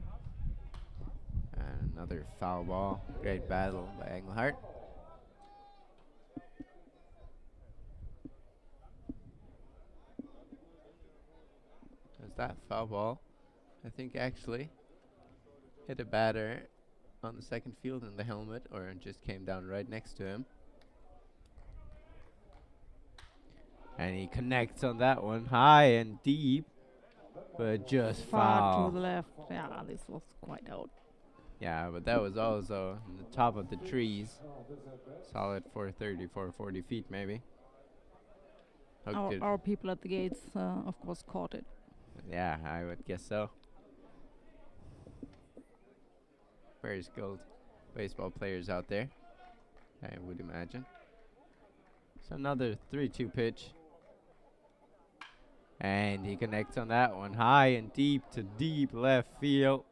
And another foul ball. Great battle by Engelhard. As that foul ball, I think, actually hit a batter on the second field in the helmet, or just came down right next to him. And he connects on that one, high and deep, but just far foul. to the left. Yeah, this was quite out. Yeah, but that was also on the top of the trees. Solid 430, 440 feet maybe. Hooked it. Our people at the gates, of course, caught it. Yeah, I would guess so. Very skilled baseball players out there, I would imagine. So another 3-2 pitch. And he connects on that one, high and deep to deep left field.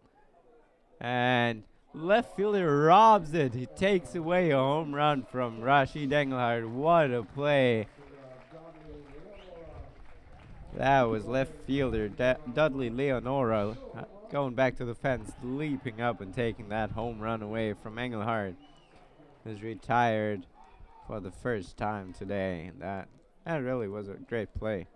And left fielder robs it. He takes away a home run from Rashid Engelhard. What a play. That was left fielder Dudley Leonora going back to the fence, leaping up and taking that home run away from Engelhard, who's retired for the first time today. And that really was a great play.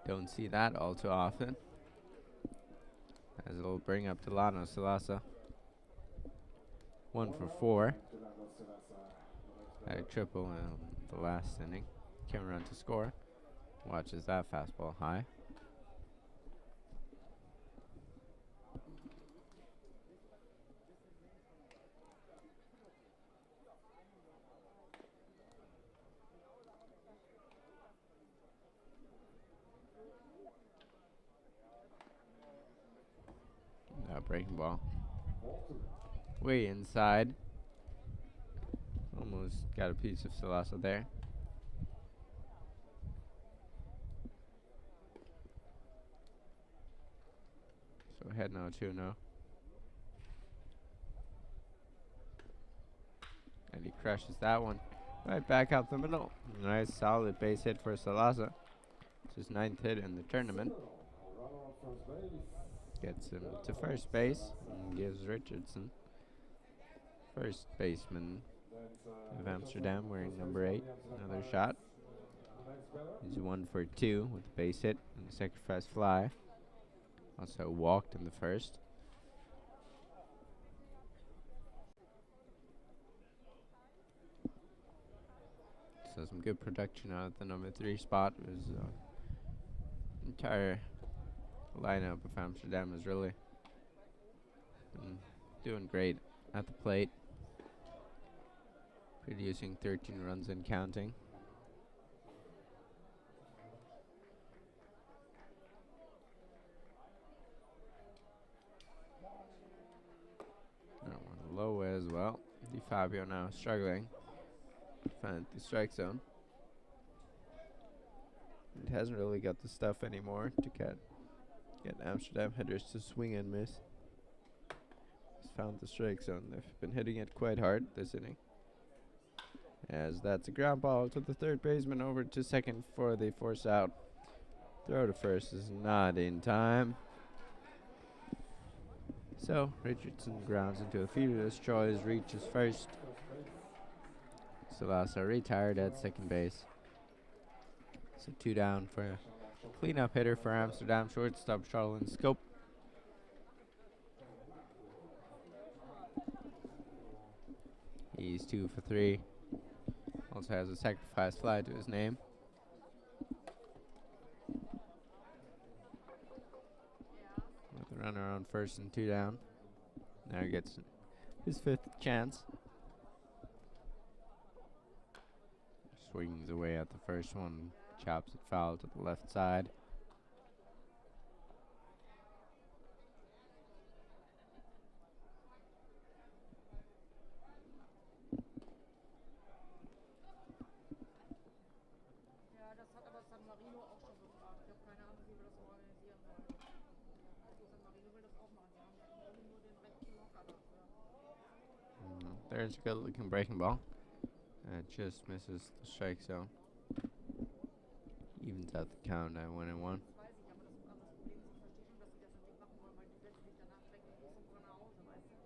Don't see that all too often. As it'll bring up Delano Salasa. 1 for 4. Had a triple in the last inning. Came around to score. Watches that fastball high. Breaking ball. Way inside. Almost got a piece of Salasa there. So ahead now 2-0. And he crushes that one right back up the middle. Nice solid base hit for Salasa. It's his 9th hit in the tournament. Gets him to first base and gives Richardson, first baseman of Amsterdam, wearing number 8, another shot. He's 1 for 2 with a base hit and a sacrifice fly. Also walked in the first. So some good production out at the number 3 spot. It was entire lineup of Amsterdam is really doing great at the plate, producing 13 runs and counting. That one low as well. Di Fabio now struggling to find the strike zone. It hasn't really got the stuff anymore to get Amsterdam hitters to swing and miss. He's found the strike zone. They've been hitting it quite hard this inning. As that's a ground ball to the third baseman, over to second for the force out. Throw to first is not in time. So Richardson grounds into a fielder's choice, reaches first. Salasa retired at second base. So 2 down for a cleanup hitter for Amsterdam, shortstop Charlton Scope. He's 2 for 3. Also has a sacrifice fly to his name. With the runner on first and 2 down. Now he gets his 5th chance. Swings away at the first one. Chops it foul to the left side. Ja, das hat aber San Marino auch schon gefragt. Ich habe keine Ahnung, wie wir das organisieren wollen. Also San Marino will das auch machen. Wir haben nur den rechten Locker dafür. There's a good looking breaking ball. It just misses the strike zone. Evens out the count at 1-1. Das weiß ich, aber das Problem ist, ich verstehe schon, dass sie das natürlich machen wollen, weil die letztlich danach weg muss und von nach Hause, weißt du?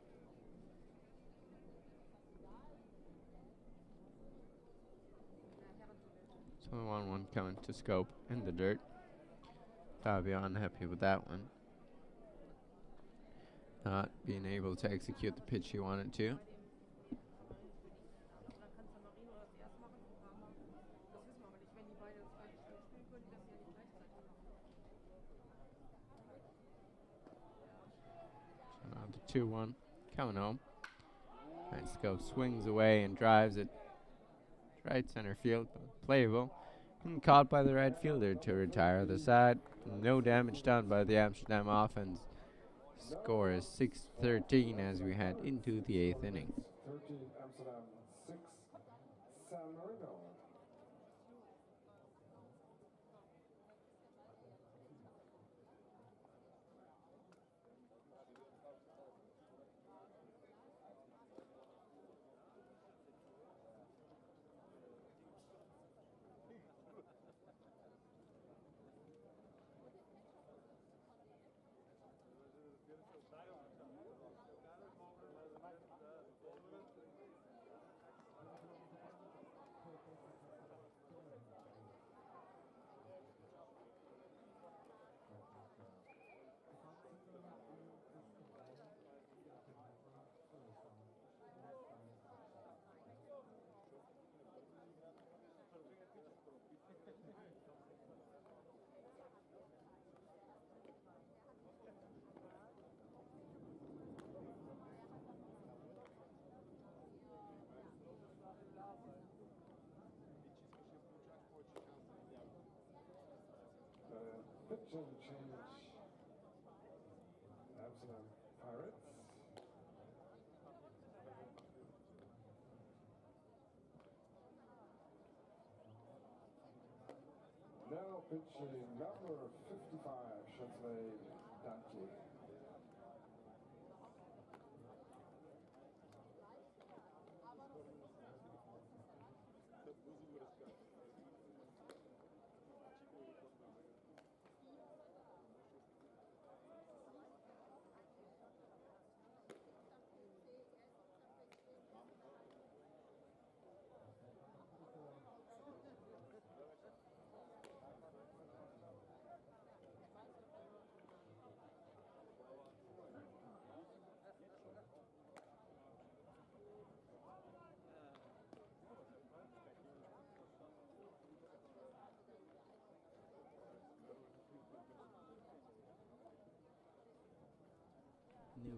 So the 1-1 coming to Scope in the dirt. Fabio unhappy with that one. Not being able to execute the pitch he wanted to. So now the 2-1 coming home. And Scope swings away and drives it right center field, but playable. And caught by the right fielder to retire the side. No damage done by the Amsterdam offense. Score is 6-13 as we head into the 8th inning. 13 Amsterdam, 6 San Marino. Pitching change. Amsterdam Pirates. Now pitching number 55, Shantley Dante.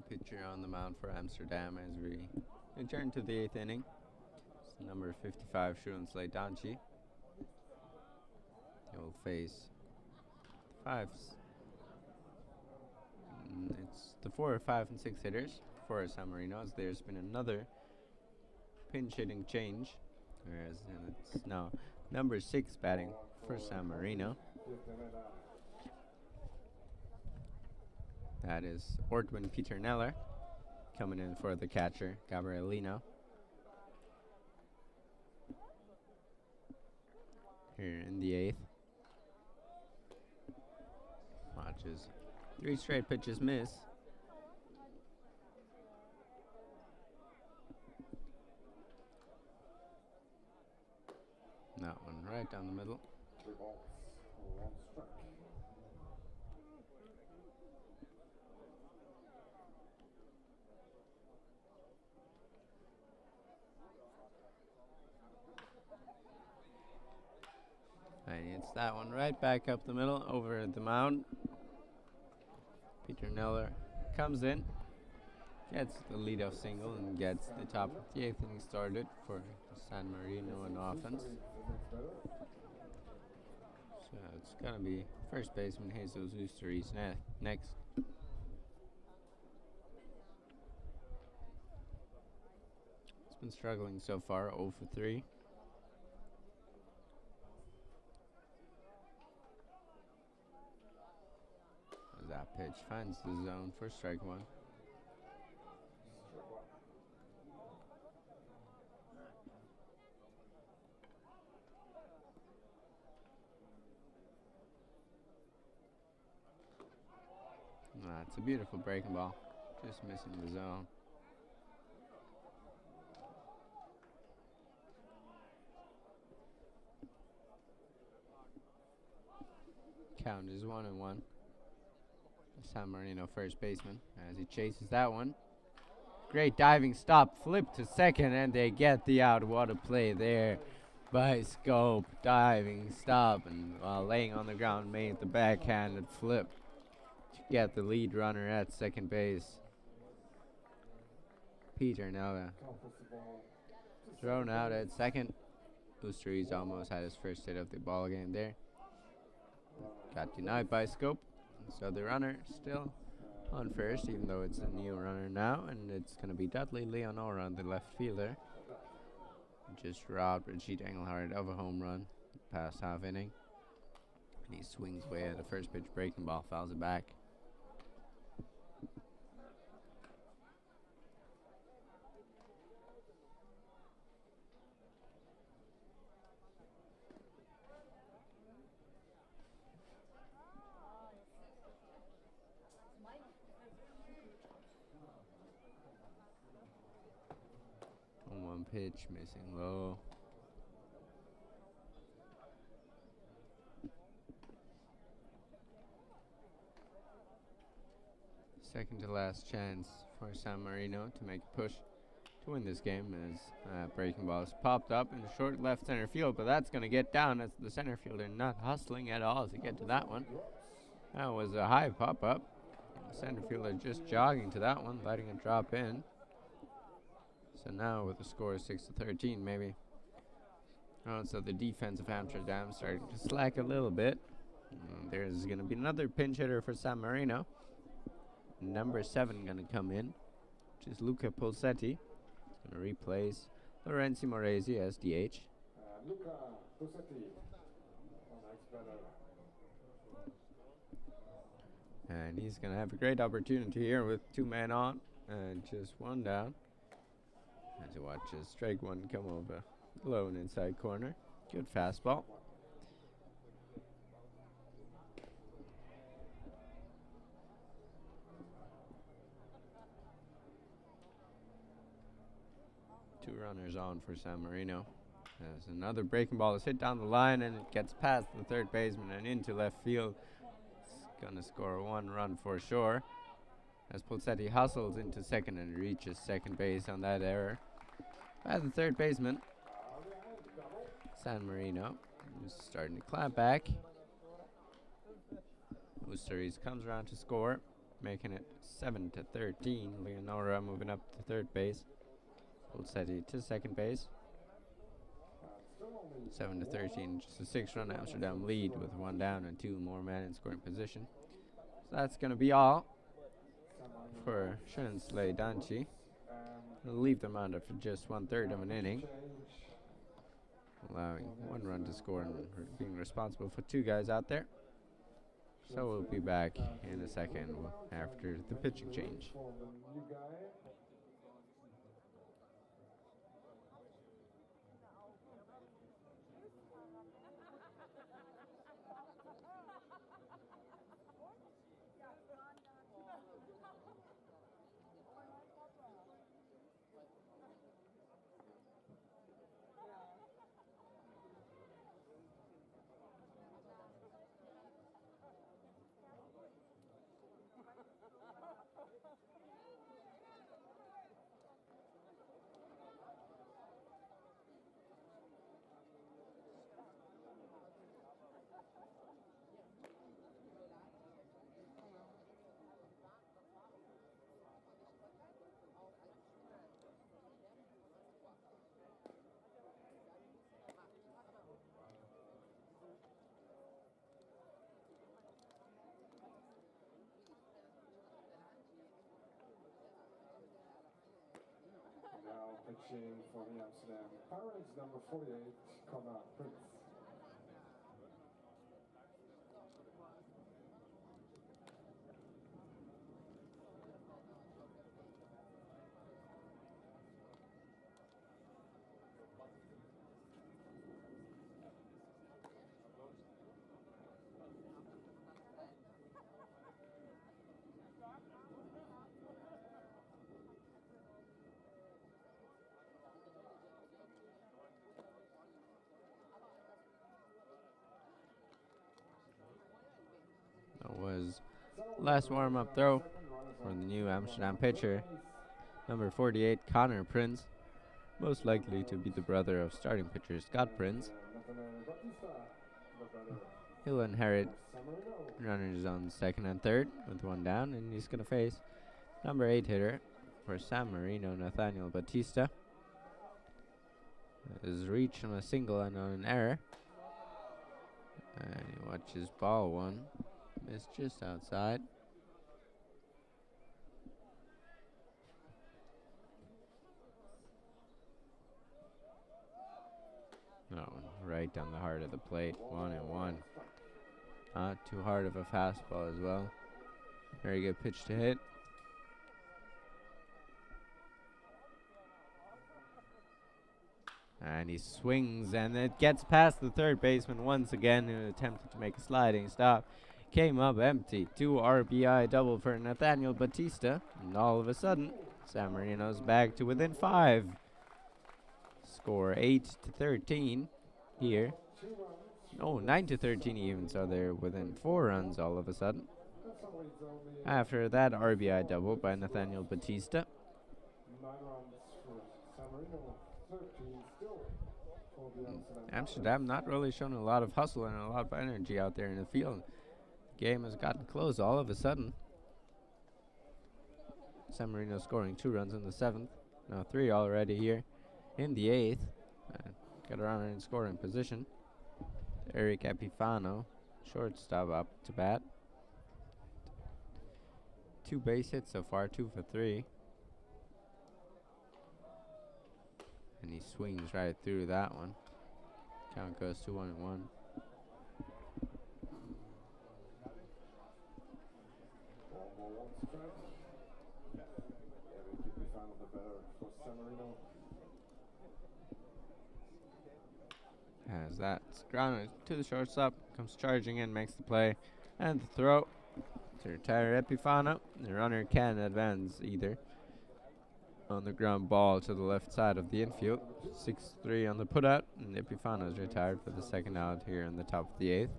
The pitcher on the mound for Amsterdam as we return to the 8th inning. It's number 55, Shurensley Danchi. They will face the fives. It's the 4, 5, and 6 hitters for San Marino, as there's been another pinch hitting change, whereas it's now number 6 batting for San Marino. That is Ortwin Peter Neller coming in for the catcher, Gabrielino. Here in the 8th. Watches 3 straight pitches miss. That one right down the middle. And it's that one right back up the middle over the mound. Peter Neller comes in, gets the leadoff single, and gets the top of the 8th inning started for San Marino in offense. So it's going to be first baseman Jesus Usturiz next. He's been struggling so far, 0 for 3. That pitch finds the zone for strike 1. That's a beautiful breaking ball, just missing the zone. Count is 1-1. San Marino first baseman as he chases that one. Great diving stop, flip to second, and they get the out. What a play there by Scope. Diving stop, and while laying on the ground made the backhanded flip to get the lead runner at second base. Peter now thrown out at second. Usturiz almost had his first hit of the ball game there. Got denied by Scope. So the runner still on first, even though it's a new runner now, and it's going to be Dudley Leonora, the left fielder. Just robbed Rajit Engelhardt of a home run past half inning. And he swings away at the first pitch breaking ball, fouls it back. One pitch missing low. Second to last chance for San Marino to make a push to win this game, as breaking ball is popped up in short left center field, but that's going to get down as the center fielder not hustling at all to get to that one. That was a high pop up. The center fielder just jogging to that one, letting it drop in. So now with the score of 6-13, maybe. Oh, so the defense of Amsterdam starting to slack a little bit. There's going to be another pinch hitter for San Marino. Number 7 going to come in, which is Luca Pulsetti. Going to replace Lorenzi Moresi as DH. Luca Pulsetti. And he's going to have a great opportunity here with 2 men on and just 1 down. As you watch strike 1 come over low and inside corner. Good fastball. Two runners on for San Marino. As another breaking ball is hit down the line, and it gets past the third baseman and into left field. It's going to score 1 run for sure. As Pulsetti hustles into second and reaches second base on that error by the third baseman. San Marino is starting to climb back. Usturiz comes around to score. making it 7-13. Leonora moving up to third base. Pulsetti to second base. 7-13, just a 6-run Amsterdam lead with 1 down and 2 more men in scoring position. So that's going to be all for Schönsley Danchi. We'll leave them out after just 1/3 of an inning, allowing 1 run to score and being responsible for 2 guys out there. So we'll be back in a second after the pitching change. Now pitching for the Amsterdam Pirates, number 48, Connor Prince. That was last warm-up throw for the new Amsterdam pitcher, number 48, Connor Prince, most likely to be the brother of starting pitcher Scott Prince. He'll inherit runners on second and third with 1 down, and he's going to face number 8 hitter for San Marino, Nathaniel Batista. His reach on a single and on an error. And he watches ball 1. It's just outside. No, right down the heart of the plate. 1-1. Not too hard of a fastball as well. Very good pitch to hit. And he swings, and it gets past the third baseman once again, who attempted to make a sliding stop. Came up empty. 2 RBI double for Nathaniel Batista. And all of a sudden, San Marino's back to within 5. Score 8-13 here. Oh, 9-13 even, so they're within 4 runs all of a sudden. After that RBI double by Nathaniel Batista. 9 runs for San Marino, 13 still for the Amsterdam not really showing a lot of hustle and a lot of energy out there in the field. The game has gotten close all of a sudden. San Marino scoring 2 runs in the 7th. Now 3 already here in the 8th. Got a runner in scoring position. Eric Epifano, shortstop, up to bat. 2 base hits so far, 2 for 3. And he swings right through that one. Count goes to 1-1. As that's grounded to the shortstop, comes charging in, makes the play, and the throw to retire Epifano. The runner can advance either. On the ground ball to the left side of the infield. 6-3 on the putout, and Epifano is retired for the second out here in the top of the 8th.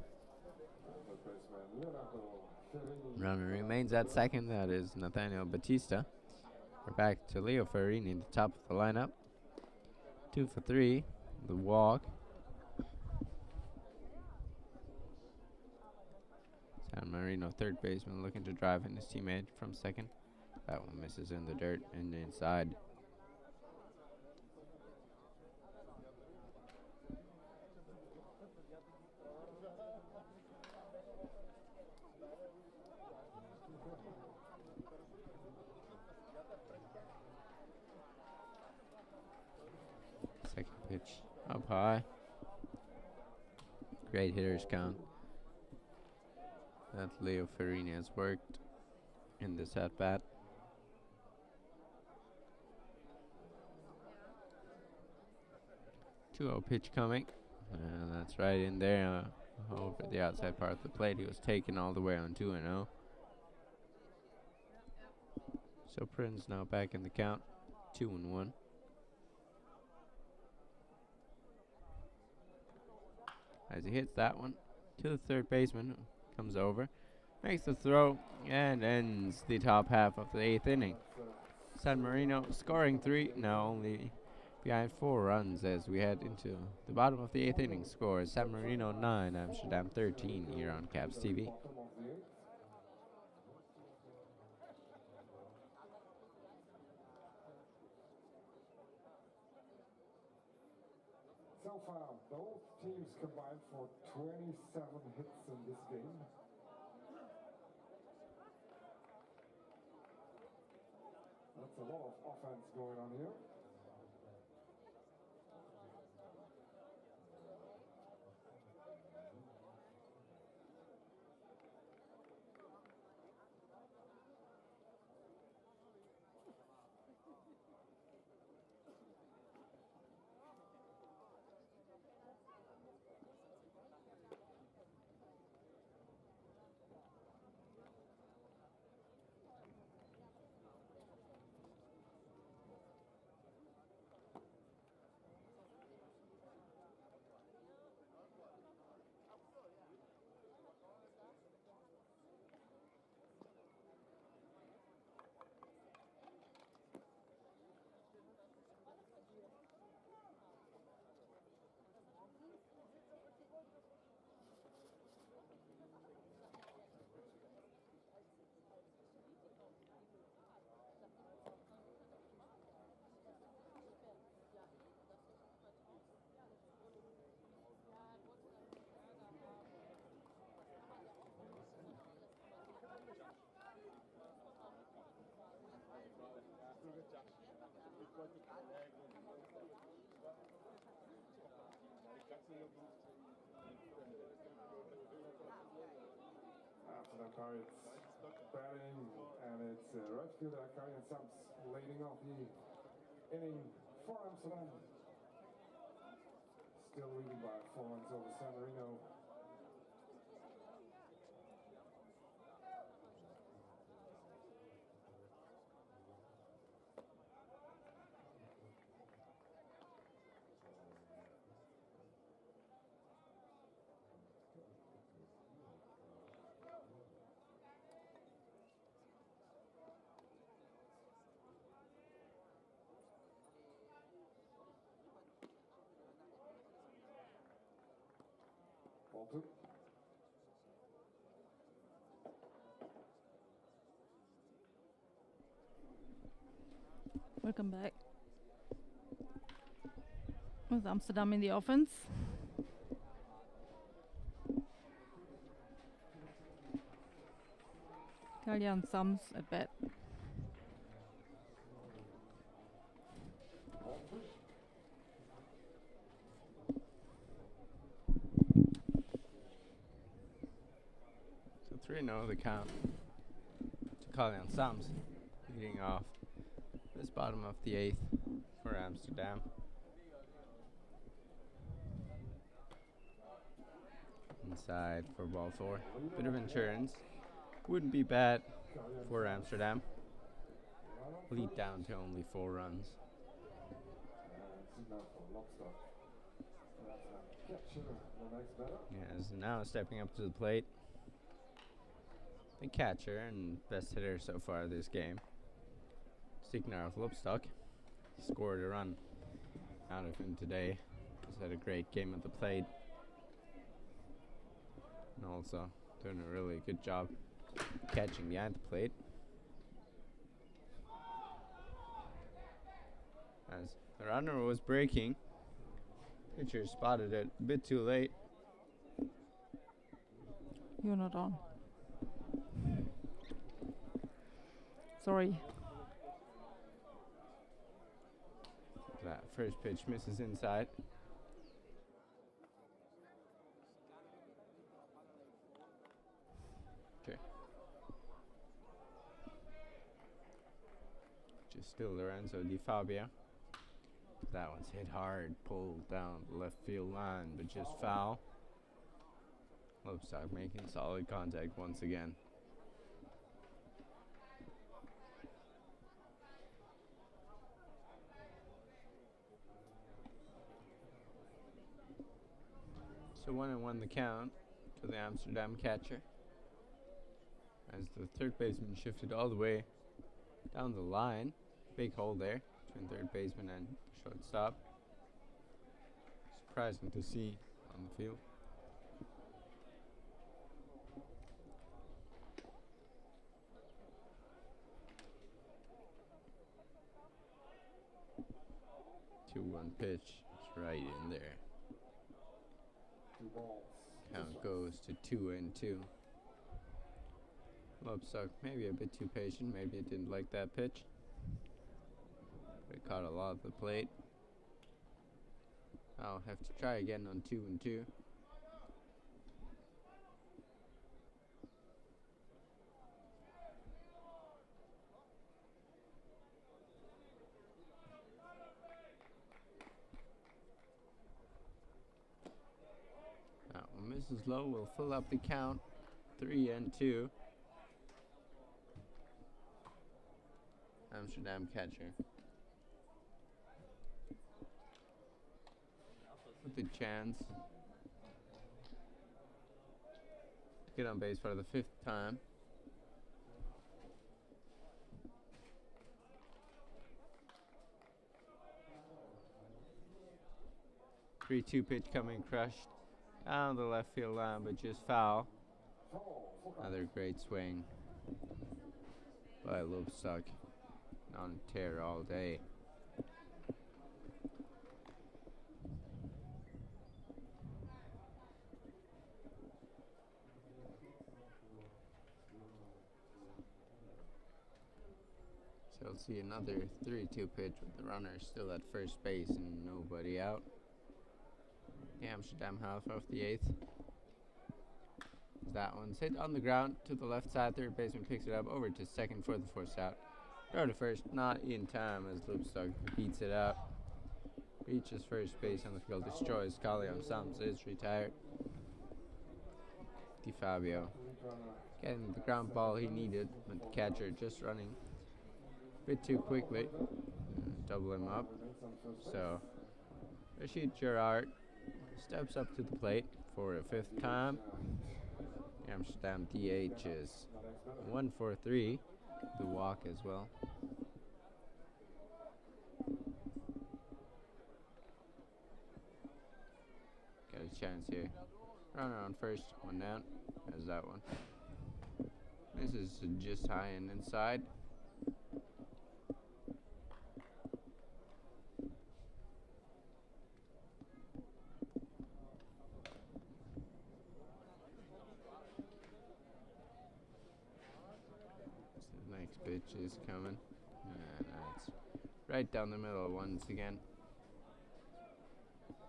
Runner remains at second, that is Nathaniel Batista. We're back to Leo Ferrini, the top of the lineup. 2 for 3, the walk. San Marino Marino, third baseman, looking to drive in his teammate from second. That one misses in the dirt and inside. Second pitch up high. Great hitters count that Leo Ferrini has worked in this at bat. 2-0 pitch coming. And that's right in there over the outside part of the plate. He was taken all the way on 2-0. So Prince now back in the count, 2-1. As he hits that one to the third baseman, comes over, makes the throw, and ends the top half of the 8th inning. San Marino scoring 3, now only behind 4 runs as we head into the bottom of the 8th inning. Score San Marino 9, Amsterdam 13 here on Caps TV. So far, both teams combined for 27 hits in this game. That's a lot of offense going on here. After that car, it's batting, and it's right fielder Karian Sams leading off the inning for Amsterdam. Still leading by 4 runs over San Marino. Walter. Welcome back. With Amsterdam in the offense. Kalyan Sams at bat. So 3-0 the count to Kalyan Sams, leading off this bottom of the 8th for Amsterdam. Inside for ball 4. Bit of insurance. Wouldn't be bad for Amsterdam. Lead down to only 4 runs. Yes, now stepping up to the plate. The catcher and best hitter so far this game. Signar Lopstock scored a run out of him today. He's had a great game at the plate. And also doing a really good job catching behind the plate. As the runner was breaking, pitcher spotted it a bit too late. You're not on. Sorry. That first pitch misses inside. Okay. Just still Lorenzo Di Fabio. That one's hit hard, pulled down the left field line, but just foul. Lovestock making solid contact once again. So 1-1 the count to the Amsterdam catcher. As the third baseman shifted all the way down the line. Big hole there between third baseman and shortstop. Surprising to see on the field. Two-one pitch. It's right in there. Count goes to 2-2. Lovestock maybe a bit too patient. Maybe it didn't like that pitch. But it caught a lot of the plate. I'll have to try again on 2-2. That one misses low. Will fill up the count. 3-2. Amsterdam catcher. With the chance to get on base for the 5th time. Three-two pitch coming, crushed down the left field line, but just foul. Another great swing by Lovestock. On tear all day. So we'll see another 3-2 pitch with the runner still at first base and nobody out. The Amsterdam half of the 8th. That one's hit on the ground to the left side. Third baseman picks it up over to second for the force out. Throw to first, not in time as Lovestock beats it out. Reaches first base on the field, destroys Calion Sams, is retired. Di Fabio getting the ground ball he needed, but the catcher just running a bit too quickly. Double him up. So Rashid Gerard steps up to the plate for a 5th time. Amsterdam DH is 1-for-3. The walk as well. Got a chance here. Runner on first, one down. There's that one. This is just high and inside. Pitch is coming, and that's right down the middle once again.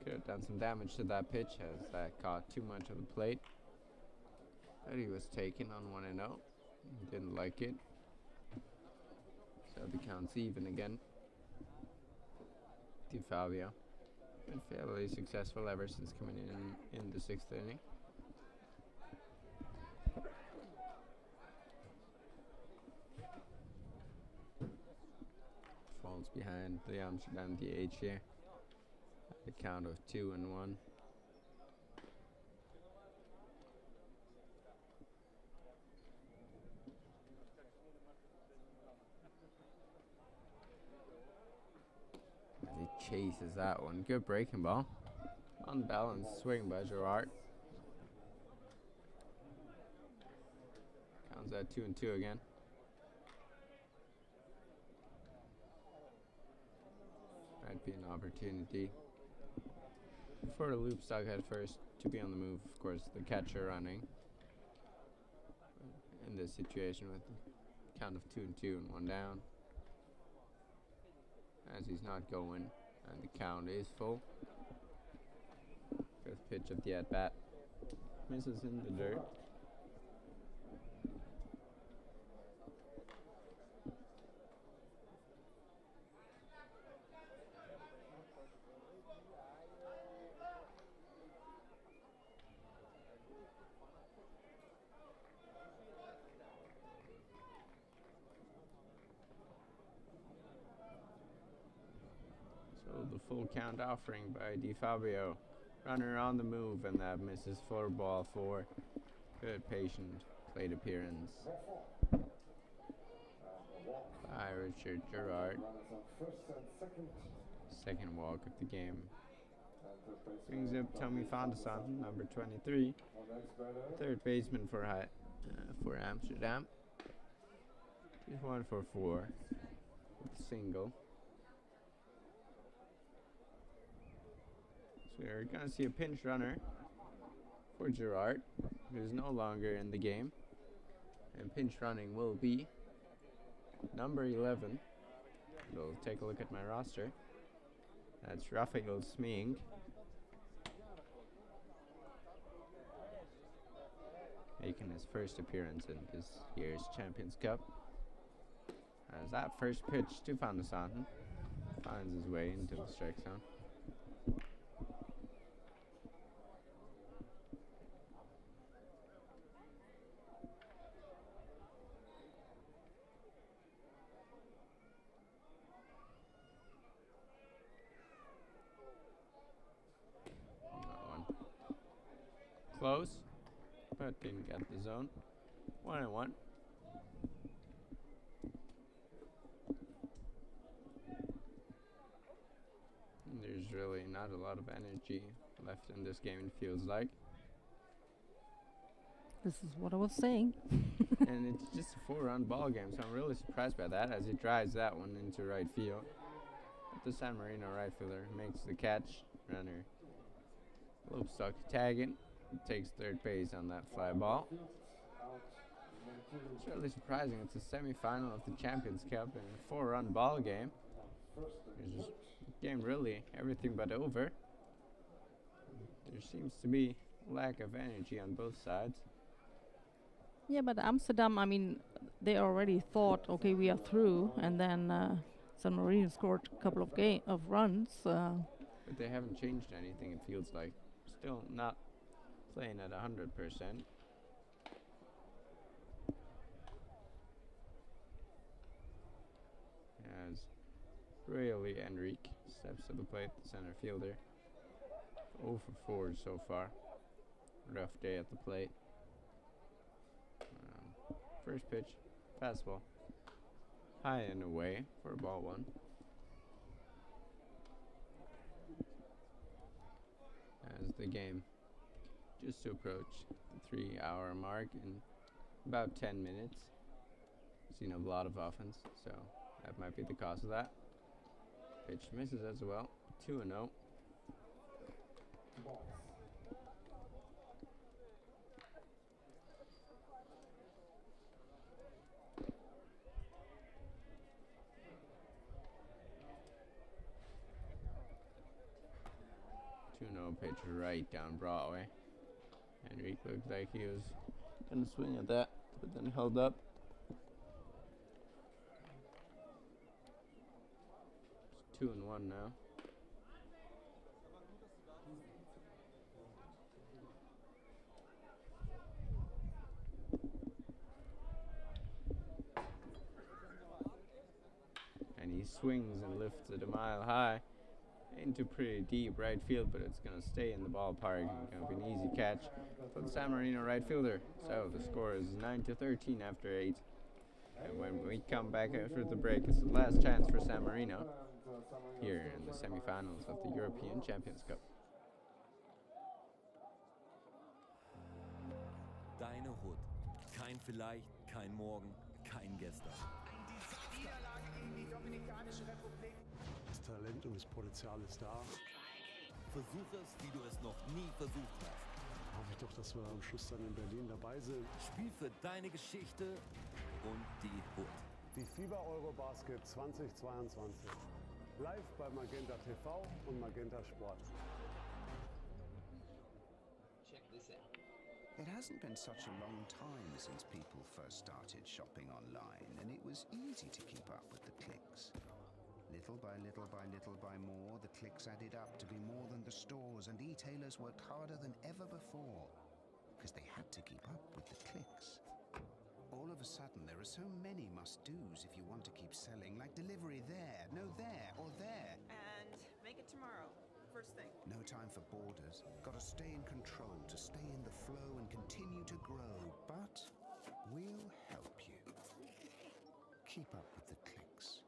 Could have done some damage to that pitch as that caught too much of the plate. But he was taken on 1-0. Didn't like it. So the count's even again. Di Fabio been fairly successful ever since coming in the 6th inning. Falls behind the Amsterdam DH here. At a count of 2-1. As he chases that one. Good breaking ball. Unbalanced swing by Gerard. Counts at 2-2 again. Might be an opportunity for the loop stock at first to be on the move. Of course, the catcher running. In this situation with the count of 2-2 and 1 down. As he's not going, and the count is full. Fifth pitch of the at-bat. Misses in the dirt. So the full count offering by Di Fabio. Runner on the move, and that misses for ball 4. Good patient plate appearance by Richard Gerard. Second walk of the game. Brings up Tommy Fonderson, number 23. Third baseman for Amsterdam. He's 1 for 4 with a single. So we're going to see a pinch runner for Gerard, who's no longer in the game. And pinch running will be number 11. We'll take a look at my roster. That's Rafael Masachi. Making his first appearance in this year's Champions Cup. As that first pitch to Fonderson finds his way into the strike zone. Close, but didn't get the zone. 1-1. There's really not a lot of energy left in this game, it feels like. This is what I was saying. And it's just a 4-run ball game, so I'm really surprised by that as he drives that one into right field. But the San Marino right fielder makes the catch. Runner loop stock tagging. Takes third base on that fly ball. It's really surprising. It's a semifinal of the Champions Cup and a 4-run ball game. It's just game really everything but over. There seems to be lack of energy on both sides. Yeah, but Amsterdam, I mean, they already thought, okay, we are through, and then San Marino scored a couple of runs. But they haven't changed anything, it feels like. Still not playing at 100%. As really Enrique steps to the plate, the center fielder. 0 for 4 so far. Rough day at the plate. First pitch, fastball. High and away for ball 1. As the game just to approach the 3-hour mark in about 10 minutes. Seen a lot of offense, so that might be the cause of that. Pitch misses as well. 2-0. Pitch right down Broadway. Enrique looked like he was gonna swing at that, but then held up. It's 2-1 now. And he swings and lifts it a mile high into pretty deep right field, but it's going to stay in the ballpark and going to be an easy catch for the San Marino right fielder. So the score is 9-13 after 8. And when we come back after the break, it's the last chance for San Marino here in the semifinals of the European Champions Cup. Deine Hut. Kein vielleicht, kein Morgen, kein Gestern. Das Talent und das Potenzial ist da. Versuch es, wie du es noch nie versucht hast. Hoffe ich doch, dass wir am Schluss dann in Berlin dabei sind. Spiel für deine Geschichte und die Hut. Die FIBA Eurobasket 2022. Live bei Magenta TV und Magenta Sport. It hasn't been such a long time since people first started shopping online, and it was easy to keep up with the clicks. Little by little by little by more, the clicks added up to be more than the stores, and e-tailers worked harder than ever before, because they had to keep up with the clicks. All of a sudden, there are so many must-dos if you want to keep selling, like delivery there, no there, or there. And make it tomorrow. First thing. No time for borders. Gotta stay in control, to stay in the flow and continue to grow. But we'll help you. Keep up with the clicks.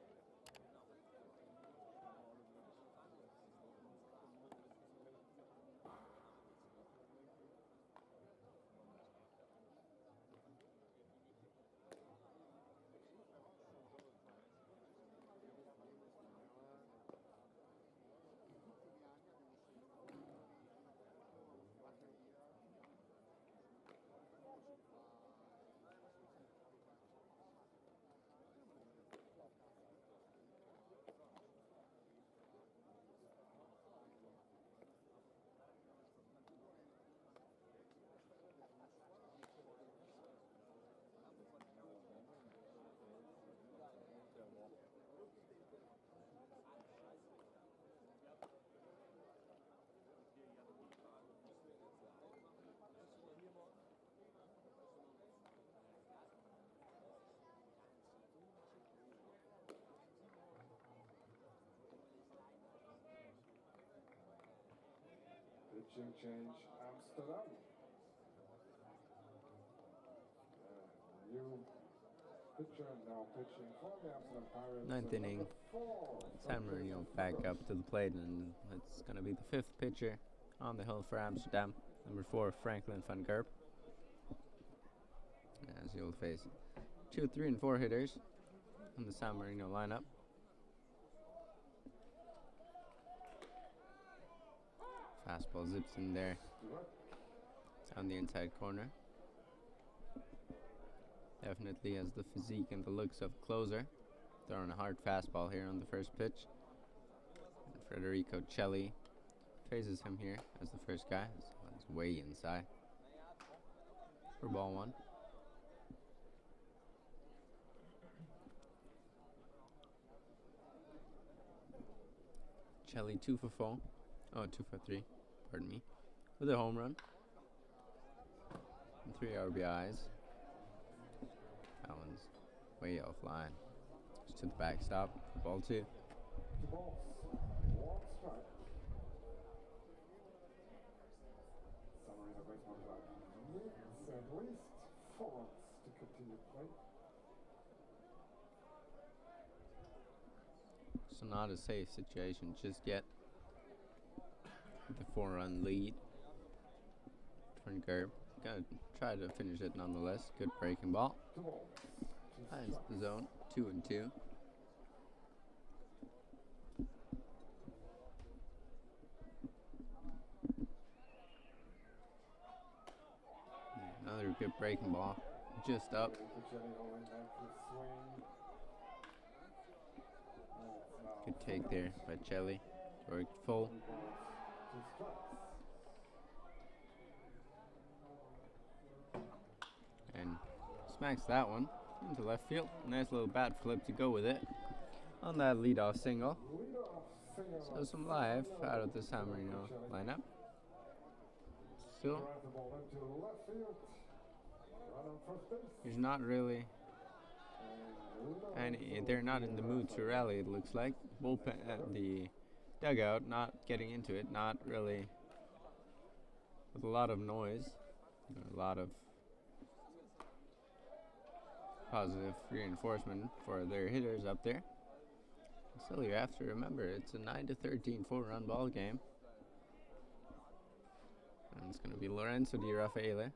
Pitching change, Amsterdam. New pitcher now pitching for the Amsterdam Pirates. Ninth inning. Number 4. San Marino back up to the plate, and it's going to be the fifth pitcher on the hill for Amsterdam. Number 4, Franklin van Gerp. As you'll face 2, 3, and 4 hitters in the San Marino lineup. Fastball zips in there on the inside corner. Definitely has the physique and the looks of a closer. Throwing a hard fastball here on the first pitch. And Federico Celli faces him here as the first guy. It's way inside. For ball 1. Celli 2 for 4. Oh, 2 for 3. Pardon me. With a home run. And 3 RBIs. That one's way offline. Just to the backstop. Ball 2. 2 balls, 1 strike. San Marino baseball club needs at least 4 runs to continue play. So not a safe situation just yet. The 4-run lead. Van Gerb gonna try to finish it nonetheless. Good breaking ball. 2 balls, 2 Finds strikes. the zone. 2 and 2. Another good breaking ball. Just up. Celli holding back the swing. And it's now Good take there by Celli. Worked full. 3 balls, 2 strikes. And smacks that one into left field. Nice little bat flip to go with it on that leadoff single. Leadoff single. So some life out of the San Marino lineup. Still, Drive the ball into left field. Run on first base. there's not really And any. They're not in the mood to rally. It looks like bullpen, the dugout, not getting into it. Not really. With a lot of noise, a lot of positive reinforcement for their hitters up there. Still, you have to remember it's a 9-13 4-run ball game, and it's going to be Lorenzo Di Raffaele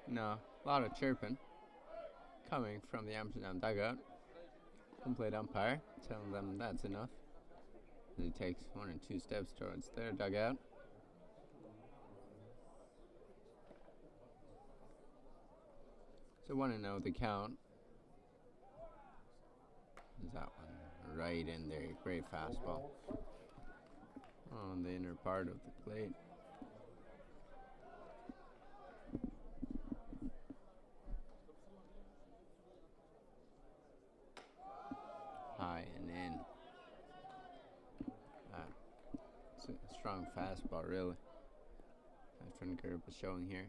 No, a lot of chirping coming from the Amsterdam dugout. Home-plate umpire telling them that's enough. He takes 1 or 2 steps towards their dugout. So 1-0 the count. Is that one right in there? Great fastball on the inner part of the plate. High and in. It's a strong fastball, really. That front curve is showing here.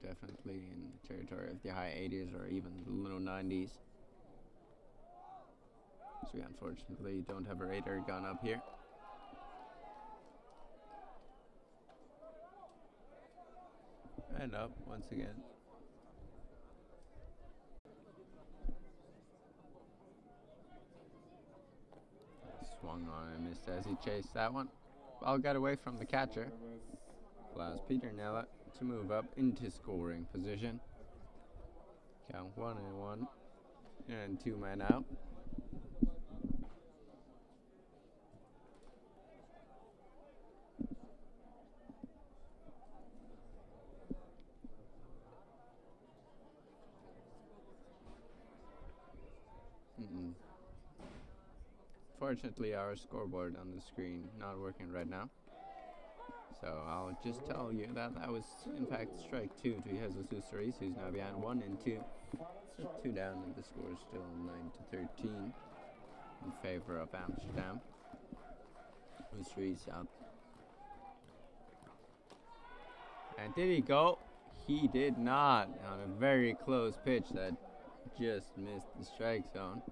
Definitely in the territory of the high 80s or even the low 90s. So we unfortunately don't have a radar gun up here. And up once again. Swung on and missed as he chased that one. Ball got away from the catcher. Allows Peter Nella to move up into scoring position. Count 1-1 and 2 men out. Fortunately, our scoreboard on the screen not working right now. So I'll just tell you that was in fact strike 2 to Jesus Ustariz, who's now behind 1-2. So 2 down, and the score is still 9-13 in favor of Amsterdam. Ustariz out. And did he go? He did not, on a very close pitch that just missed the strike zone.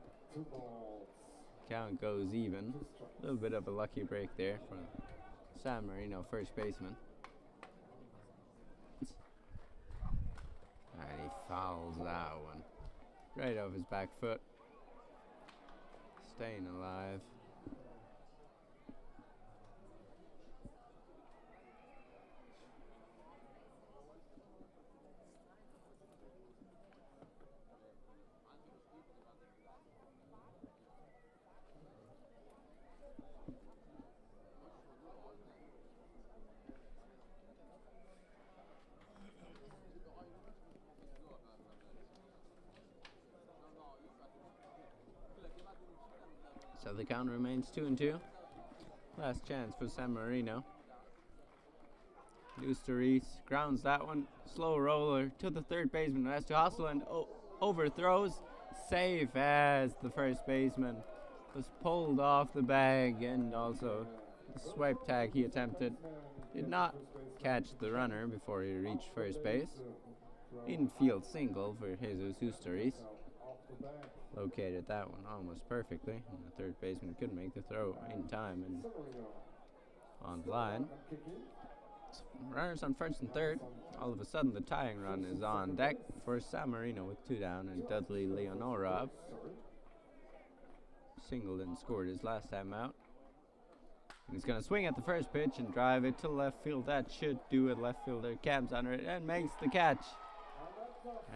Count goes even. A little bit of a lucky break there for San Marino, first baseman. And he fouls that one right off his back foot. Staying alive. So the count remains 2-2. Last chance for San Marino. Ustariz grounds that one. Slow roller to the third baseman. Has to hustle and overthrows. Safe as the first baseman was pulled off the bag, and also the swipe tag he attempted did not catch the runner before he reached first base. Infield single for Jesus Ustariz. Located that one almost perfectly, and the third baseman couldn't make the throw in time and on the line. So runners on first and third. All of a sudden the tying run is on deck for San Marino with 2 down, and Dudley Leonora singled and scored his last time out. And he's going to swing at the first pitch and drive it to left field. That should do it. Left fielder camps under it and makes the catch.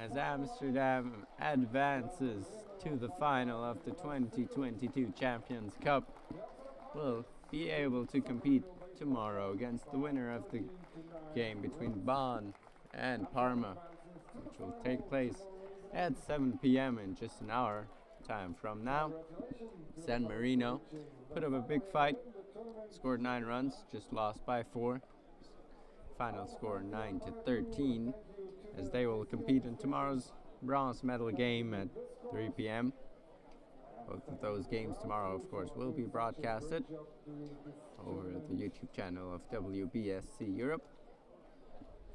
As Amsterdam advances to the final of the 2022 Champions Cup, will be able to compete tomorrow against the winner of the game between Bonn and Parma, which will take place at 7 p.m. in just an hour time from now. San Marino put up a big fight, scored 9 runs, just lost by 4. Final score 9-13, as they will compete in tomorrow's bronze medal game at 3 p.m. Both of those games tomorrow, of course, will be broadcasted over the YouTube channel of WBSC Europe.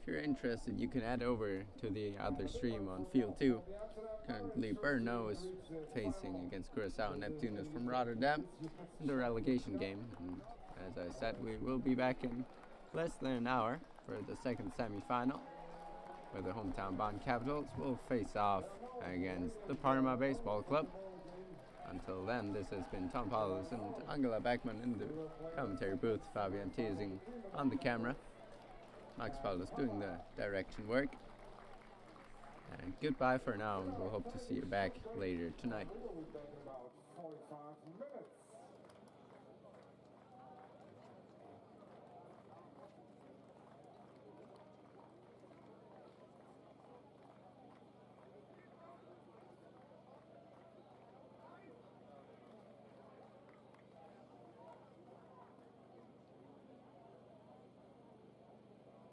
If you're interested, you can head over to the other stream on Field 2. Currently, Brno is facing against Curaçao Neptunus from Rotterdam in the relegation game. And as I said, we will be back in less than an hour for the second semi-final, where the hometown Bonn Capitals will face off against the Parma Baseball Club. Until then, this has been Tom Paulus and Angela Beckman in the commentary booth, Fabian Thiesing on the camera, Max Paulus doing the direction work. And goodbye for now, and we'll hope to see you back later tonight. We will be back in about 45 minutes.